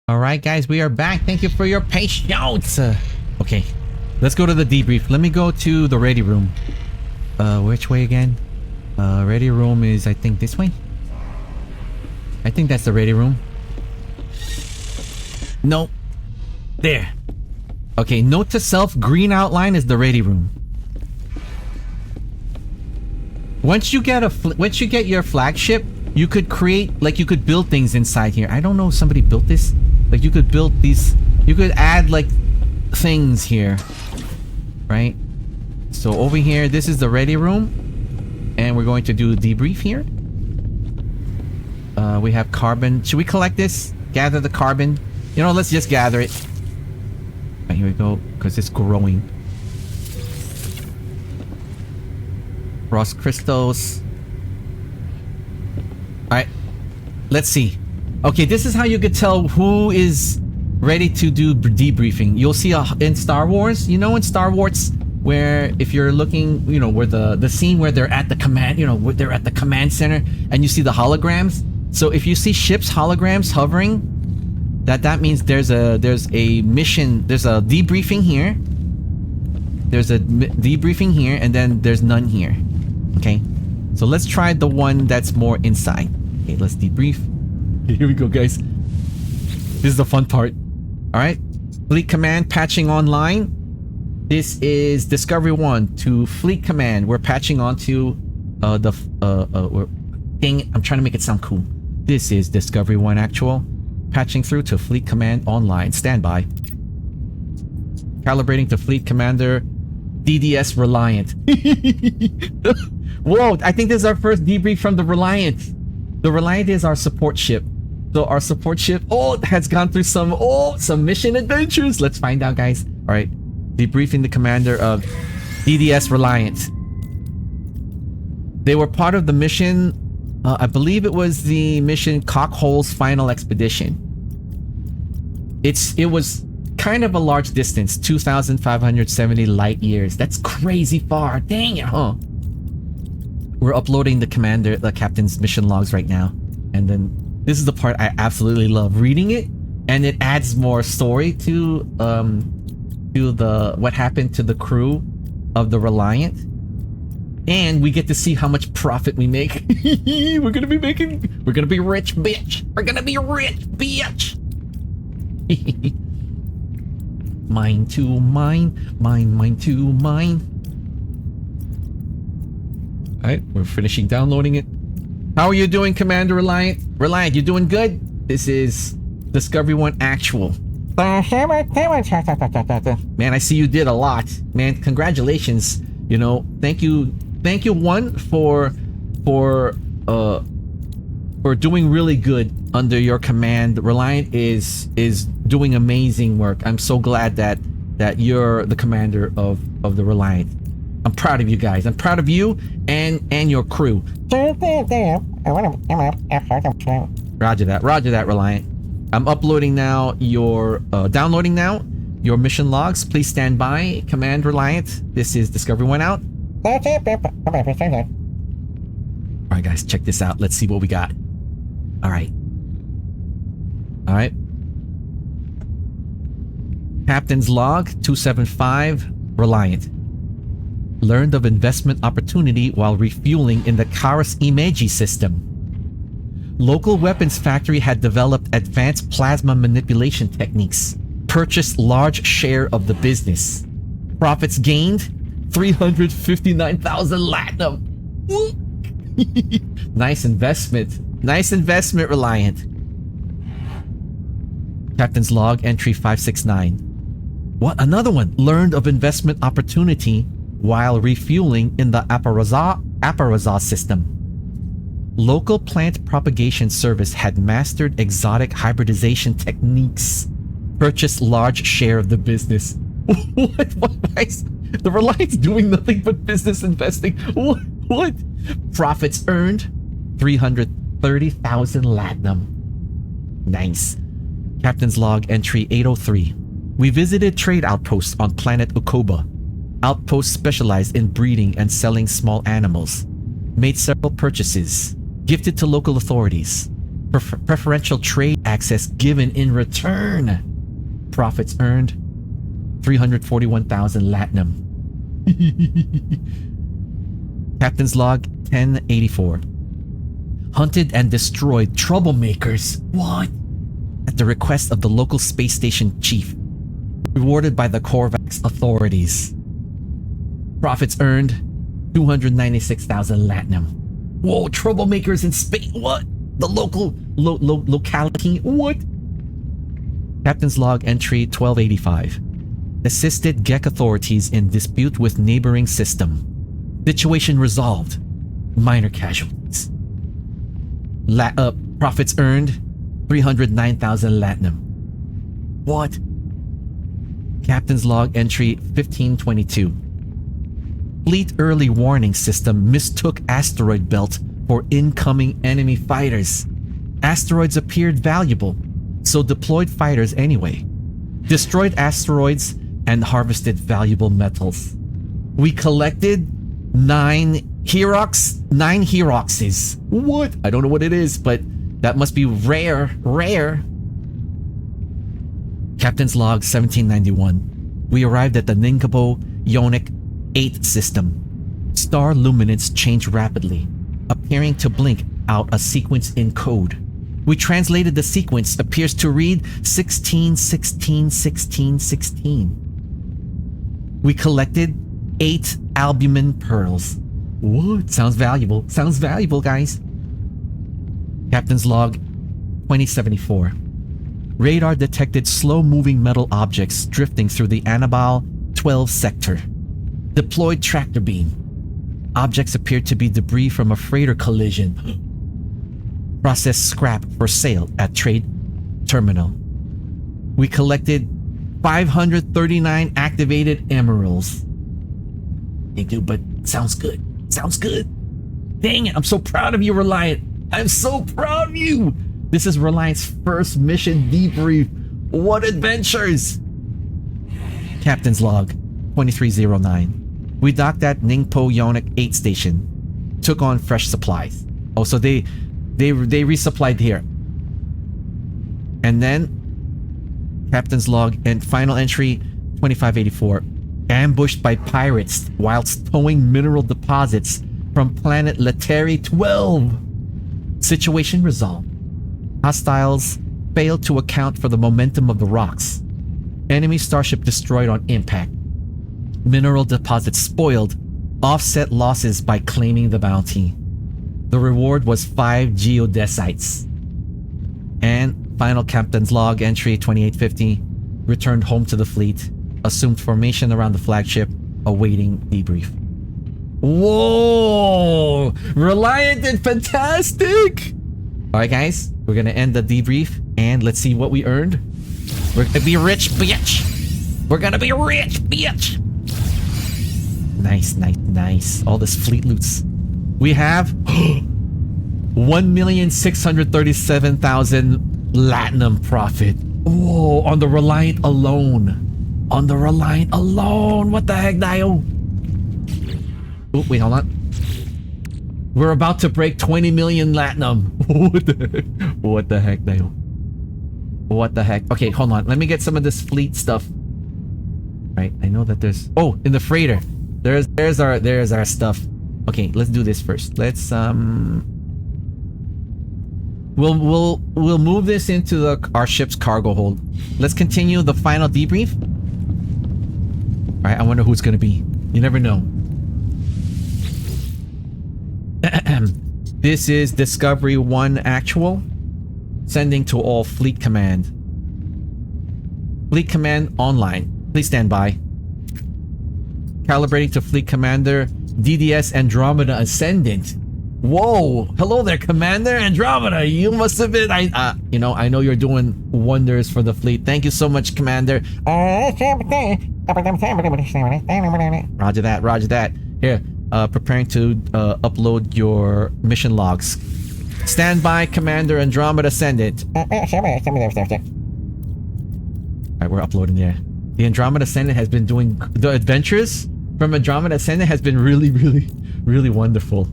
A: Alright, guys, we are back. Thank you for your patience. Okay, let's go to the debrief. Let me go to the ready room. Which way again? Ready room is, I think, this way? I think that's the ready room. No. There. Okay, note to self, green outline is the ready room. Once you get your flagship, you could create, like, you could build things inside here. I don't know if somebody built this. Like, you could build these, you could add, like, things here. Right? So over here, this is the ready room. And we're going to do a debrief here. We have carbon. Should we collect this? Gather the carbon? You know, let's just gather it. Right, here we go, because it's growing. Frost crystals. Alright, let's see. Okay, this is how you could tell who is ready to do debriefing. You'll see in Star Wars, you know, in Star Wars, where if you're looking, you know, where the scene where they're at the command, you know, where they're at the command center and you see the holograms. So if you see ships holograms hovering, that means there's a mission, there's a debriefing here. There's a debriefing here, and then there's none here. Okay, so let's try the one that's more inside. Okay, let's debrief. Here we go, guys. This is the fun part. All right, Fleet Command patching online. This is Discovery 1 to Fleet Command. We're patching onto I'm trying to make it sound cool. This is Discovery 1 Actual. Patching through to Fleet Command Online. Standby. Calibrating to Fleet Commander DDS Reliant. Whoa, I think this is our first debrief from the Reliant. The Reliant is our support ship. So our support ship, has gone through some mission adventures. Let's find out, guys. All right, debriefing the commander of DDS Reliant. They were part of the mission, I believe it was the mission Cockhole's Final Expedition. It was kind of a large distance, 2,570 light years. That's crazy far. Dang it, huh? We're uploading the captain's mission logs right now. And then this is the part I absolutely love reading it, and it adds more story to what happened to the crew of the Reliant. And we get to see how much profit we make. We're gonna be rich, bitch. We're gonna be rich, bitch. Mine to mine to mine. Alright, we're finishing downloading it. How are you doing, Commander Reliant? Reliant, you doing good? This is Discovery 1 Actual. Man, I see you did a lot. Man, congratulations. You know, thank you one for doing really good under your command. Reliant is doing amazing work. I'm so glad that you're the commander of the Reliant. I'm proud of you guys. I'm proud of you and your crew. Roger that, Reliant. I'm uploading now downloading now your mission logs. Please stand by, Command Reliant. This is Discovery 1 out. Alright guys, check this out. Let's see what we got. Alright. Captain's log 275, Reliant. Learned of investment opportunity while refueling in the Karas Imeji system. Local weapons factory had developed advanced plasma manipulation techniques. Purchased large share of the business. Profits gained 359,000 Latinum. Nice investment. Nice investment, Reliant. Captain's log entry 569. What? Another one. Learned of investment opportunity while refueling in the Aparaza system. Local plant propagation service had mastered exotic hybridization techniques. Purchased large share of the business. What? The Reliance doing nothing but business investing. What? Profits earned 330,000 Latinum. Nice. Captain's log entry 803. We visited trade outposts on planet Okoba. Outposts specialized in breeding and selling small animals. Made several purchases. Gifted to local authorities. Preferential trade access given in return. Profits earned 341,000 Latinum. Captain's log 1084. Hunted and destroyed troublemakers. What? At the request of the local space station chief. Rewarded by the Korvax authorities. Profits earned 296,000 Latinum. Whoa, troublemakers in space. What? The local locality. What? Captain's log entry 1285. Assisted GEC authorities in dispute with neighboring system. Situation resolved. Minor casualties. Profits earned 309,000 Latinum. What? Captain's log entry 1522. Fleet early warning system mistook asteroid belt for incoming enemy fighters. Asteroids appeared valuable, so deployed fighters anyway. Destroyed asteroids and harvested valuable metals. We collected 9 Heroxes. What? I don't know what it is, but that must be rare. Captain's log 1791. We arrived at the Ninkabo Yonic 8 system. Star luminance changed rapidly, appearing to blink out a sequence in code. We translated the sequence, appears to read 16, 16, 16, 16. We collected 8 albumin pearls. What? Sounds valuable. Sounds valuable, guys. Captain's log 2074. Radar detected slow-moving metal objects drifting through the Annabelle 12 sector. Deployed tractor beam. Objects appeared to be debris from a freighter collision. Process scrap for sale at trade terminal. We collected 539 activated emeralds. Hey dude, but sounds good. Sounds good. Dang it, I'm so proud of you, Reliant. I'm so proud of you. This is Reliant's first mission debrief. What adventures! Captain's log 2309. We docked at Ningpo Yonic 8 station. Took on fresh supplies. Oh, so they resupplied here. And then Captain's log and final entry 2584. Ambushed by pirates whilst towing mineral deposits from planet Leteri 12. Situation resolved. Hostiles failed to account for the momentum of the rocks. Enemy starship destroyed on impact. Mineral deposits spoiled. Offset losses by claiming the bounty. The reward was 5 geodesites. And final Captain's log entry 2850. Returned home to the fleet. Assumed formation around the flagship. Awaiting debrief. Whoa! Reliant did fantastic! Alright guys, we're gonna end the debrief and let's see what we earned. We're gonna be rich, bitch! We're gonna be rich, bitch! Nice, nice, nice. All this fleet loots. We have 1,637,000 Latinum profit. Whoa, on the Reliant alone. On the Reliant alone. What the heck, Dio? Oh, wait, hold on. We're about to break 20 million Latinum. What the heck, Dio? What the heck? Okay, hold on. Let me get some of this fleet stuff. Right, I know that there's... Oh, in the freighter. There's our stuff. Okay, let's do this first. Let's we'll move this into our ship's cargo hold. Let's continue the final debrief. All right, I wonder who's gonna be. You never know. This is Discovery 1 Actual. Sending to all Fleet Command. Fleet Command online. Please stand by. Calibrating to Fleet Commander DDS Andromeda Ascendant. Whoa! Hello there, Commander Andromeda. You must have been... I know you're doing wonders for the fleet. Thank you so much, Commander. Roger that, roger that. Here, preparing to upload your mission logs. Stand by, Commander Andromeda Ascendant. Alright, we're uploading there. The Andromeda Ascendant has been doing... The adventures from Andromeda Ascendant has been really wonderful.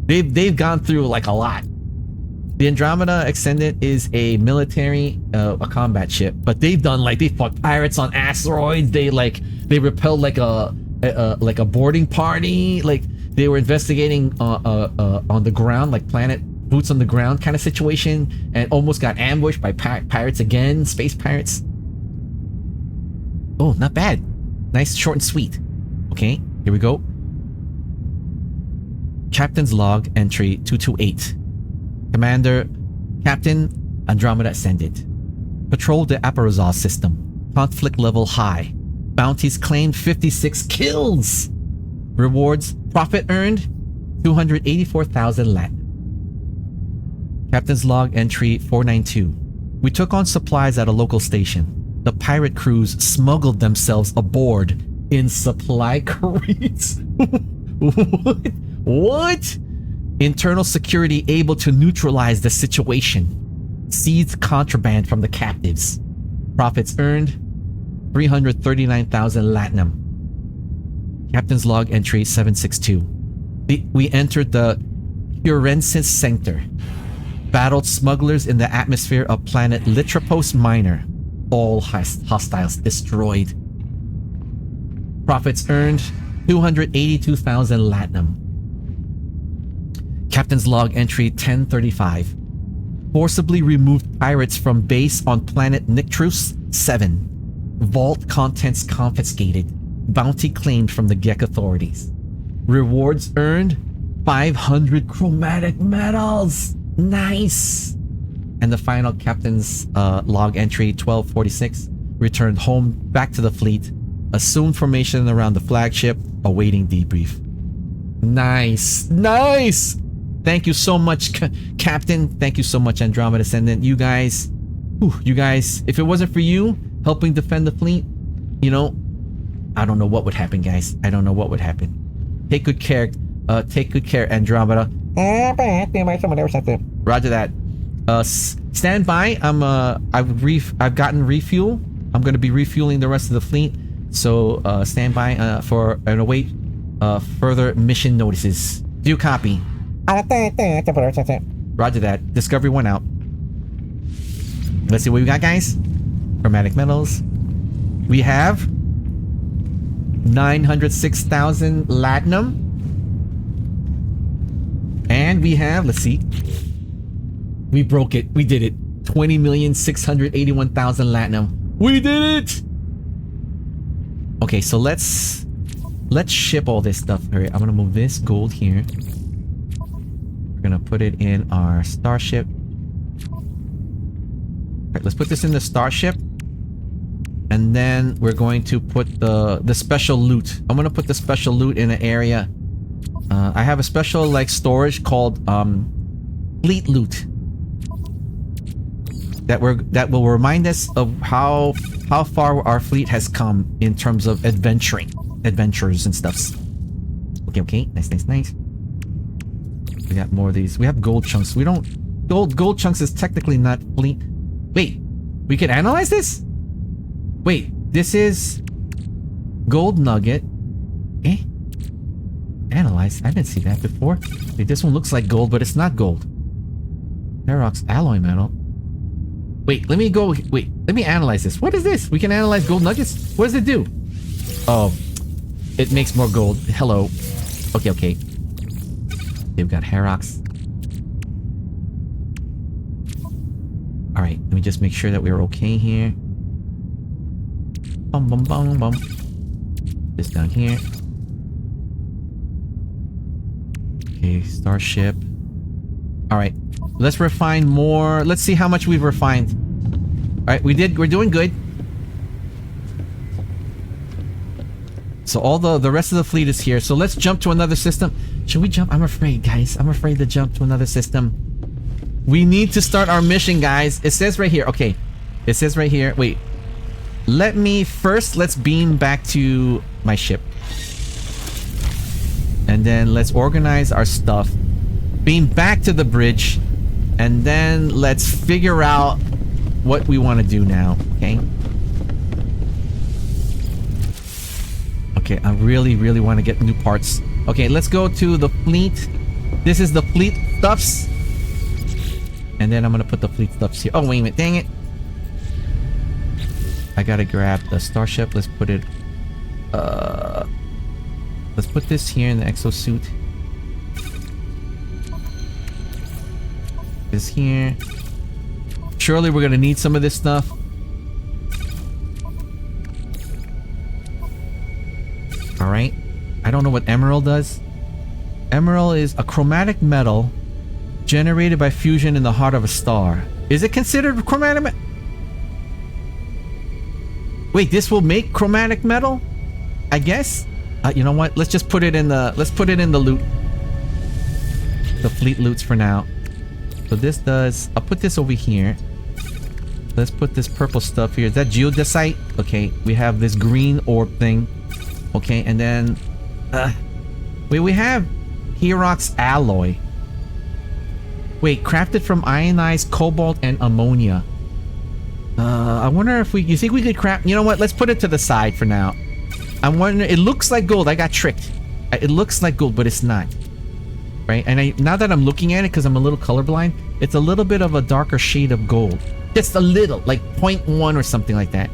A: They've gone through like a lot. The Andromeda Ascendant is a military, a combat ship, but they've done like they fought pirates on asteroids. They repelled like a boarding party. Like they were investigating on the ground, like planet boots on the ground kind of situation, and almost got ambushed by pirates again, space pirates. Oh, not bad. Nice, short and sweet. Okay, here we go. Captain's log entry 228. Commander, Captain Andromeda Ascendant. Patrol the Aparazal system. Conflict level high. Bounties claimed 56 kills. Rewards, profit earned 284,000 lat. Captain's log entry 492. We took on supplies at a local station. The pirate crews smuggled themselves aboard in supply crates. What? Internal security able to neutralize the situation. Seized contraband from the captives. Profits earned 339,000 Latinum. Captain's log entry 762. We entered the Curensis sector. Battled smugglers in the atmosphere of planet Litropos Minor. All hostiles destroyed. Profits earned 282,000 Latinum. Captain's log entry 1035. Forcibly removed pirates from base on planet Nictrus 7. Vault contents confiscated. Bounty claimed from the Gek authorities. Rewards earned 500 chromatic metals. Nice. And the final captain's log entry 1246. Returned home back to the fleet. Assumed formation around the flagship. Awaiting debrief. Nice. Nice. Thank you so much, Captain. Thank you so much, Andromeda Ascendant. You guys, if it wasn't for you helping defend the fleet, you know, I don't know what would happen, guys. I don't know what would happen. Take good care. Take good care, Andromeda. Roger that. Stand by. I've gotten refuel. I'm going to be refueling the rest of the fleet. So stand by for and await further mission notices. Do you copy? Roger that. Discovery 1 out. Let's see what we got, guys. Chromatic metals. We have 906,000 latinum. And we have, let's see. We broke it. We did it. 20,681,000 latinum. We did it! Okay, so let's ship all this stuff. All right, I'm gonna move this gold here. We're gonna put it in our starship. Alright, let's put this in the starship. And then we're going to put the special loot. I'm gonna put the special loot in an area. I have a special like storage called fleet loot. That will remind us of how far our fleet has come in terms of adventures and stuffs. Okay, nice. We got more of these. We have gold chunks. We don't gold chunks is technically not fleet. Wait, we can analyze this? Wait, this is gold nugget. Eh? Analyze? I didn't see that before. Wait, this one looks like gold, but it's not gold. Ferox alloy metal. Wait, let me analyze this. What is this? We can analyze gold nuggets? What does it do? Oh, it makes more gold. Hello. Okay. We've got Herox. Alright, let me just make sure that we're okay here. Bum. This down here. Okay, starship. Alright, let's refine more. Let's see how much we've refined. Alright, we're doing good. So all the rest of the fleet is here. So let's jump to another system. Should we jump? I'm afraid, guys. I'm afraid to jump to another system. We need to start our mission, guys. It says right here. Okay. It says right here. Wait. Let's beam back to my ship. And then let's organize our stuff. Beam back to the bridge. And then let's figure out what we want to do now. Okay. Okay, I really want to get new parts. Okay, let's go to the fleet. This is the fleet stuffs. And then I'm going to put the fleet stuffs here. Oh, wait a minute. Dang it. I got to grab the starship. Let's put it... let's put this here in the exosuit. This here. Surely we're going to need some of this stuff. Alright. I don't know what emerald does. Emerald is a chromatic metal generated by fusion in the heart of a star. Is it considered chromatic metal? Wait, this will make chromatic metal? I guess? You know what? Let's just put it in the... Let's put it in the loot. The fleet loots for now. So this does... I'll put this over here. Let's put this purple stuff here. Is that geodesite? Okay, we have this green orb thing. Okay, and then... wait, we have Herox alloy. Wait, crafted from ionized cobalt and ammonia. I wonder if we... You think we could craft... You know what? Let's put it to the side for now. I'm wondering... It looks like gold. I got tricked. It looks like gold, but it's not. Right? And now that I'm looking at it, because I'm a little colorblind, it's a little bit of a darker shade of gold. Just a little. Like 0.1 or something like that.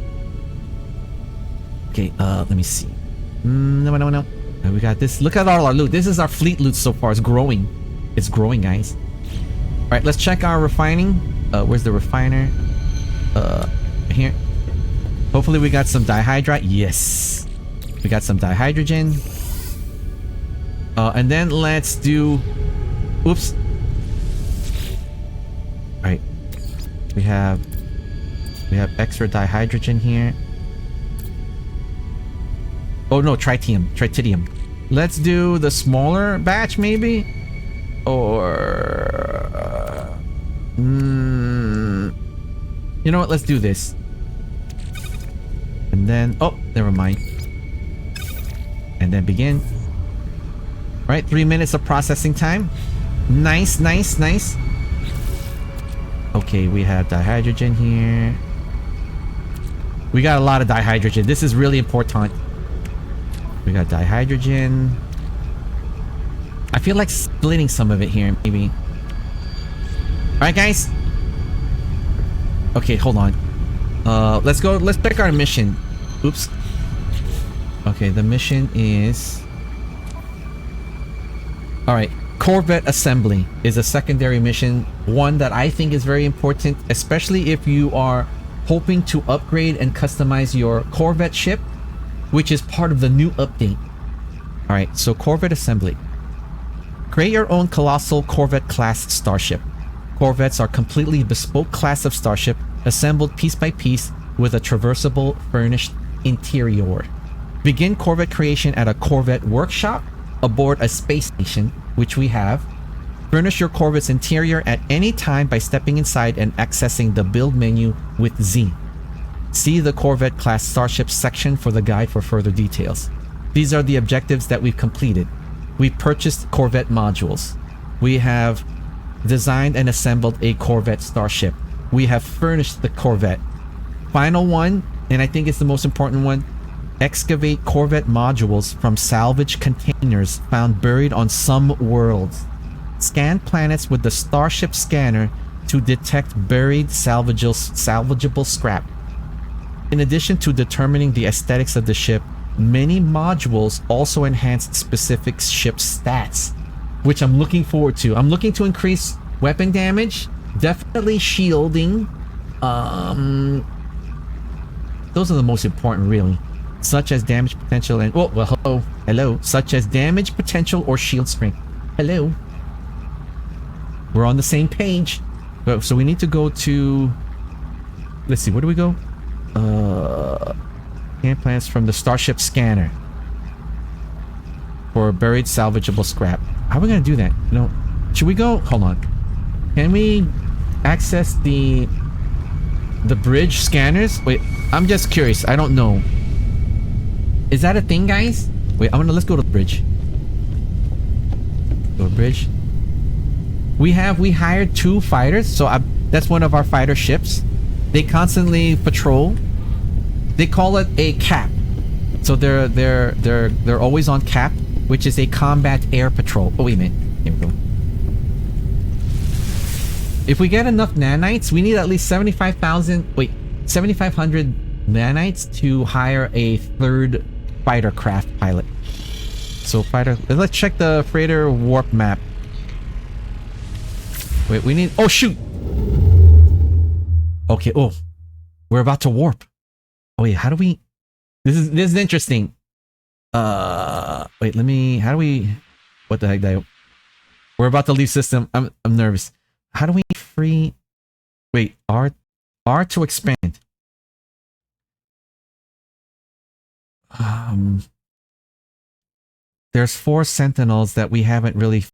A: Okay, let me see. No. We got this. Look at all our loot. This is our fleet loot so far. It's growing. It's growing, guys. Alright, let's check our refining. Where's the refiner? Here. Hopefully we got some dihydrite. Yes. We got some dihydrogen. And then let's do... Oops. We have extra dihydrogen here. Oh no, tritium. Let's do the smaller batch maybe, or you know what? Let's do this. And then, oh, never mind. And then begin. All right, 3 minutes of processing time. Nice. Okay, we have dihydrogen here. We got a lot of dihydrogen. This is really important. We got dihydrogen. I feel like splitting some of it here, maybe. All right, guys. Okay, hold on. Let's go. Let's pick our mission. Oops. Okay, the mission is... Alright, Corvette assembly is a secondary mission. One that I think is very important, especially if you are hoping to upgrade and customize your Corvette ship, which is part of the new update. Alright, so Corvette assembly. Create your own colossal Corvette class starship. Corvettes are completely bespoke class of starship, assembled piece by piece with a traversable furnished interior. Begin Corvette creation at a Corvette workshop aboard a space station, which we have. Furnish your Corvette's interior at any time by stepping inside and accessing the build menu with Z. See the Corvette class starship section for the guide for further details. These are the objectives that we've completed. We purchased Corvette modules. We have designed and assembled a Corvette starship. We have furnished the Corvette. Final one, and I think it's the most important one, excavate Corvette modules from salvage containers found buried on some worlds. Scan planets with the starship scanner to detect buried salvageable scrap. In addition to determining the aesthetics of the ship, many modules also enhance specific ship stats, which I'm looking forward to. I'm looking to increase weapon damage, definitely shielding. Those are the most important, really. Such as damage potential and... Oh, well, hello. Such as damage potential or shield strength. Hello. We're on the same page. So we need to go to... Let's see, where do we go? Scan plans from the starship scanner for buried salvageable scrap. How are we gonna do that? No. Should we go? Hold on. Can we access the bridge scanners? Wait, I'm just curious. I don't know. Is that a thing, guys? Wait, let's go to the bridge. Go to bridge. We hired 2 fighters, so that's one of our fighter ships. They constantly patrol. They call it a CAP. So they're always on CAP, which is a combat air patrol. Oh wait a minute. Here we go. If we get enough nanites, we need at least 7,500 nanites to hire a 3rd fighter craft pilot. So let's check the freighter warp map. Wait, we need... Oh, shoot! Okay, oh. We're about to warp. Oh, yeah, how do we... This is interesting. Wait, how do we... What the heck, we're about to leave system. I'm nervous. How do we free... Wait, R to expand. There's 4 sentinels that we haven't really